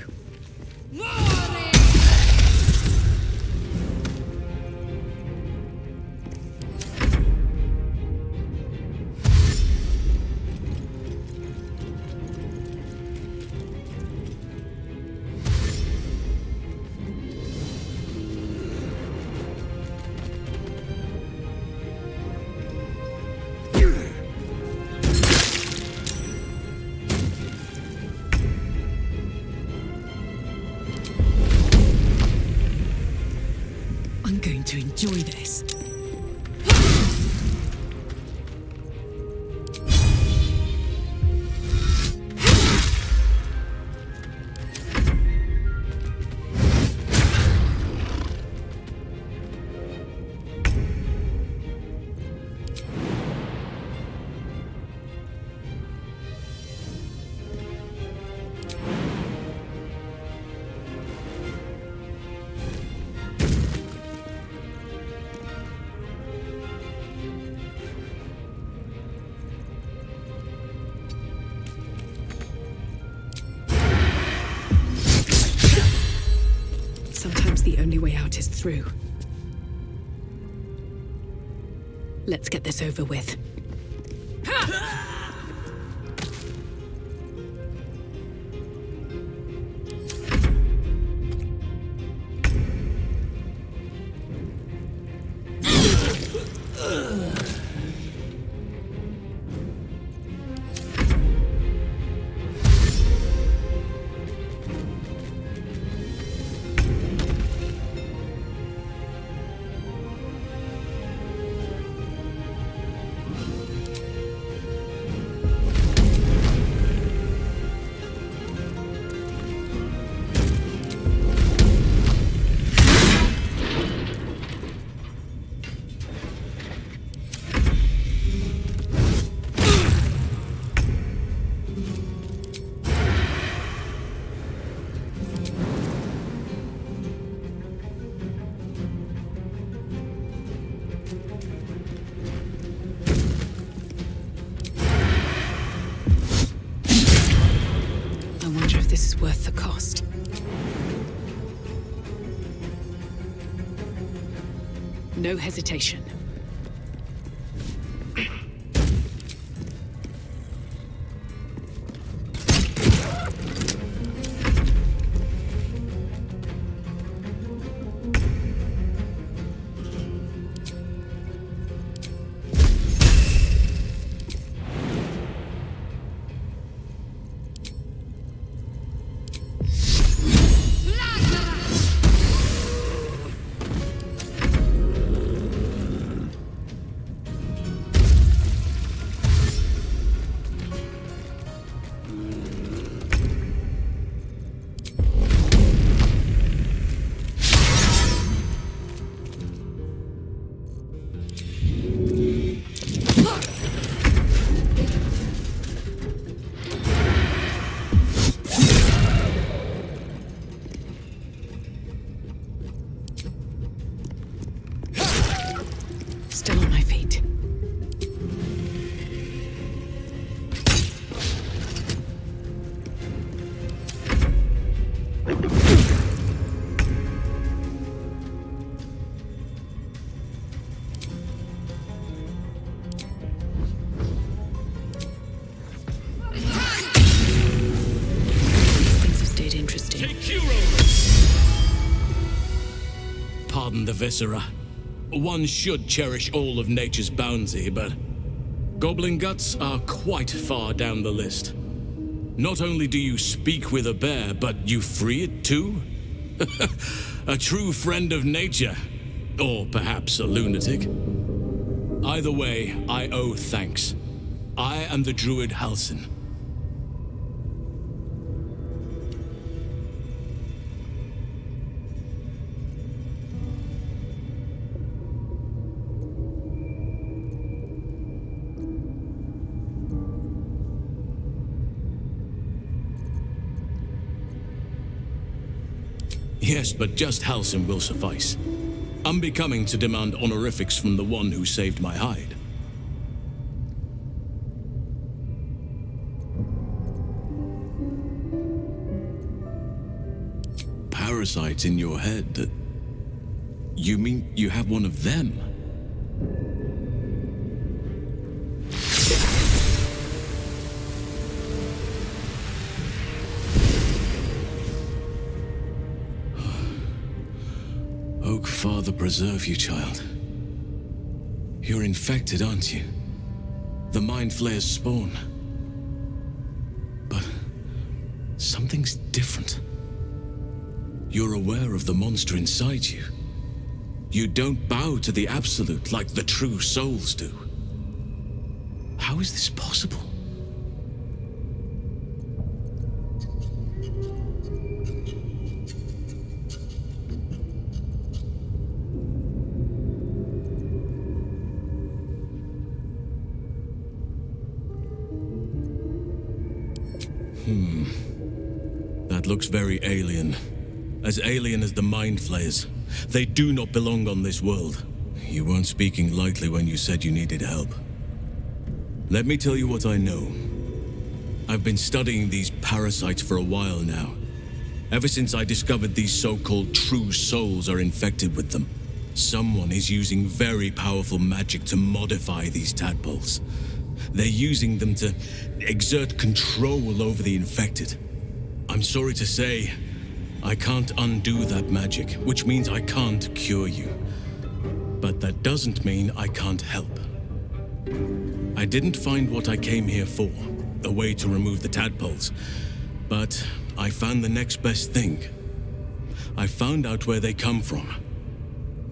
I'm going to enjoy this. Sometimes the only way out is through. Let's get this over with. this is worth the cost. No hesitation. Still on my feet. Things have stayed interesting. Pardon the viscera. One should cherish all of nature's bounty, but goblin guts are quite far down the list. Not only do you speak with a bear, but you free it too? A true friend of nature. Or perhaps a lunatic. Either way, I owe thanks. I am the druid Halsin. Yes, but just Halsin will suffice. Unbecoming to demand honorifics from the one who saved my hide. Parasites in your head? You mean you have one of them? Oak Father preserve you, child. You're infected, aren't you? The Mind Flayer's spawn. But something's different. You're aware of the monster inside you. You don't bow to the Absolute like the true souls do. How is this possible? That looks very alien. As alien as the Mind Flayers. They do not belong on this world. You weren't speaking lightly when you said you needed help. Let me tell you what I know. I've been studying these parasites for a while now. Ever since I discovered these so-called true souls are infected with them. Someone is using very powerful magic to modify these tadpoles. They're using them to exert control over the infected. I'm sorry to say, I can't undo that magic, which means I can't cure you. But that doesn't mean I can't help. I didn't find what I came here for, a way to remove the tadpoles, but I found the next best thing. I found out where they come from.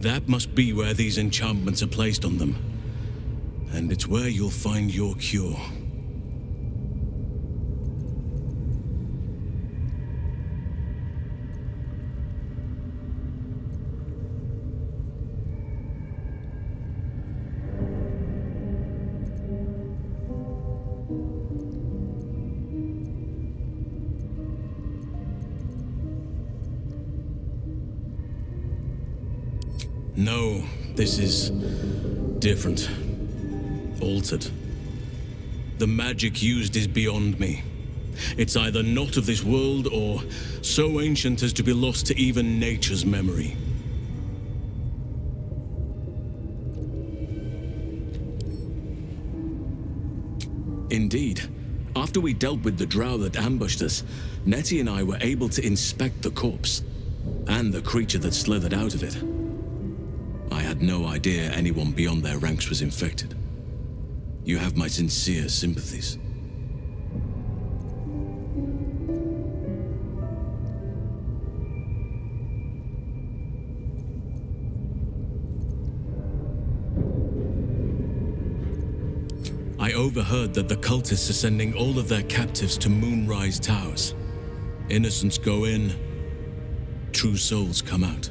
That must be where these enchantments are placed on them. And it's where you'll find your cure. No, this is different. Altered. The magic used is beyond me. It's either not of this world or so ancient as to be lost to even nature's memory. Indeed. After we dealt with the drow that ambushed us, Nettie and I were able to inspect the corpse, and the creature that slithered out of it. I had no idea anyone beyond their ranks was infected. You have my sincere sympathies. I overheard that the cultists are sending all of their captives to Moonrise Towers. Innocents go in, true souls come out.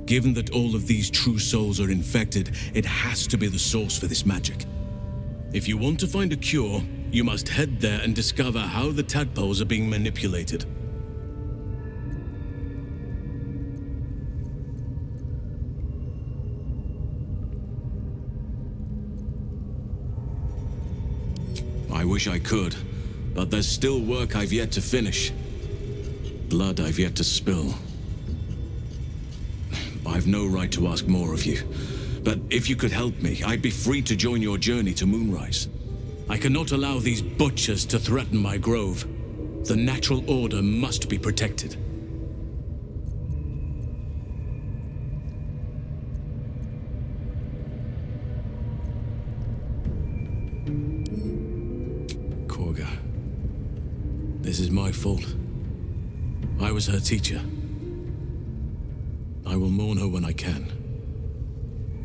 Given that all of these true souls are infected, it has to be the source for this magic. If you want to find a cure, you must head there and discover how the tadpoles are being manipulated. I wish I could, but there's still work I've yet to finish. Blood I've yet to spill. I've no right to ask more of you, but if you could help me, I'd be free to join your journey to Moonrise. I cannot allow these butchers to threaten my grove. The natural order must be protected. Korga. This is my fault. I was her teacher. I will mourn her when I can.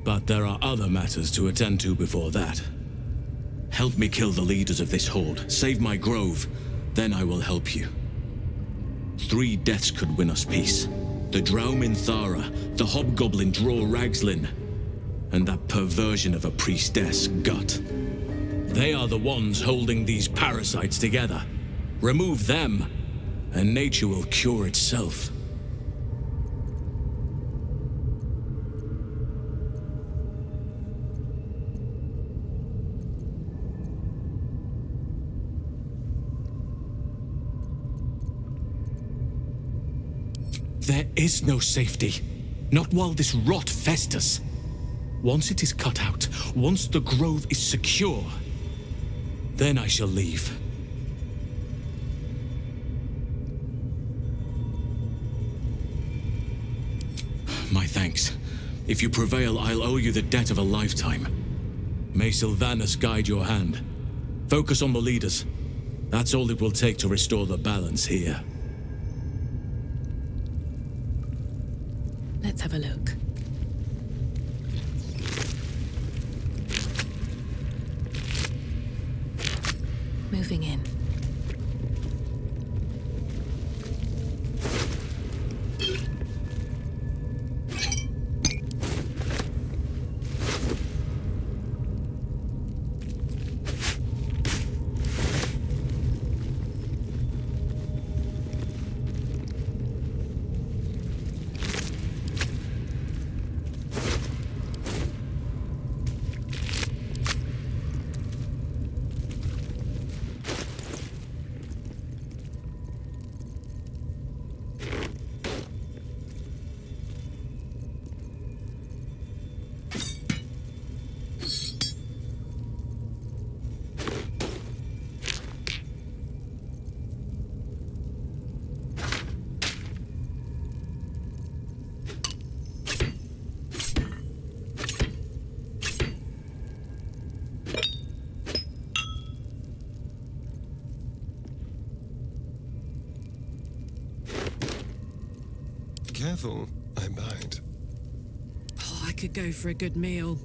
But there are other matters to attend to before that. Help me kill the leaders of this horde, save my grove, then I will help you. 3 deaths could win us peace. The drow Minthara, the hobgoblin Draw Ragslin, and that perversion of a priestess, Gut. They are the ones holding these parasites together. Remove them, and nature will cure itself. There is no safety. Not while this rot festers. Once it is cut out, once the grove is secure, then I shall leave. My thanks. If you prevail, I'll owe you the debt of a lifetime. May Sylvanus guide your hand. Focus on the leaders. That's all it will take to restore the balance here. Let's have a look. Moving in. Careful, I bite. Oh, I could go for a good meal.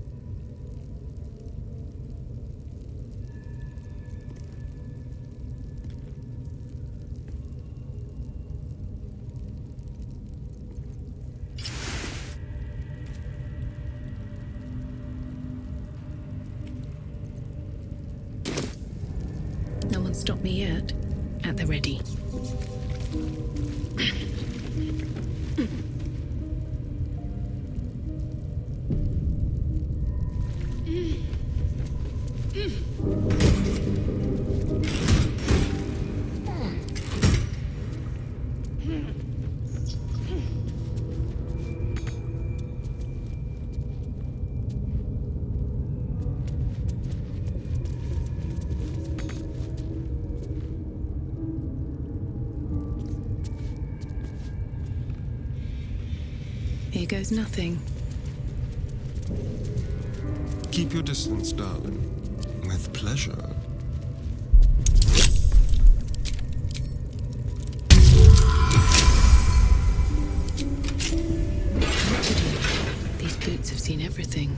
No one's stopped me yet. At the ready. Here goes nothing. Keep your distance, darling. With pleasure. These boots have seen everything.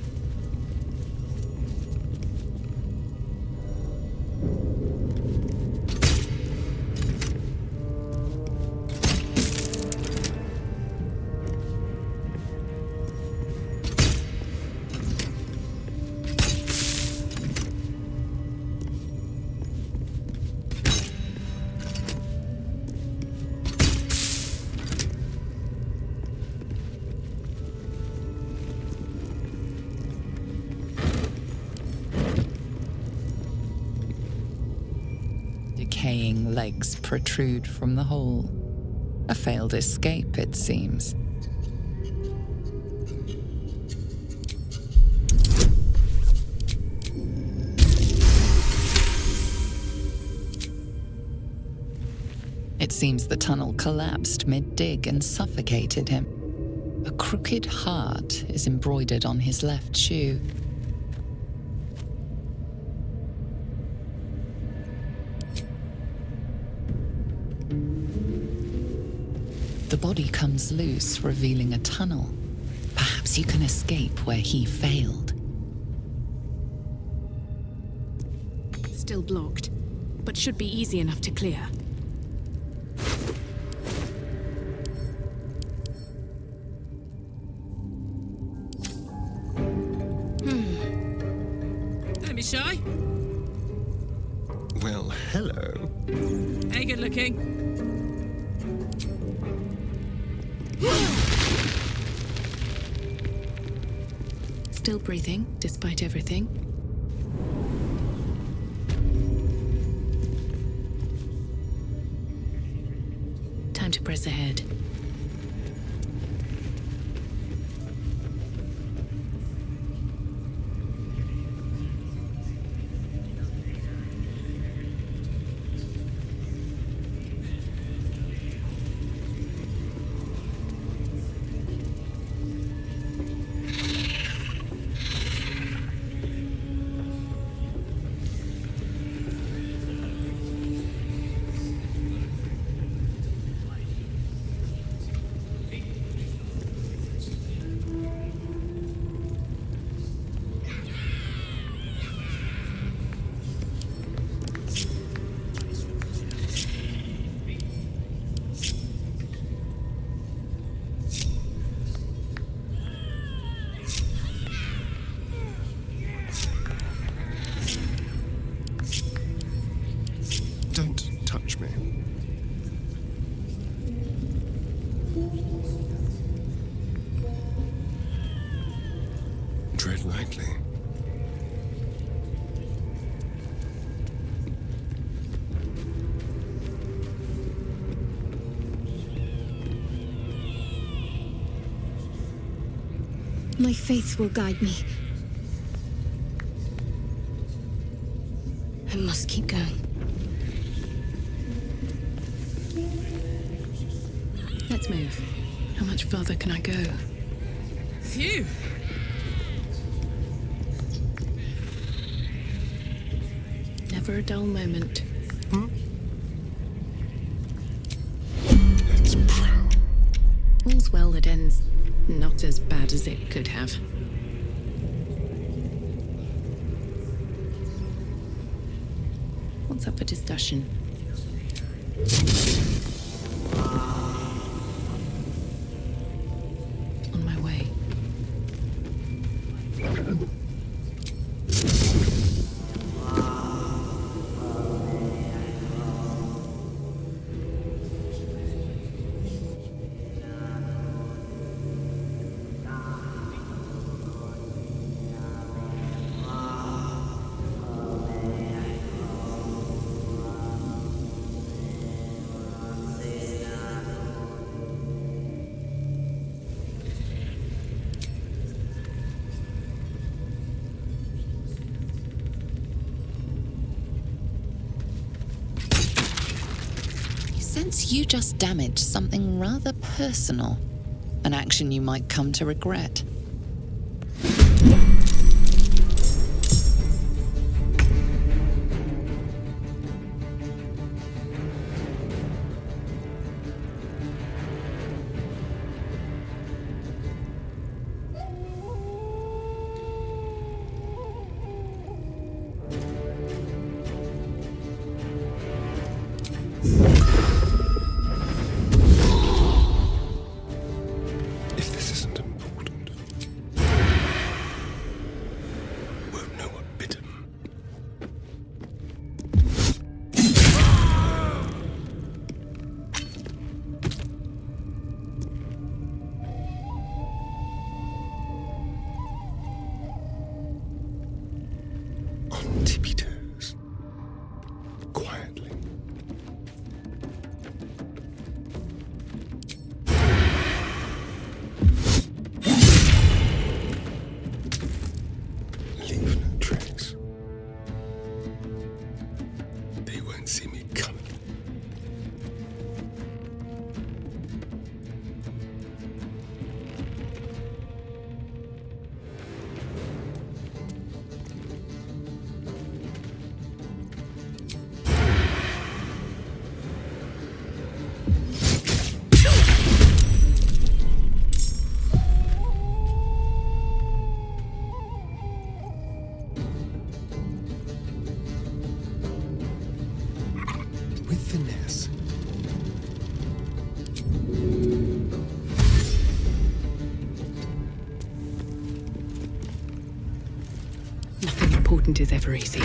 Decaying legs protrude from the hole. A failed escape, it seems. It seems the tunnel collapsed mid-dig and suffocated him. A crooked heart is embroidered on his left shoe. The body comes loose, revealing a tunnel. Perhaps you can escape where he failed. Still blocked, but should be easy enough to clear. Don't be shy. Well, hello. Hey, good looking. Still breathing, despite everything. Time to press ahead. Don't touch me. Tread lightly. My faith will guide me. I must keep going. Let's move. How much further can I go? Phew. Never a dull moment. Let's prowl. All's well that ends not as bad as it could have. What's up for discussion? On my way. means you just damaged something rather personal. An action you might come to regret. If this isn't important, won't know what bit him. On tippy toes, quietly. Leave no trace. They won't see me coming. With finesse. Nothing important is ever easy.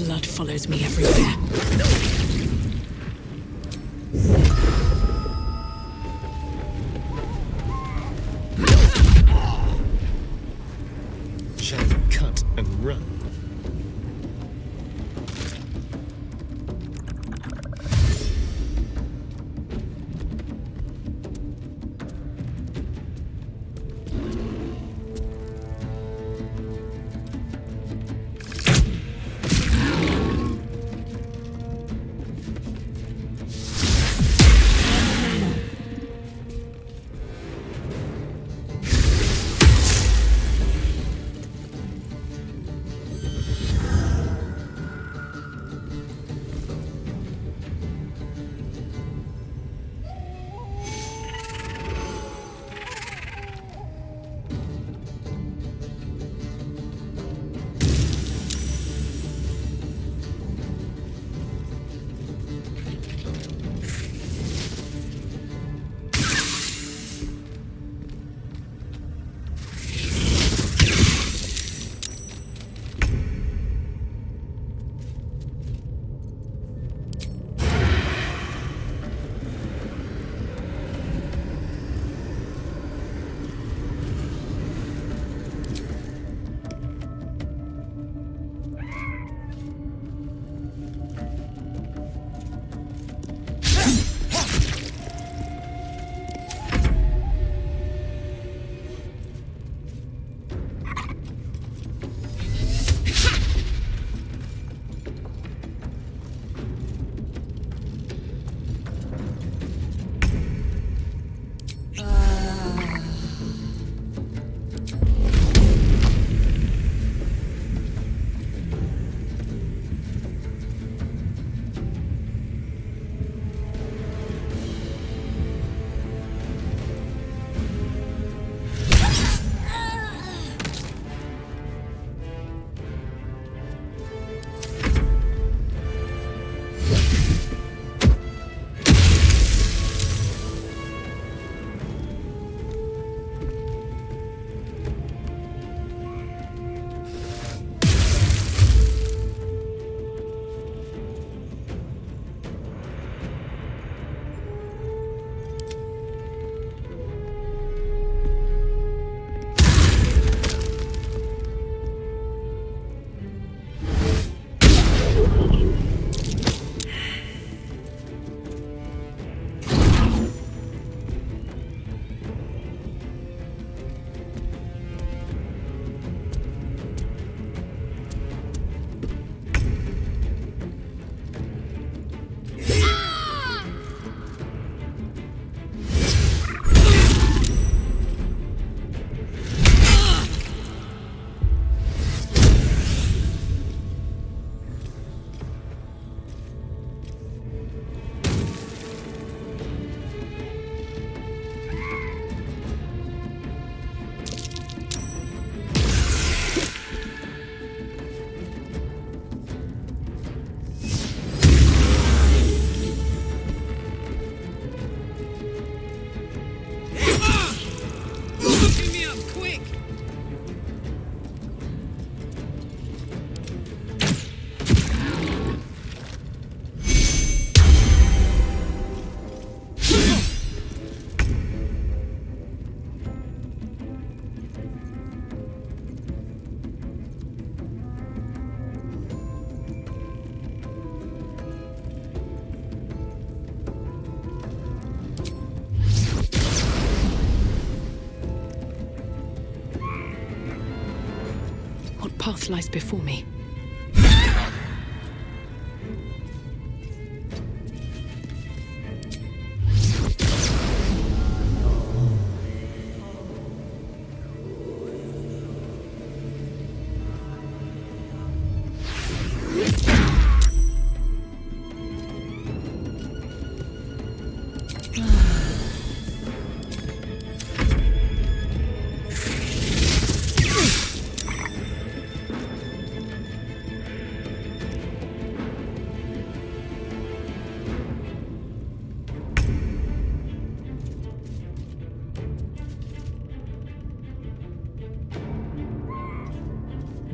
Blood follows me everywhere. Shall we cut and run? path lies before me.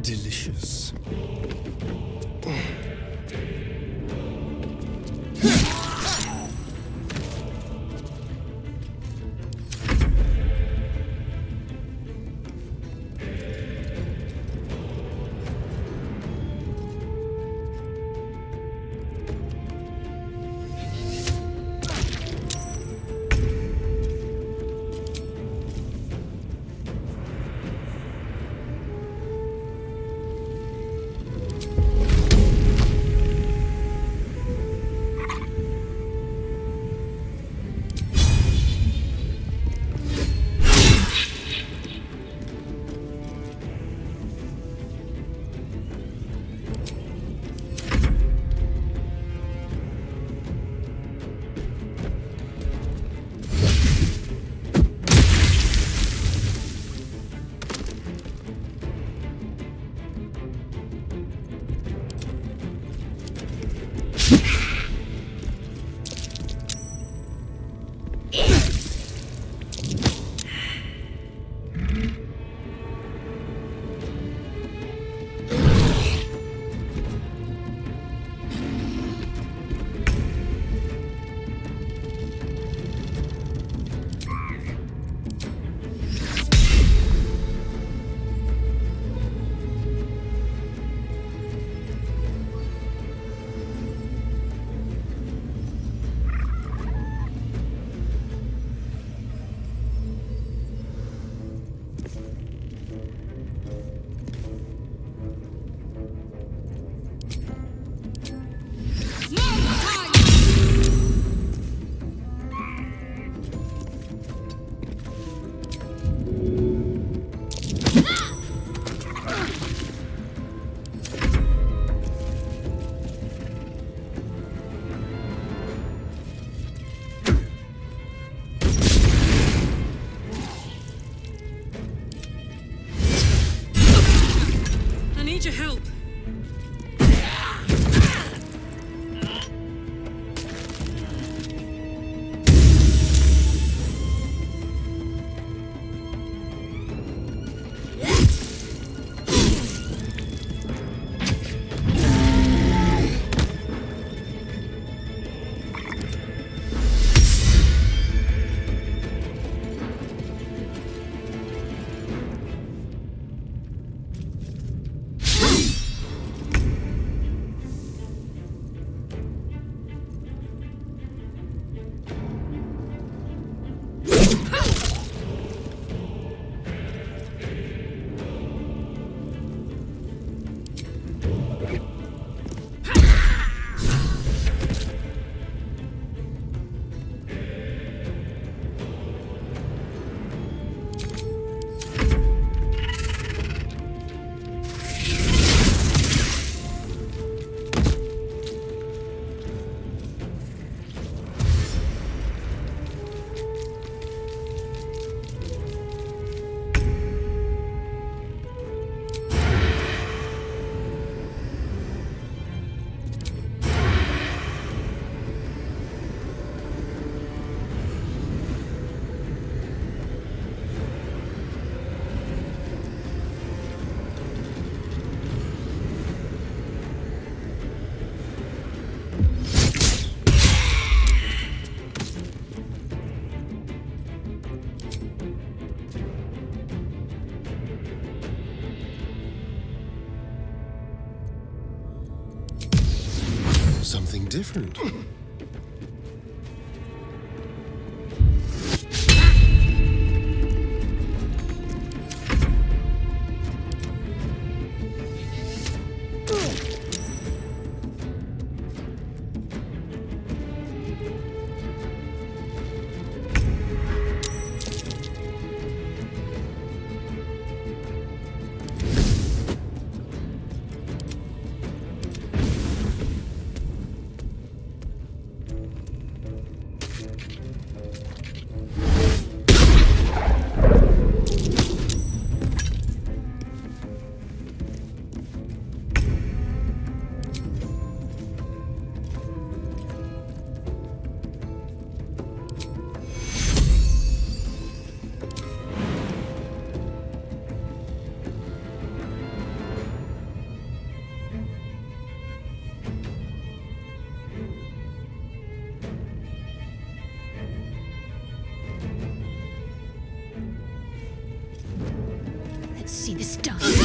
Delicious. Your help. Something different. done.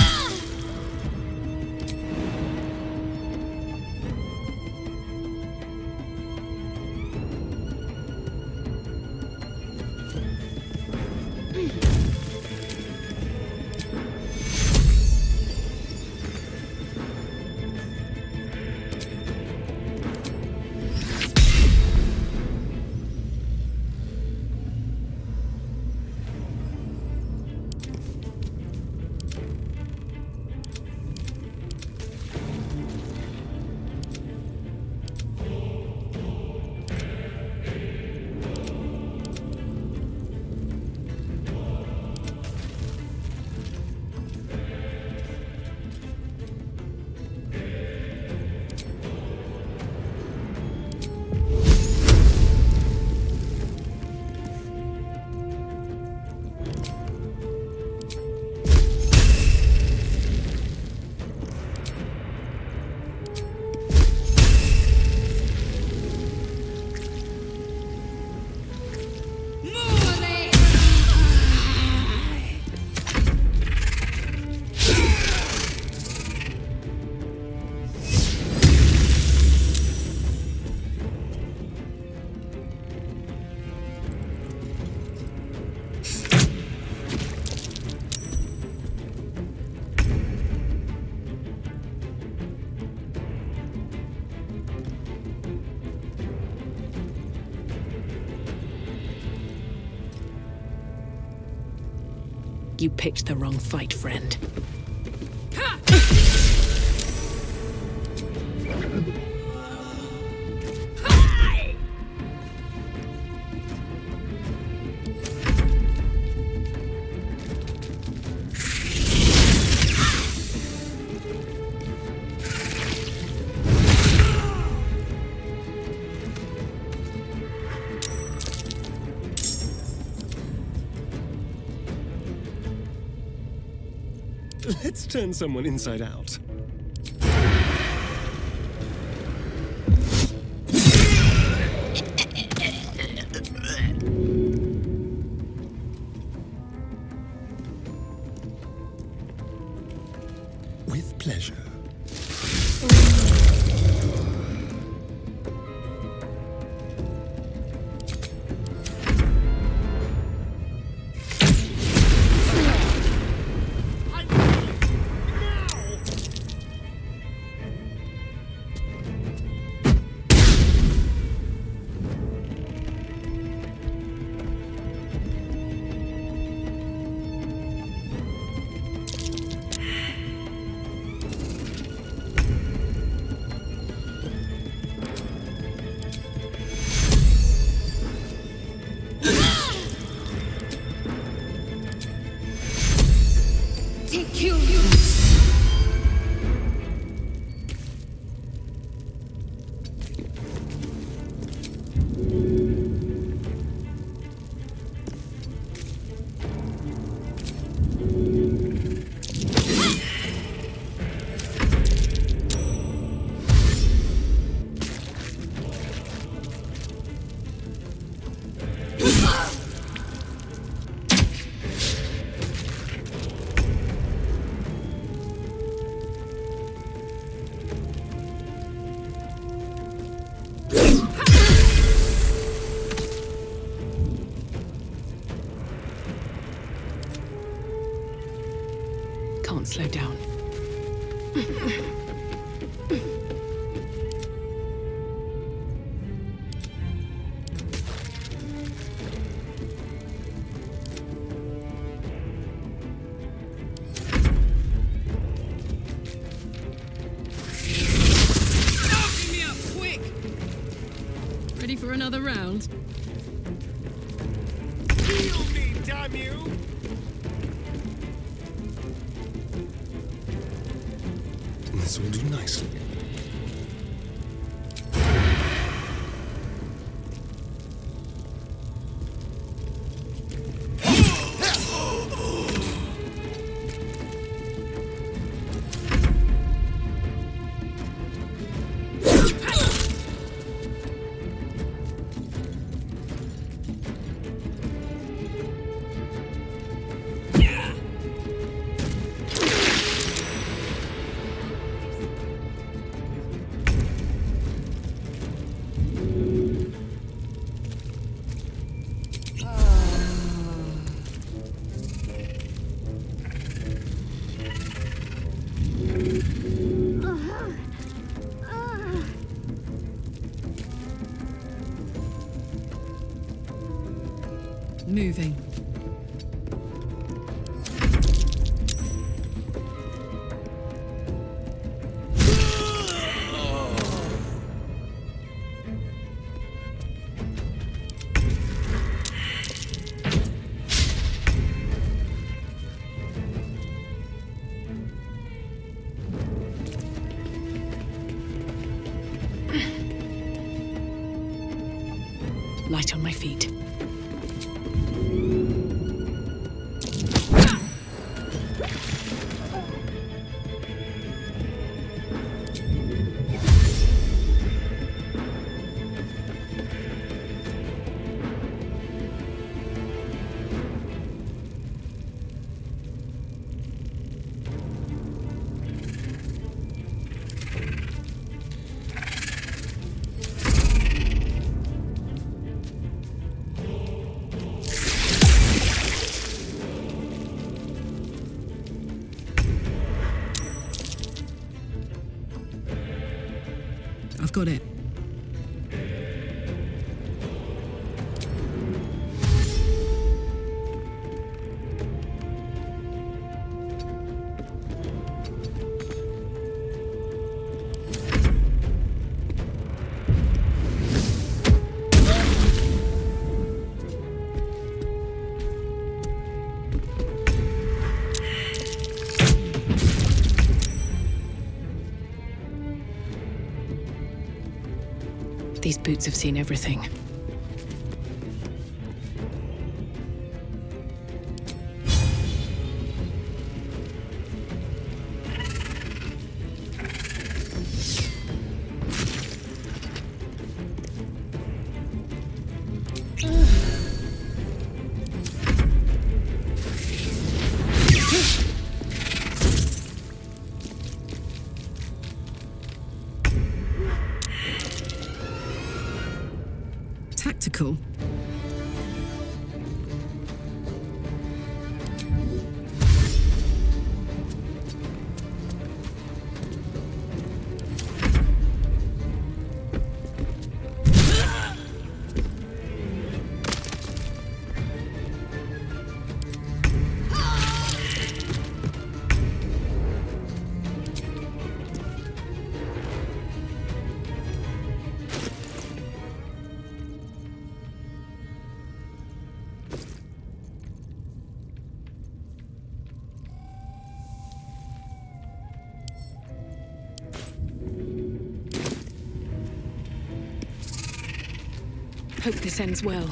You picked the wrong fight, friend. Let's turn someone inside out. With pleasure. Can't slow down. me up, quick! Ready for another round? Heal me, damn you! This will do nicely. Moving. Light on my feet. I've got it. These boots have seen everything. Tactical. Hope this ends well.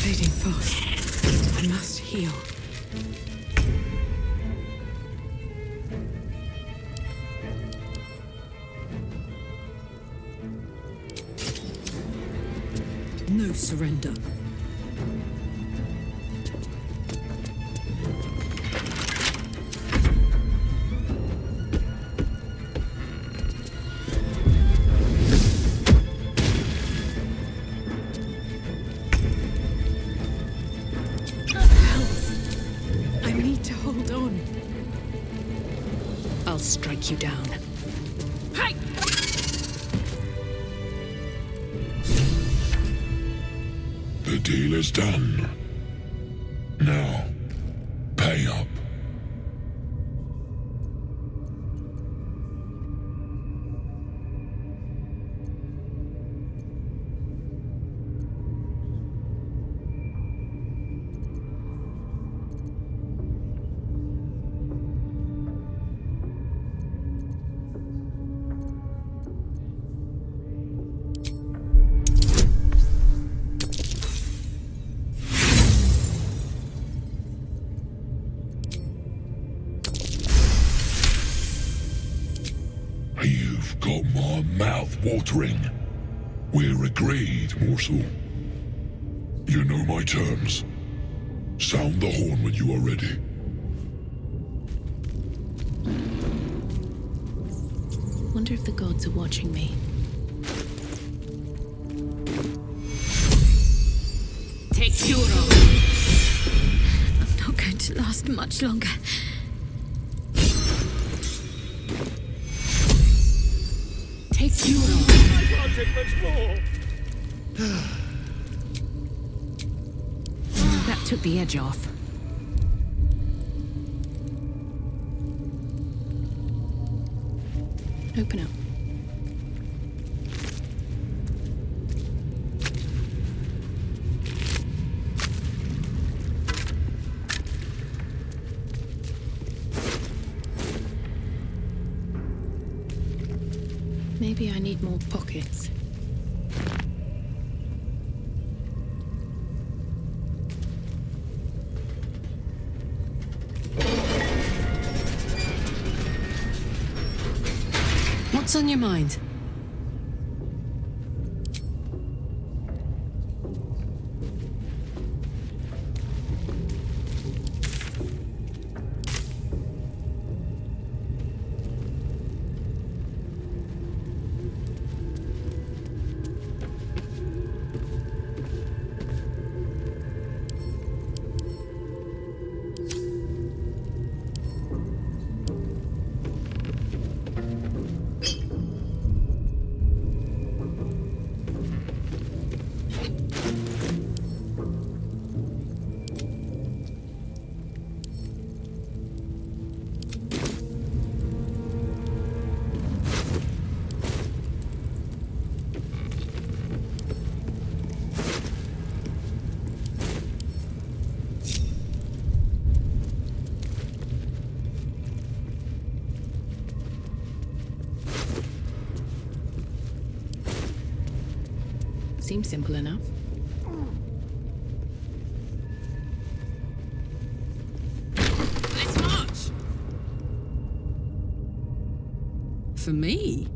Fading fast. I must heal. No surrender. I need to hold on. I'll strike you down. The deal is done. Now, pay up. You've got my mouth watering. We're agreed, morsel. You know my terms. Sound the horn when you are ready. Wonder if the gods are watching me. last much longer. Takes you on. I can't take much more. That took the edge off. Open up. Maybe I need more pockets. What's on your mind? Seems simple enough. Let's march! For me?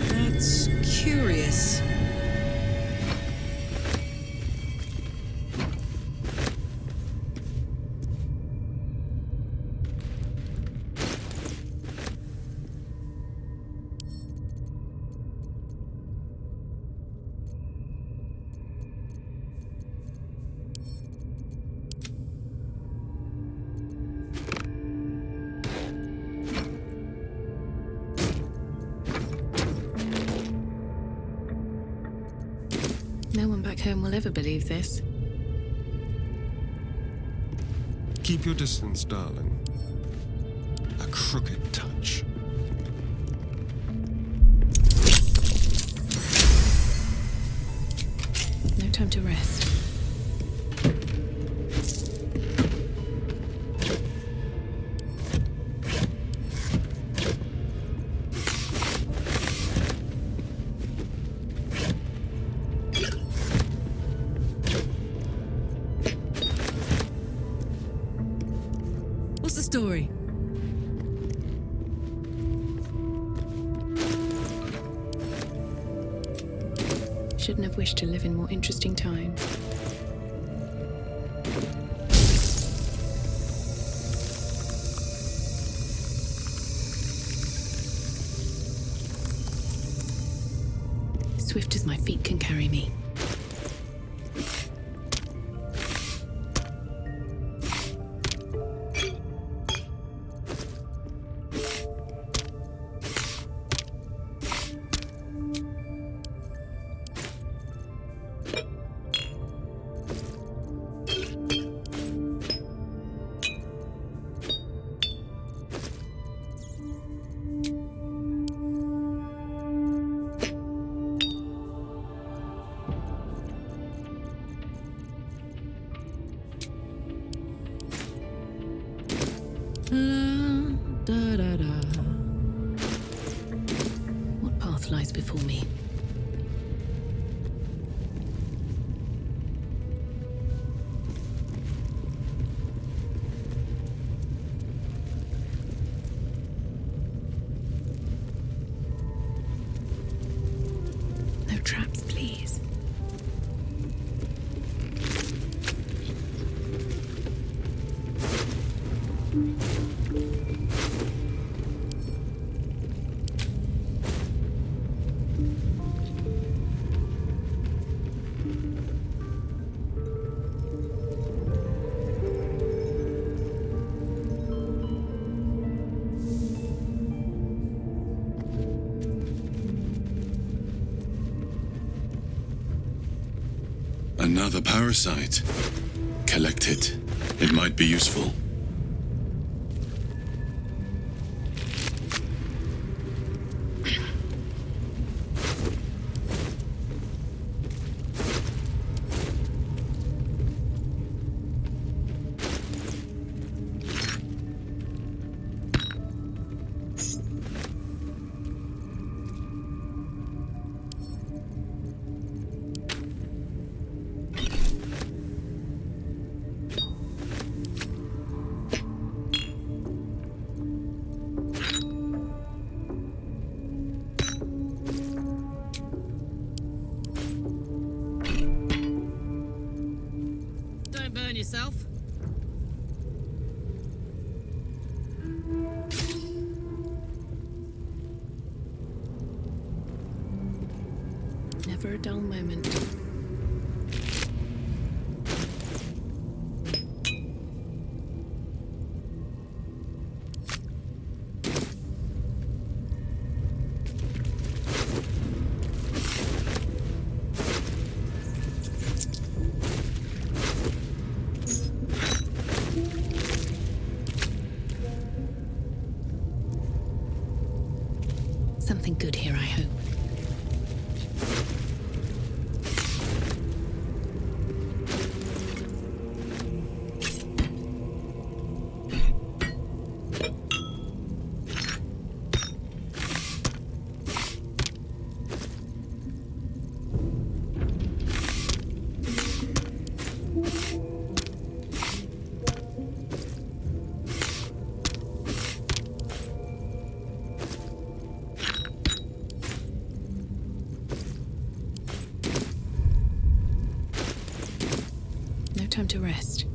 That's curious. No one back home will ever believe this. Keep your distance, darling. A crooked touch. No time to rest. What's the story? Shouldn't have wished to live in more interesting times. Swift as my feet can carry me. What path lies before me? No traps, please. Another parasite. Collect it. It might be useful. Don't burn yourself. Never a dull moment. Something good here, I hope. No time to rest.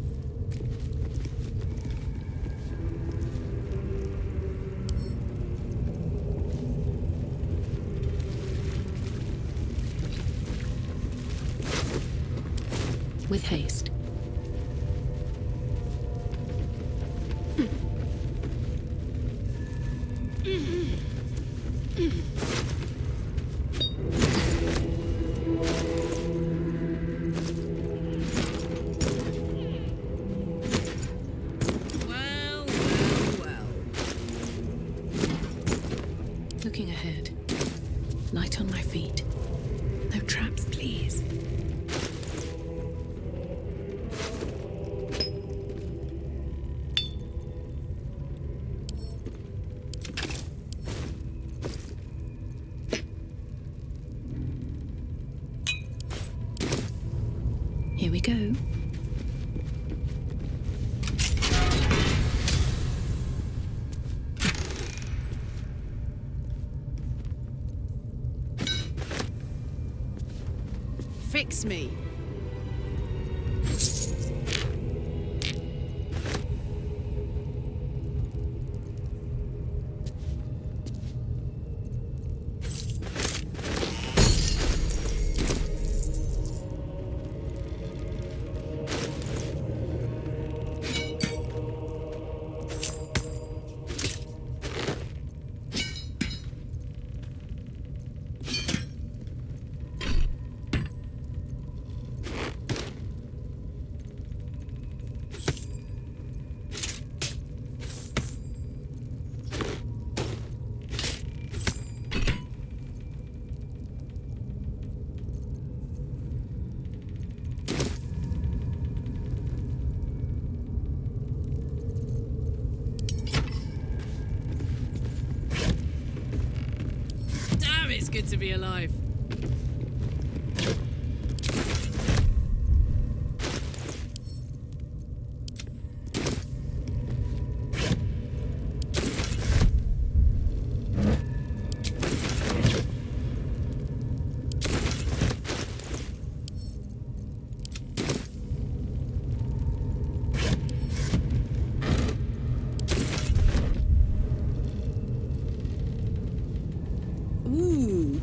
With haste. Looking ahead. Light on my feet. No traps, please. Here we go. Fix me. Damn, it's good to be alive. Ooh.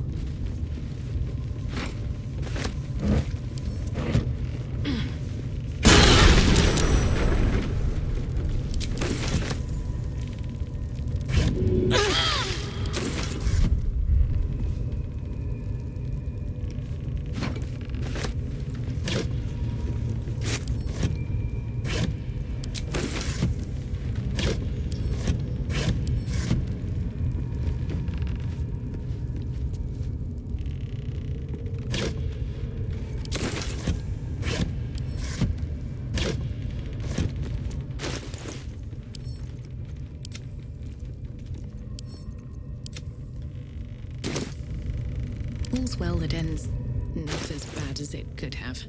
All's well that ends not as bad as it could have.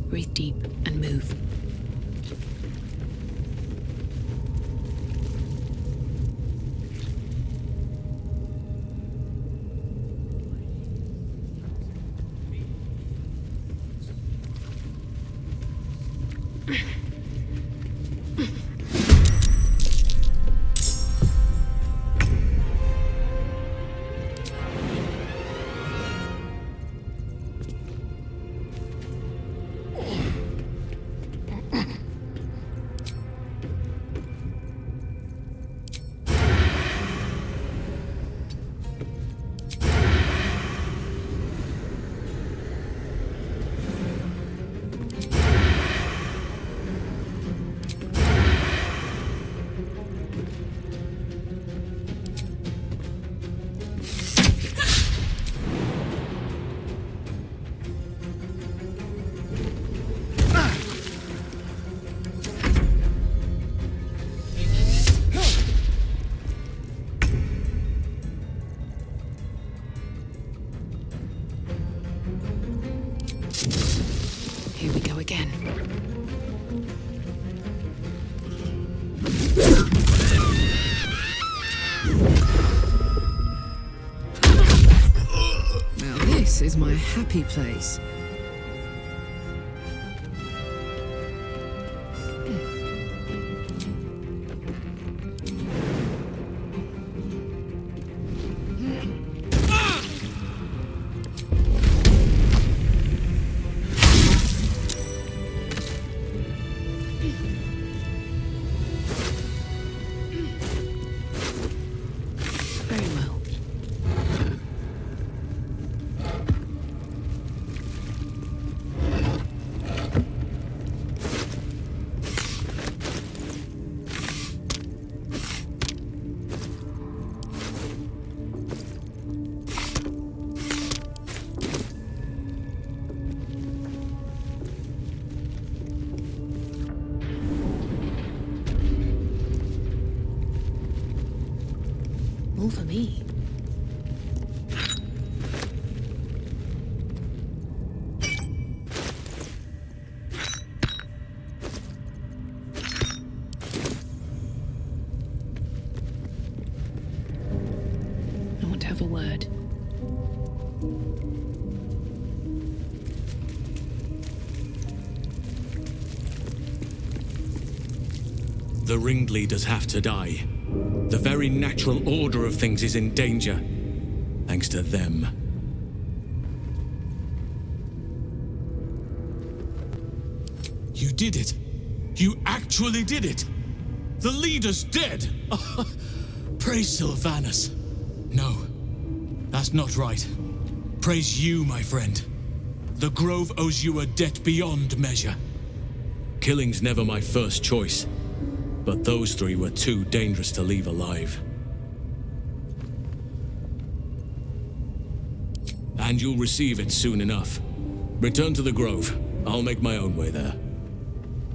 Breathe deep and move. Here we go again. Now this is my happy place. More for me. I want to have a word. The ringleaders have to die. The very natural order of things is in danger, thanks to them. You did it! You actually did it! The leader's dead! Praise Sylvanus. No, that's not right. Praise you, my friend. The Grove owes you a debt beyond measure. Killing's never my first choice, but those three were too dangerous to leave alive. And you'll receive it soon enough. Return to the Grove. I'll make my own way there.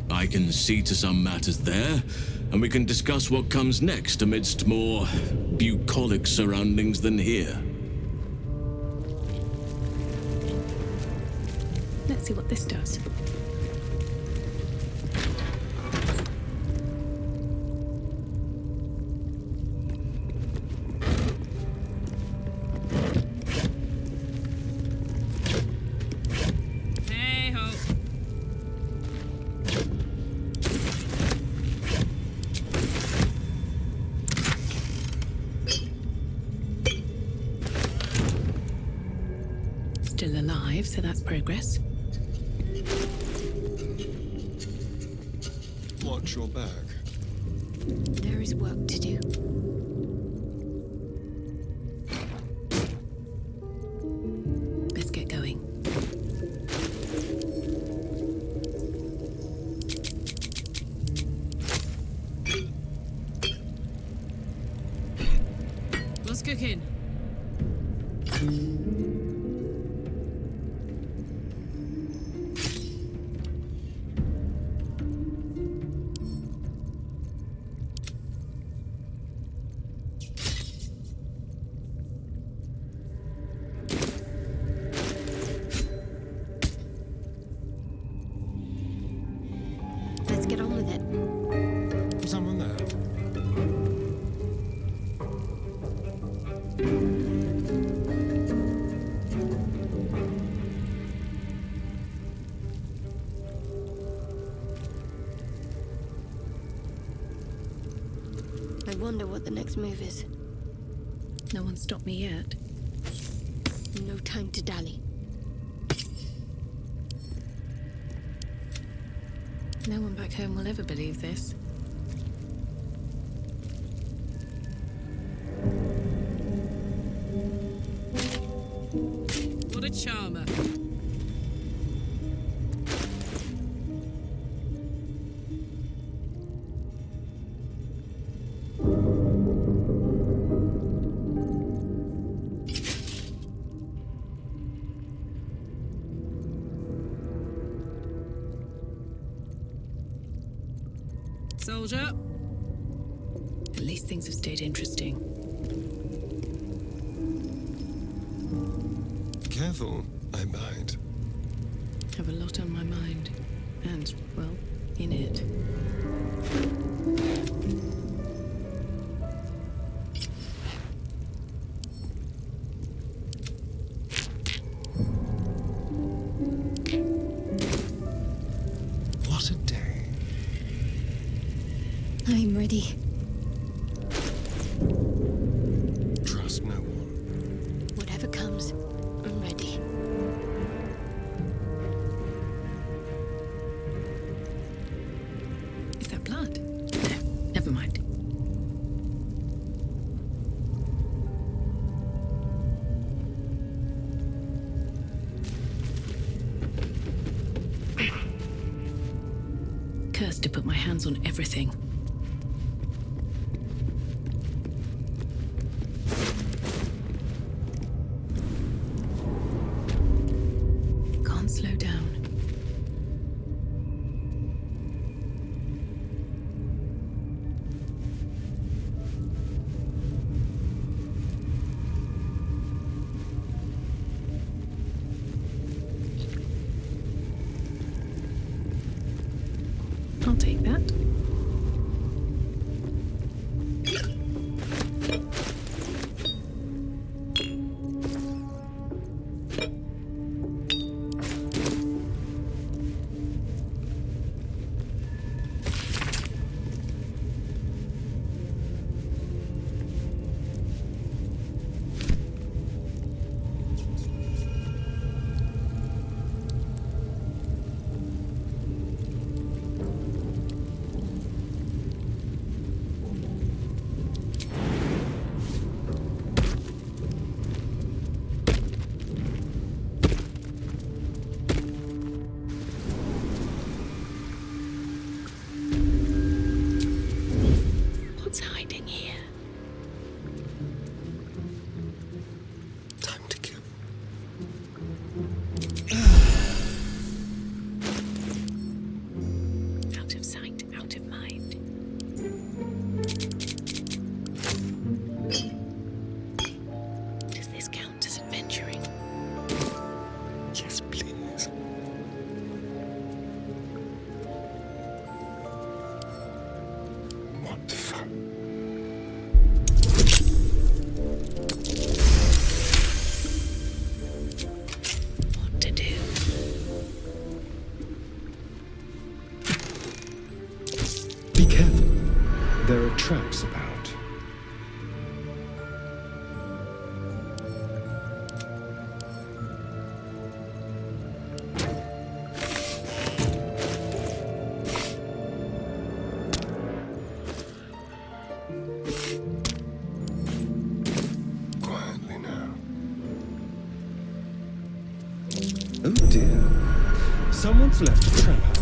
I can see to some matters there, and we can discuss what comes next amidst more bucolic surroundings than here. Let's see what this does. Still alive, so that's progress. Watch your back. There is work to do. Let's get going. What's cooking? I wonder what the next move is. No one stopped me yet. No time to dally. No one back home will ever believe this. What a charmer. Soldier. At least things have stayed interesting. Careful, I bite. Have a lot on my mind. And, well, in it. What a day. I'm ready. Trust no one. Whatever comes, I'm ready. Is that blood? No, never mind. Cursed to put my hands on everything. Can't slow down. I'll take that. What's hiding here? Time to kill. Out of sight, out of mind. Does this count as adventuring? Yes, please. What fun. What to do? Be careful. There are traps about. Quietly now. Oh dear. Someone's left a trap out.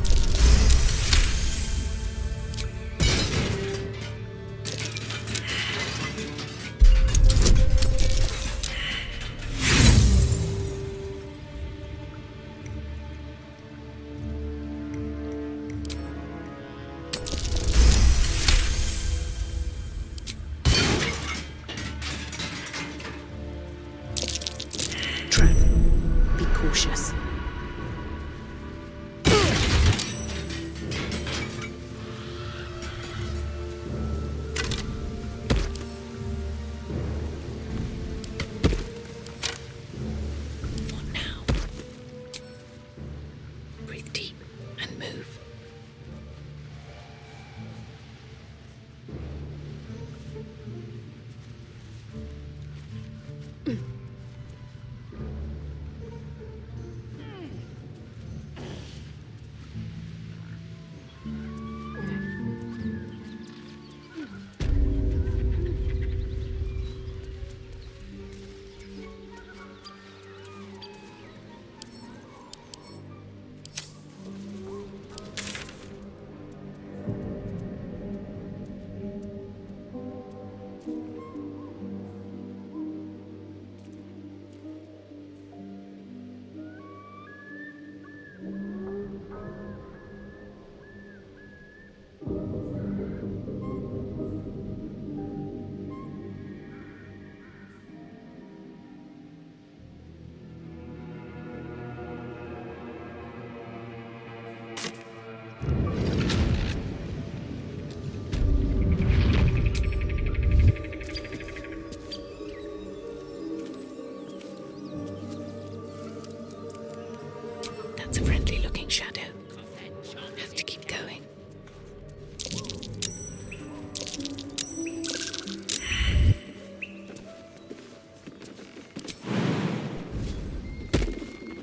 Trap. Be cautious.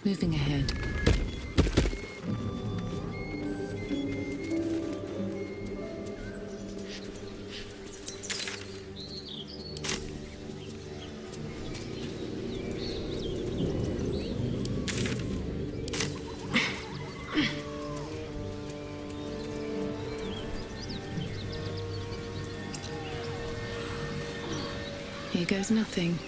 Moving ahead. Here goes nothing.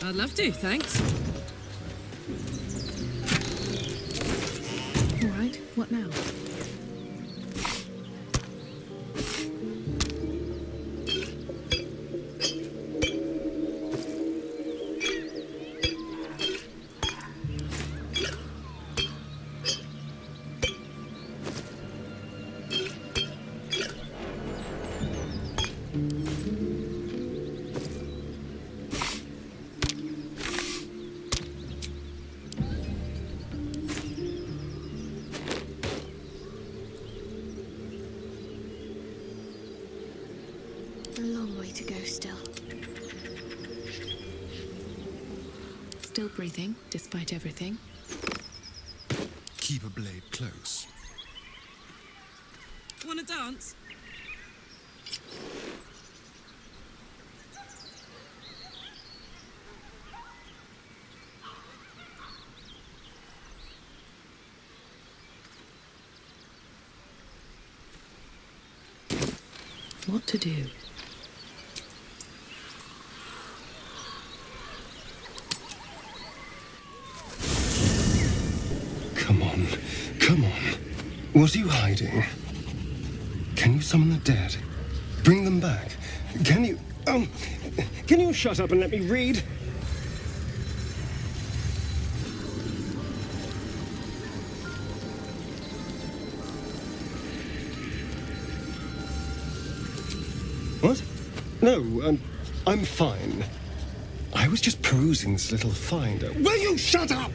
I'd love to, thanks. All right, what now? A long way to go still. Still breathing, despite everything. Keep a blade close. Wanna dance? What to do? Come on, come on. What are you hiding? Can you summon the dead? Bring them back. Can you... can you shut up and let me read? What? No, I'm fine. I was just perusing this little finder. Will you shut up?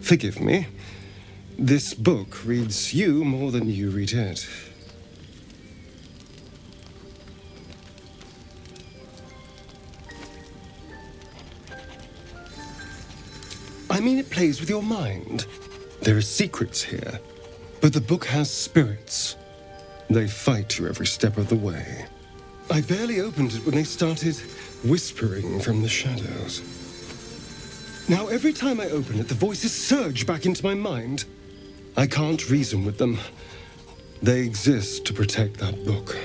Forgive me. This book reads you more than you read it. I mean, it plays with your mind. There are secrets here, but the book has spirits. They fight you every step of the way. I barely opened it when they started whispering from the shadows. Now, every time I open it, the voices surge back into my mind. I can't reason with them. They exist to protect that book.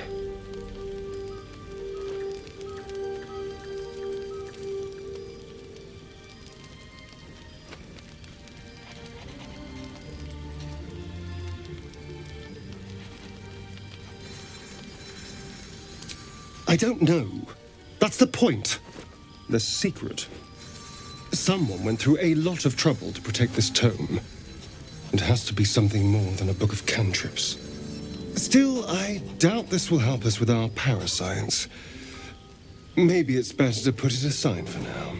I don't know. That's the point. The secret. Someone went through a lot of trouble to protect this tome. It has to be something more than a book of cantrips. Still, I doubt this will help us with our parascience. Maybe it's better to put it aside for now.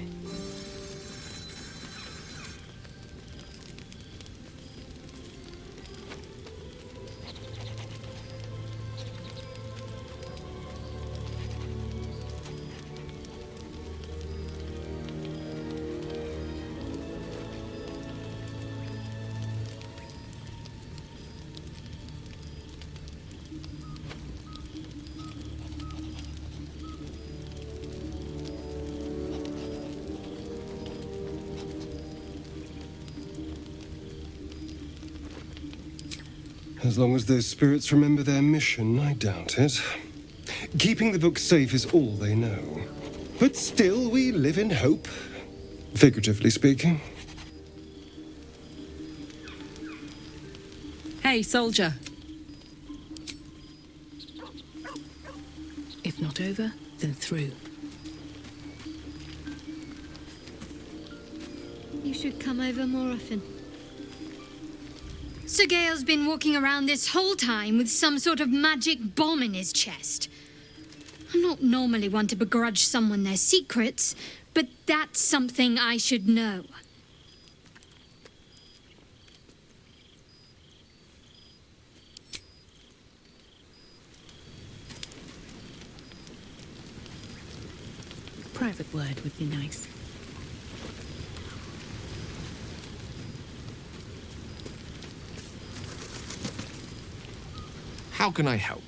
As long as those spirits remember their mission, I doubt it. Keeping the book safe is all they know. But still, we live in hope, figuratively speaking. Hey, soldier. If not over, then through. should come over more often. Sir Gale's been walking around this whole time with some sort of magic bomb in his chest. I'm not normally one to begrudge someone their secrets, but that's something I should know. Private word would be nice. How can I help?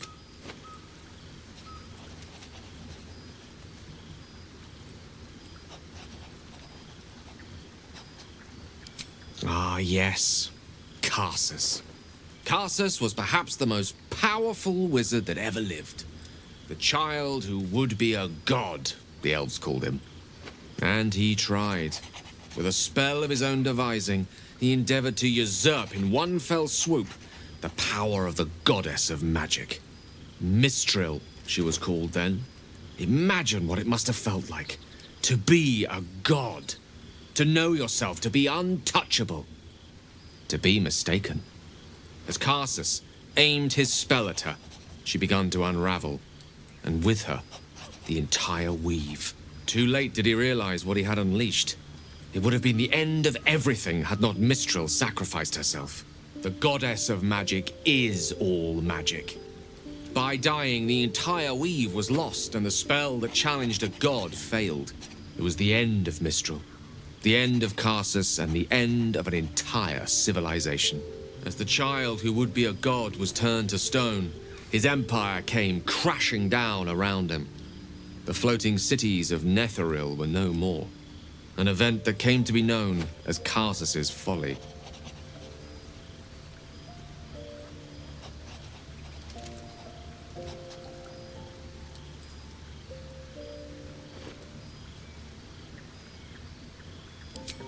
Ah, yes. Karsus. Karsus was perhaps the most powerful wizard that ever lived. The child who would be a god, the elves called him. And he tried. With a spell of his own devising, he endeavored to usurp in one fell swoop the power of the goddess of magic. Mistril, she was called then. Imagine what it must have felt like to be a god. To know yourself, to be untouchable. To be mistaken. As Karsus aimed his spell at her, she began to unravel. And with her, the entire weave. Too late did he realize what he had unleashed. It would have been the end of everything had not Mistril sacrificed herself. The goddess of magic is all magic. By dying, the entire weave was lost, and the spell that challenged a god failed. It was the end of Mistril, the end of Karsus, and the end of an entire civilization. As the child who would be a god was turned to stone, his empire came crashing down around him. The floating cities of Netheril were no more. An event that came to be known as Karsus's folly.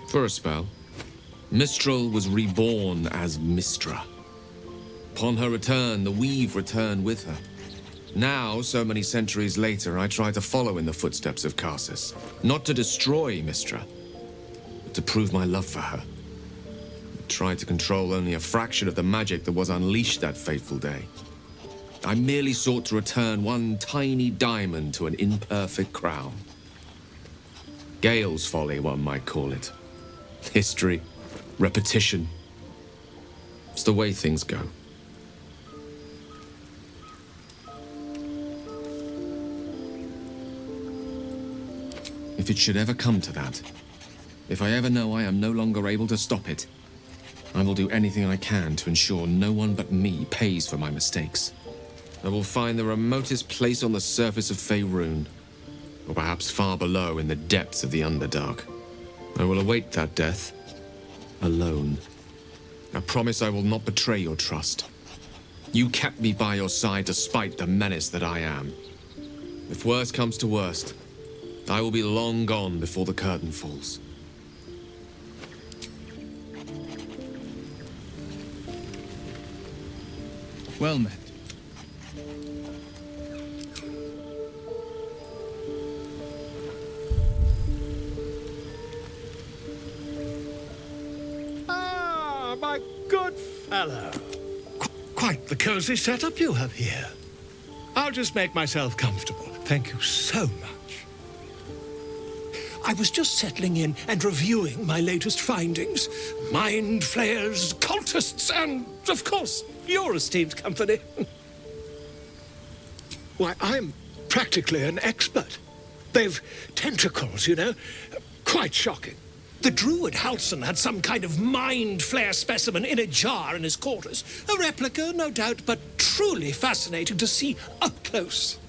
For a spell, Mistril was reborn as Mistra. Upon her return, the weave returned with her. Now, so many centuries later, I try to follow in the footsteps of Karsus. Not to destroy Mistra, but to prove my love for her. I tried to control only a fraction of the magic that was unleashed that fateful day. I merely sought to return one tiny diamond to an imperfect crown. Gale's folly, one might call it. History, repetition. It's the way things go. If it should ever come to that, if I ever know I am no longer able to stop it, I will do anything I can to ensure no one but me pays for my mistakes. I will find the remotest place on the surface of Faerun, or perhaps far below in the depths of the Underdark. I will await that death, alone. I promise I will not betray your trust. You kept me by your side despite the menace that I am. If worst comes to worst, I will be long gone before the curtain falls. Well met. Ah, my good fellow. Quite the cozy setup you have here. I'll just make myself comfortable. Thank you so much. I was just settling in and reviewing my latest findings. Mind flayers, cultists, and, of course, your esteemed company. Why, I'm practically an expert. They've tentacles, you know. Quite shocking. The druid Halson had some kind of mind flare specimen in a jar in his quarters. A replica, no doubt, but truly fascinating to see up close.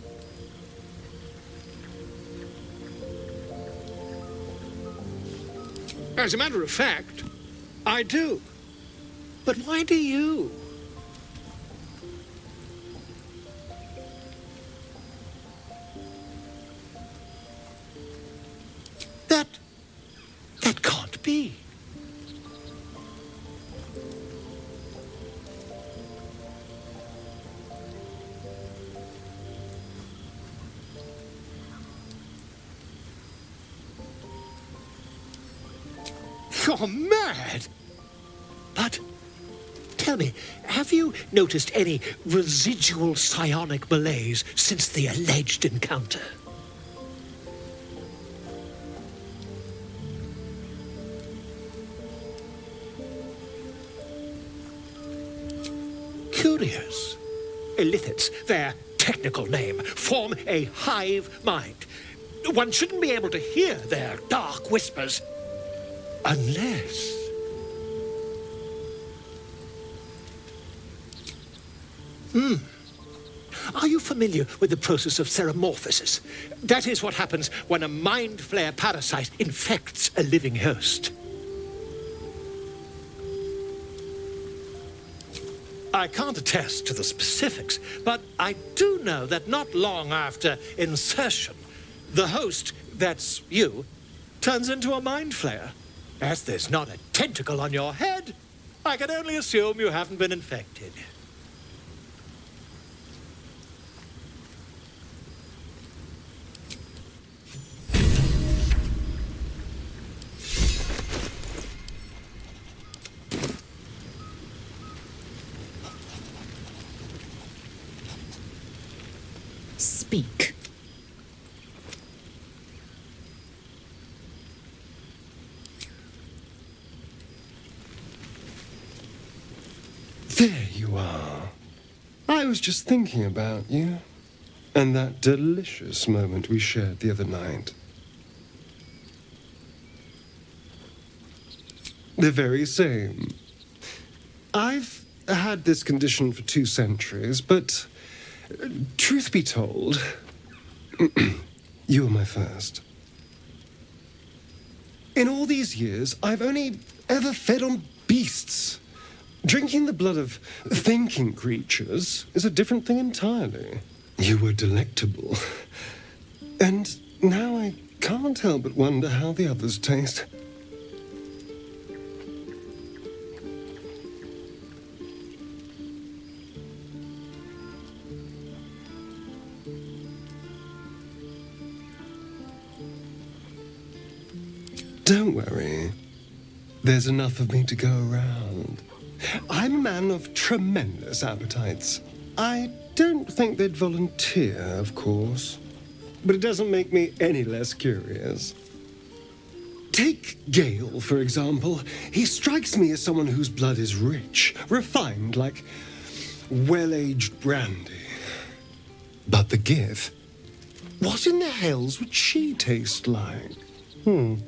As a matter of fact, I do. But why do you? That can't be. gone mad. But tell me, have you noticed any residual psionic malaise since the alleged encounter? Curious. Illithids, their technical name, form a hive mind. One shouldn't be able to hear their dark whispers unless... Are you familiar with the process of ceremorphosis? That is what happens when a mind flare parasite infects a living host. I can't attest to the specifics, but I do know that not long after insertion, the host, that's you, turns into a mind flayer. As there's not a tentacle on your head, I can only assume you haven't been infected. Speak. There you are. I was just thinking about you, and that delicious moment we shared the other night. The very same. I've had this condition for 2 centuries, but truth be told, you were my first. In all these years, I've only ever fed on beasts. Drinking the blood of thinking creatures is a different thing entirely. You were delectable. And now I can't help but wonder how the others taste. Don't worry. There's enough of me to go around. I'm a man of tremendous appetites. I don't think they'd volunteer, of course. But it doesn't make me any less curious. Take Gale, for example. He strikes me as someone whose blood is rich, refined, like well-aged brandy. But the Gith? What in the hells would she taste like? Oh.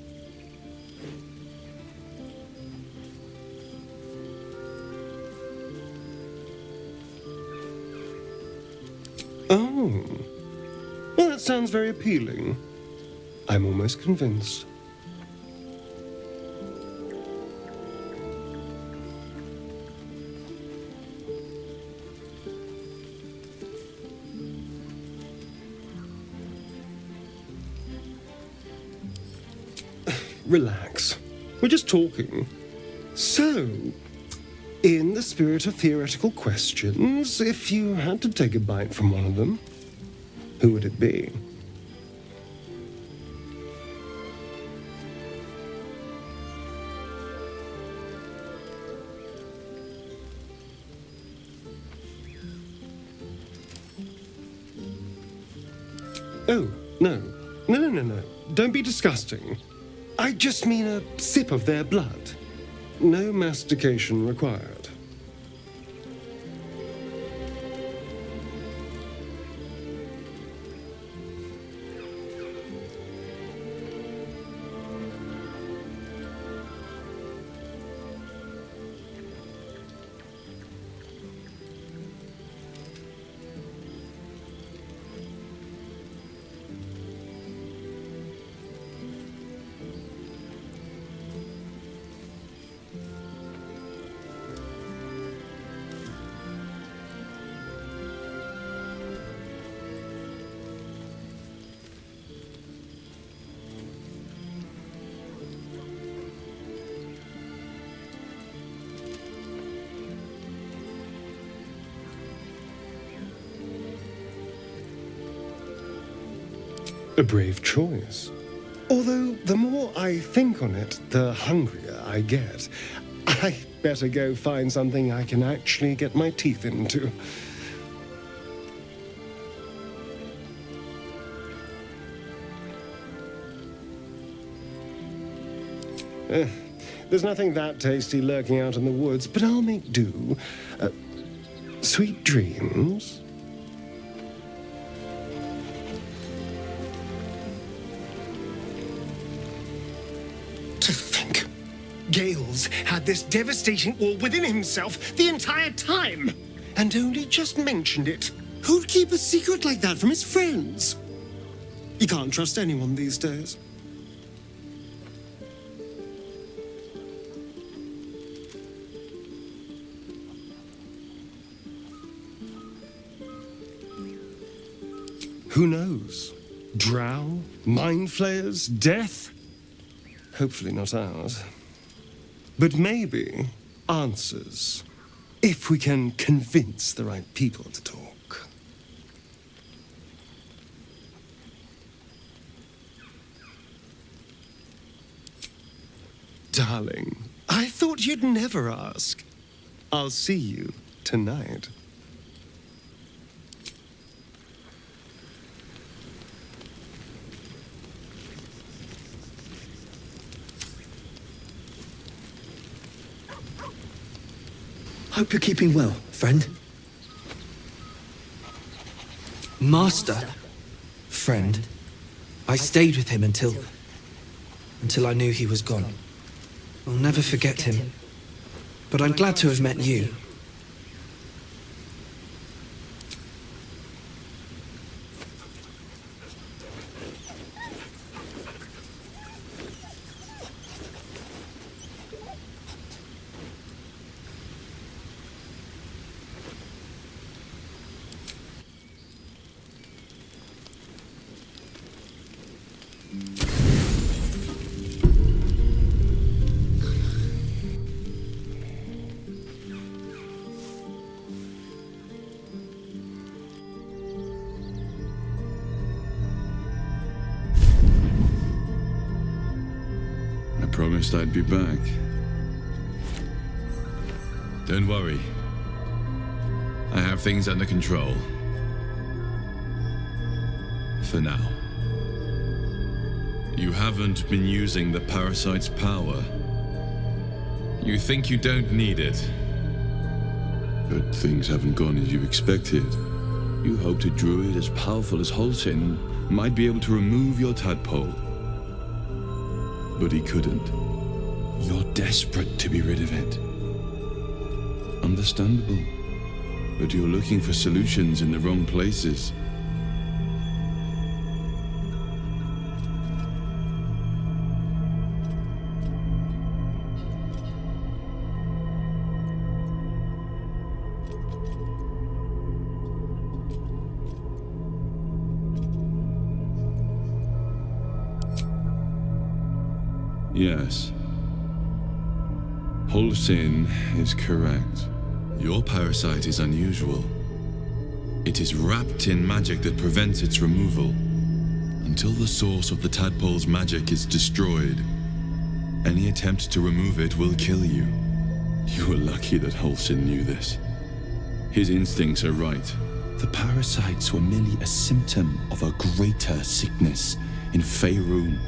Well, that sounds very appealing. I'm almost convinced. Relax. We're just talking. So, in the spirit of theoretical questions, if you had to take a bite from one of them, who would it be? Oh, no. No. Don't be disgusting. I just mean a sip of their blood. No mastication required. A brave choice. Although the more I think on it, the hungrier I get. I better go find something I can actually get my teeth into. There's nothing that tasty lurking out in the woods, but I'll make do. Sweet dreams. To think, Gales had this devastating war within himself the entire time, and only just mentioned it. Who'd keep a secret like that from his friends? You can't trust anyone these days. Who knows? Drow? Mind flayers? Death? Hopefully not ours. But maybe answers. If we can convince the right people to talk. Darling, I thought you'd never ask. I'll see you tonight. Hope you're keeping well, friend. Master. Friend. I stayed with him until I knew he was gone. I'll never forget him. But I'm glad to have met you. Promised I'd be back. Don't worry. I have things under control. For now. You haven't been using the parasite's power. You think you don't need it. But things haven't gone as you expected. You hoped a druid as powerful as Holsin might be able to remove your tadpole. But he couldn't. You're desperate to be rid of it. Understandable. But you're looking for solutions in the wrong places. Yes. Holsin is correct. Your parasite is unusual. It is wrapped in magic that prevents its removal. Until the source of the tadpole's magic is destroyed, any attempt to remove it will kill you. You were lucky that Holsin knew this. His instincts are right. The parasites were merely a symptom of a greater sickness in Faerun.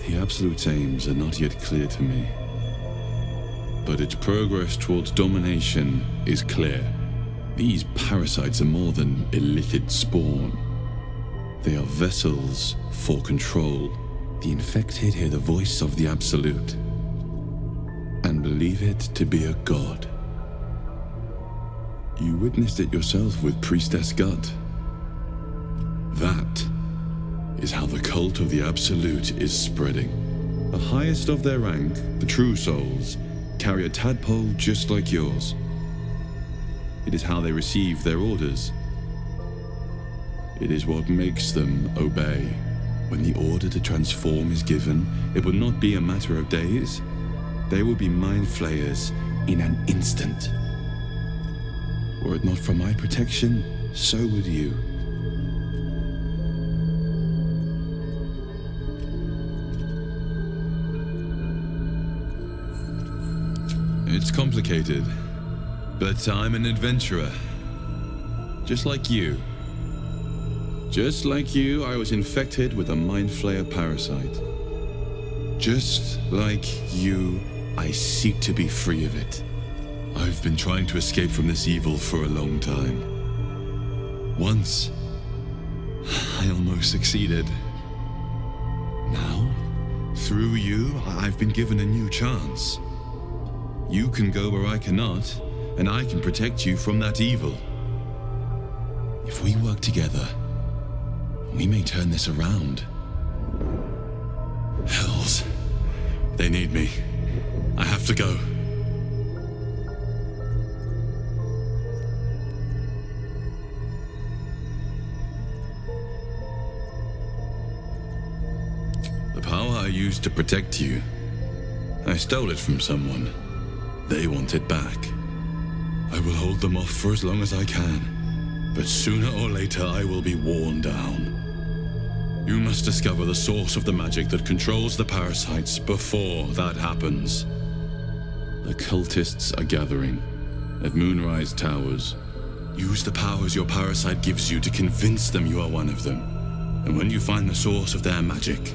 The Absolute's aims are not yet clear to me. But its progress towards domination is clear. These parasites are more than illithid spawn. They are vessels for control. The infected hear the voice of the Absolute and believe it to be a god. You witnessed it yourself with Priestess Gut. That is how the cult of the Absolute is spreading. The highest of their rank, the true souls, carry a tadpole just like yours. It is how they receive their orders. It is what makes them obey. When the order to transform is given, it will not be a matter of days. They will be mind flayers in an instant. Were it not for my protection, so would you. It's complicated, but I'm an adventurer. Just like you. Just like you, I was infected with a Mind Flayer parasite. Just like you, I seek to be free of it. I've been trying to escape from this evil for a long time. Once, I almost succeeded. Now, through you, I've been given a new chance. You can go where I cannot, and I can protect you from that evil. If we work together, we may turn this around. Hells. They need me. I have to go. The power I used to protect you, I stole it from someone. They want it back. I will hold them off for as long as I can, but sooner or later I will be worn down. You must discover the source of the magic that controls the parasites before that happens. The cultists are gathering at Moonrise Towers. Use the powers your parasite gives you to convince them you are one of them. And when you find the source of their magic,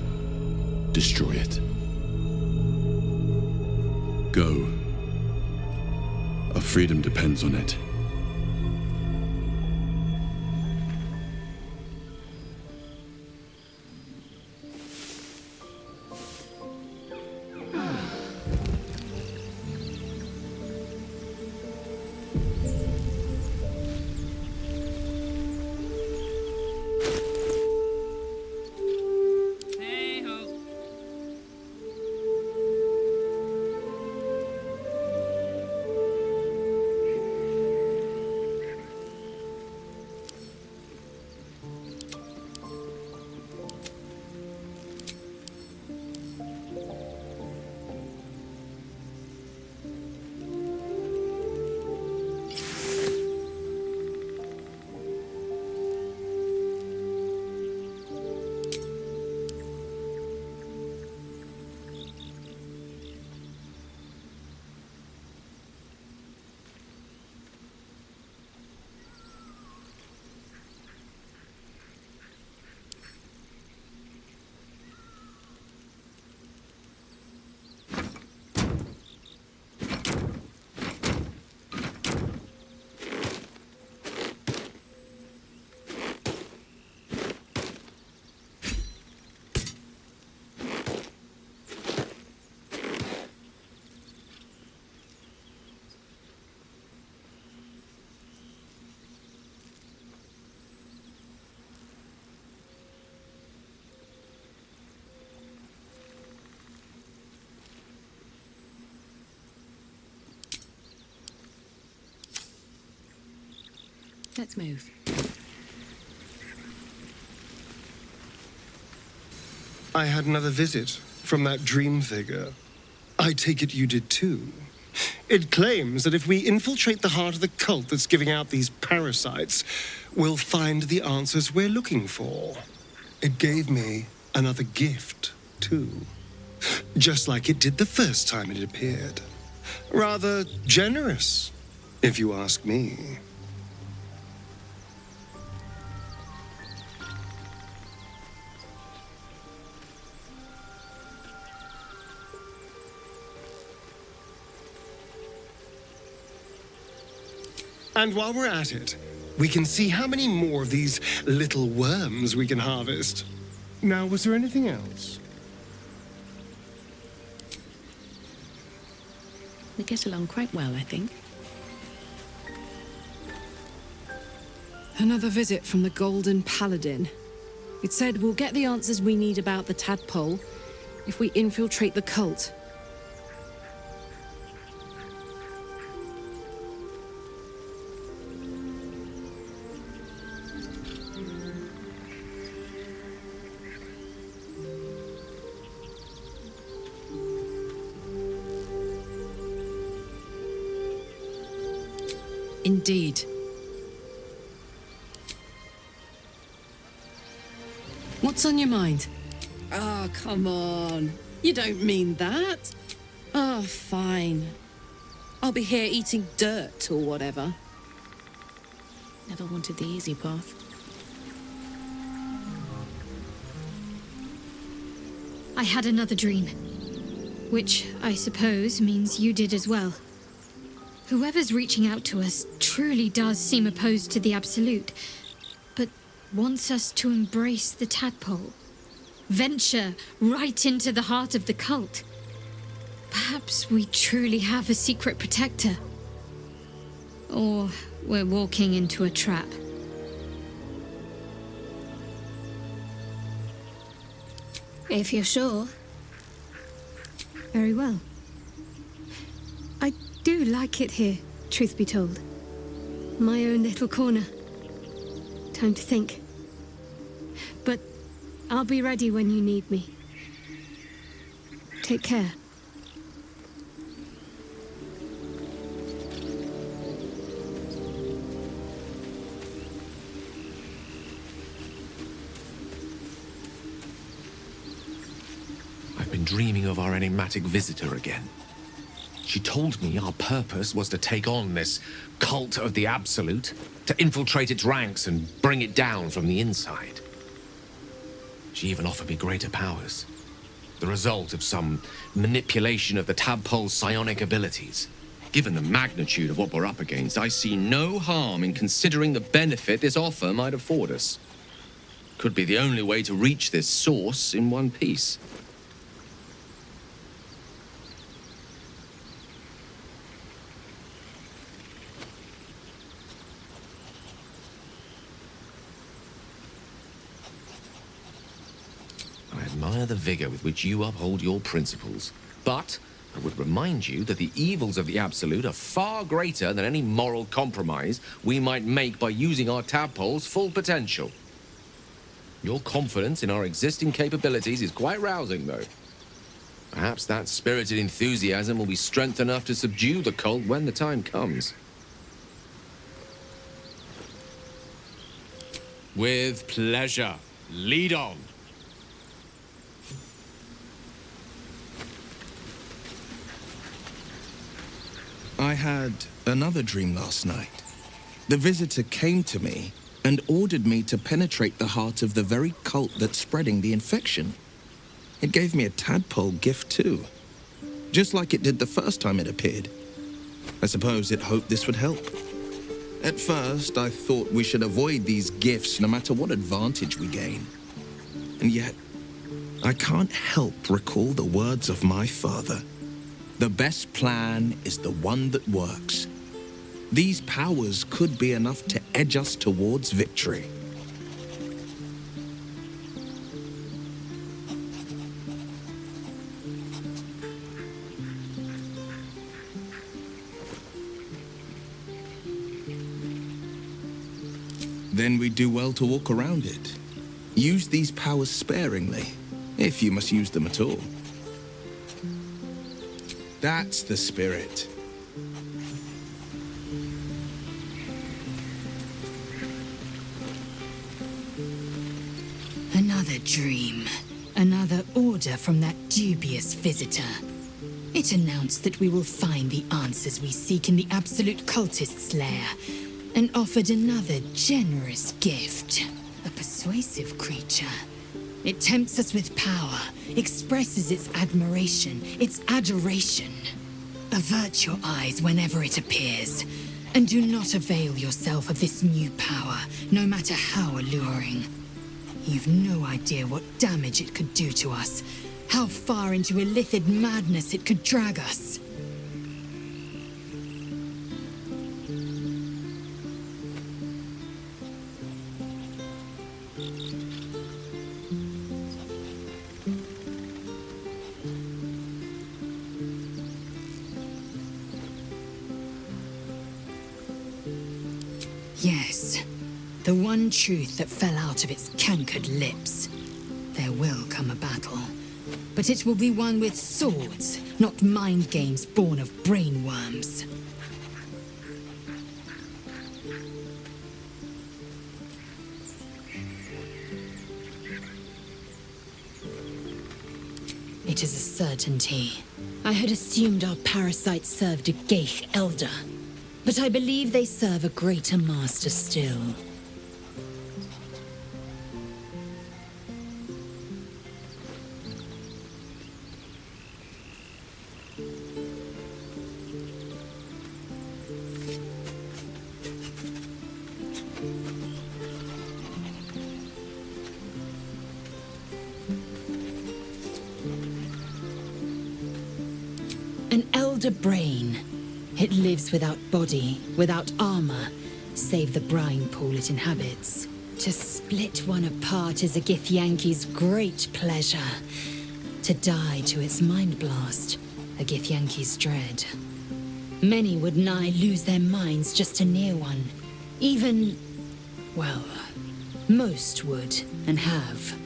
destroy it. Go. Our freedom depends on it. Let's move. I had another visit from that dream figure. I take it you did too. It claims that if we infiltrate the heart of the cult that's giving out these parasites, we'll find the answers we're looking for. It gave me another gift, too. Just like it did the first time it appeared. Rather generous, if you ask me. And while we're at it, we can see how many more of these little worms we can harvest. Now, was there anything else? We get along quite well, I think. Another visit from the Golden Paladin. It said we'll get the answers we need about the tadpole if we infiltrate the cult? Indeed. What's on your mind? Oh, come on. You don't mean that. Oh, fine. I'll be here eating dirt or whatever. Never wanted the easy path. I had another dream, which I suppose means you did as well. Whoever's reaching out to us truly does seem opposed to the Absolute, but wants us to embrace the tadpole. Venture right into the heart of the cult. Perhaps we truly have a secret protector. Or we're walking into a trap. If you're sure. Very well. I do like it here, truth be told. My own little corner. Time to think. But I'll be ready when you need me. Take care. I've been dreaming of our enigmatic visitor again. She told me our purpose was to take on this cult of the Absolute, to infiltrate its ranks and bring it down from the inside. She even offered me greater powers, the result of some manipulation of the tadpole's psionic abilities. Given the magnitude of what we're up against, I see no harm in considering the benefit this offer might afford us. Could be the only way to reach this source in one piece. I admire the vigor with which you uphold your principles, but I would remind you that the evils of the Absolute are far greater than any moral compromise we might make by using our tadpole's full potential. Your confidence in our existing capabilities is quite rousing, though. Perhaps that spirited enthusiasm will be strength enough to subdue the cult when the time comes. With pleasure. Lead on. I had another dream last night. The visitor came to me and ordered me to penetrate the heart of the very cult that's spreading the infection. It gave me a tadpole gift too, just like it did the first time it appeared. I suppose it hoped this would help. At first, I thought we should avoid these gifts no matter what advantage we gain. And yet, I can't help recall the words of my father. The best plan is the one that works. These powers could be enough to edge us towards victory. Then we do well to walk around it. Use these powers sparingly, if you must use them at all. That's the spirit. Another dream. Another order from that dubious visitor. It announced that we will find the answers we seek in the Absolute Cultist's lair, and offered another generous gift. A persuasive creature. It tempts us with power, expresses its admiration, its adoration. Avert your eyes whenever it appears, and do not avail yourself of this new power, no matter how alluring. You've no idea what damage it could do to us, how far into illithid madness it could drag us. Yes. The one truth that fell out of its cankered lips. There will come a battle. But it will be one with swords, not mind games born of brainworms. It is a certainty. I had assumed our parasites served a Geich elder, but I believe they serve a greater master still. An elder brain. It lives without body, without armor, save the brine pool it inhabits. To split one apart is a Githyanki's great pleasure. To die to its mind blast, a Githyanki's dread. Many would nigh lose their minds just to near one. Even, well, most would and have.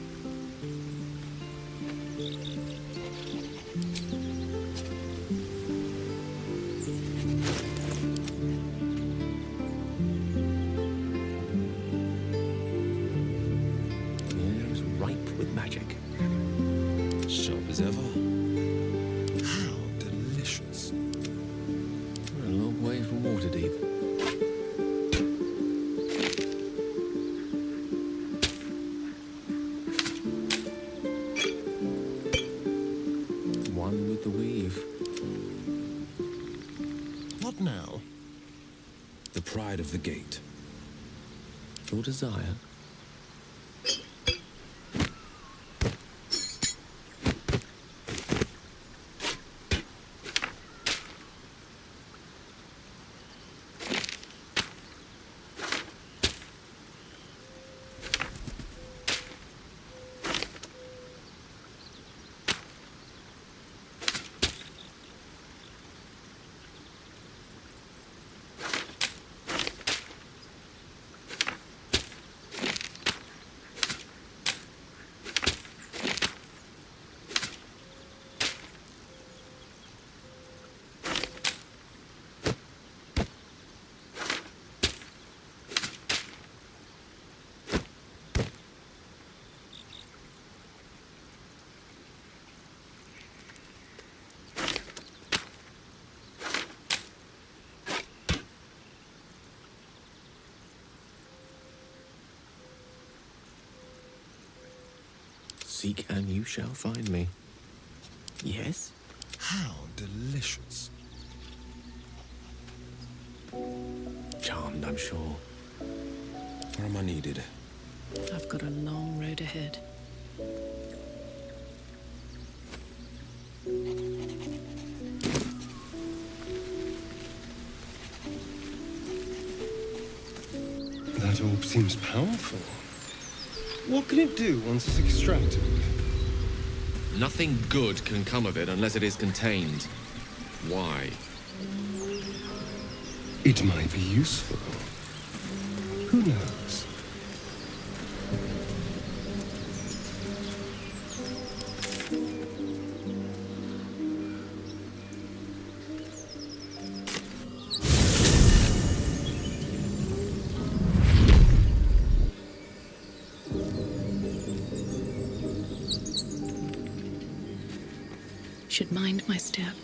Of the gate. Your desire. Seek and you shall find me. Yes? How delicious. Charmed, I'm sure. Where am I needed? I've got a long road ahead. That orb seems powerful. What can it do once it's extracted? Nothing good can come of it unless it is contained. Why? It might be useful. Who knows? Should mind my step.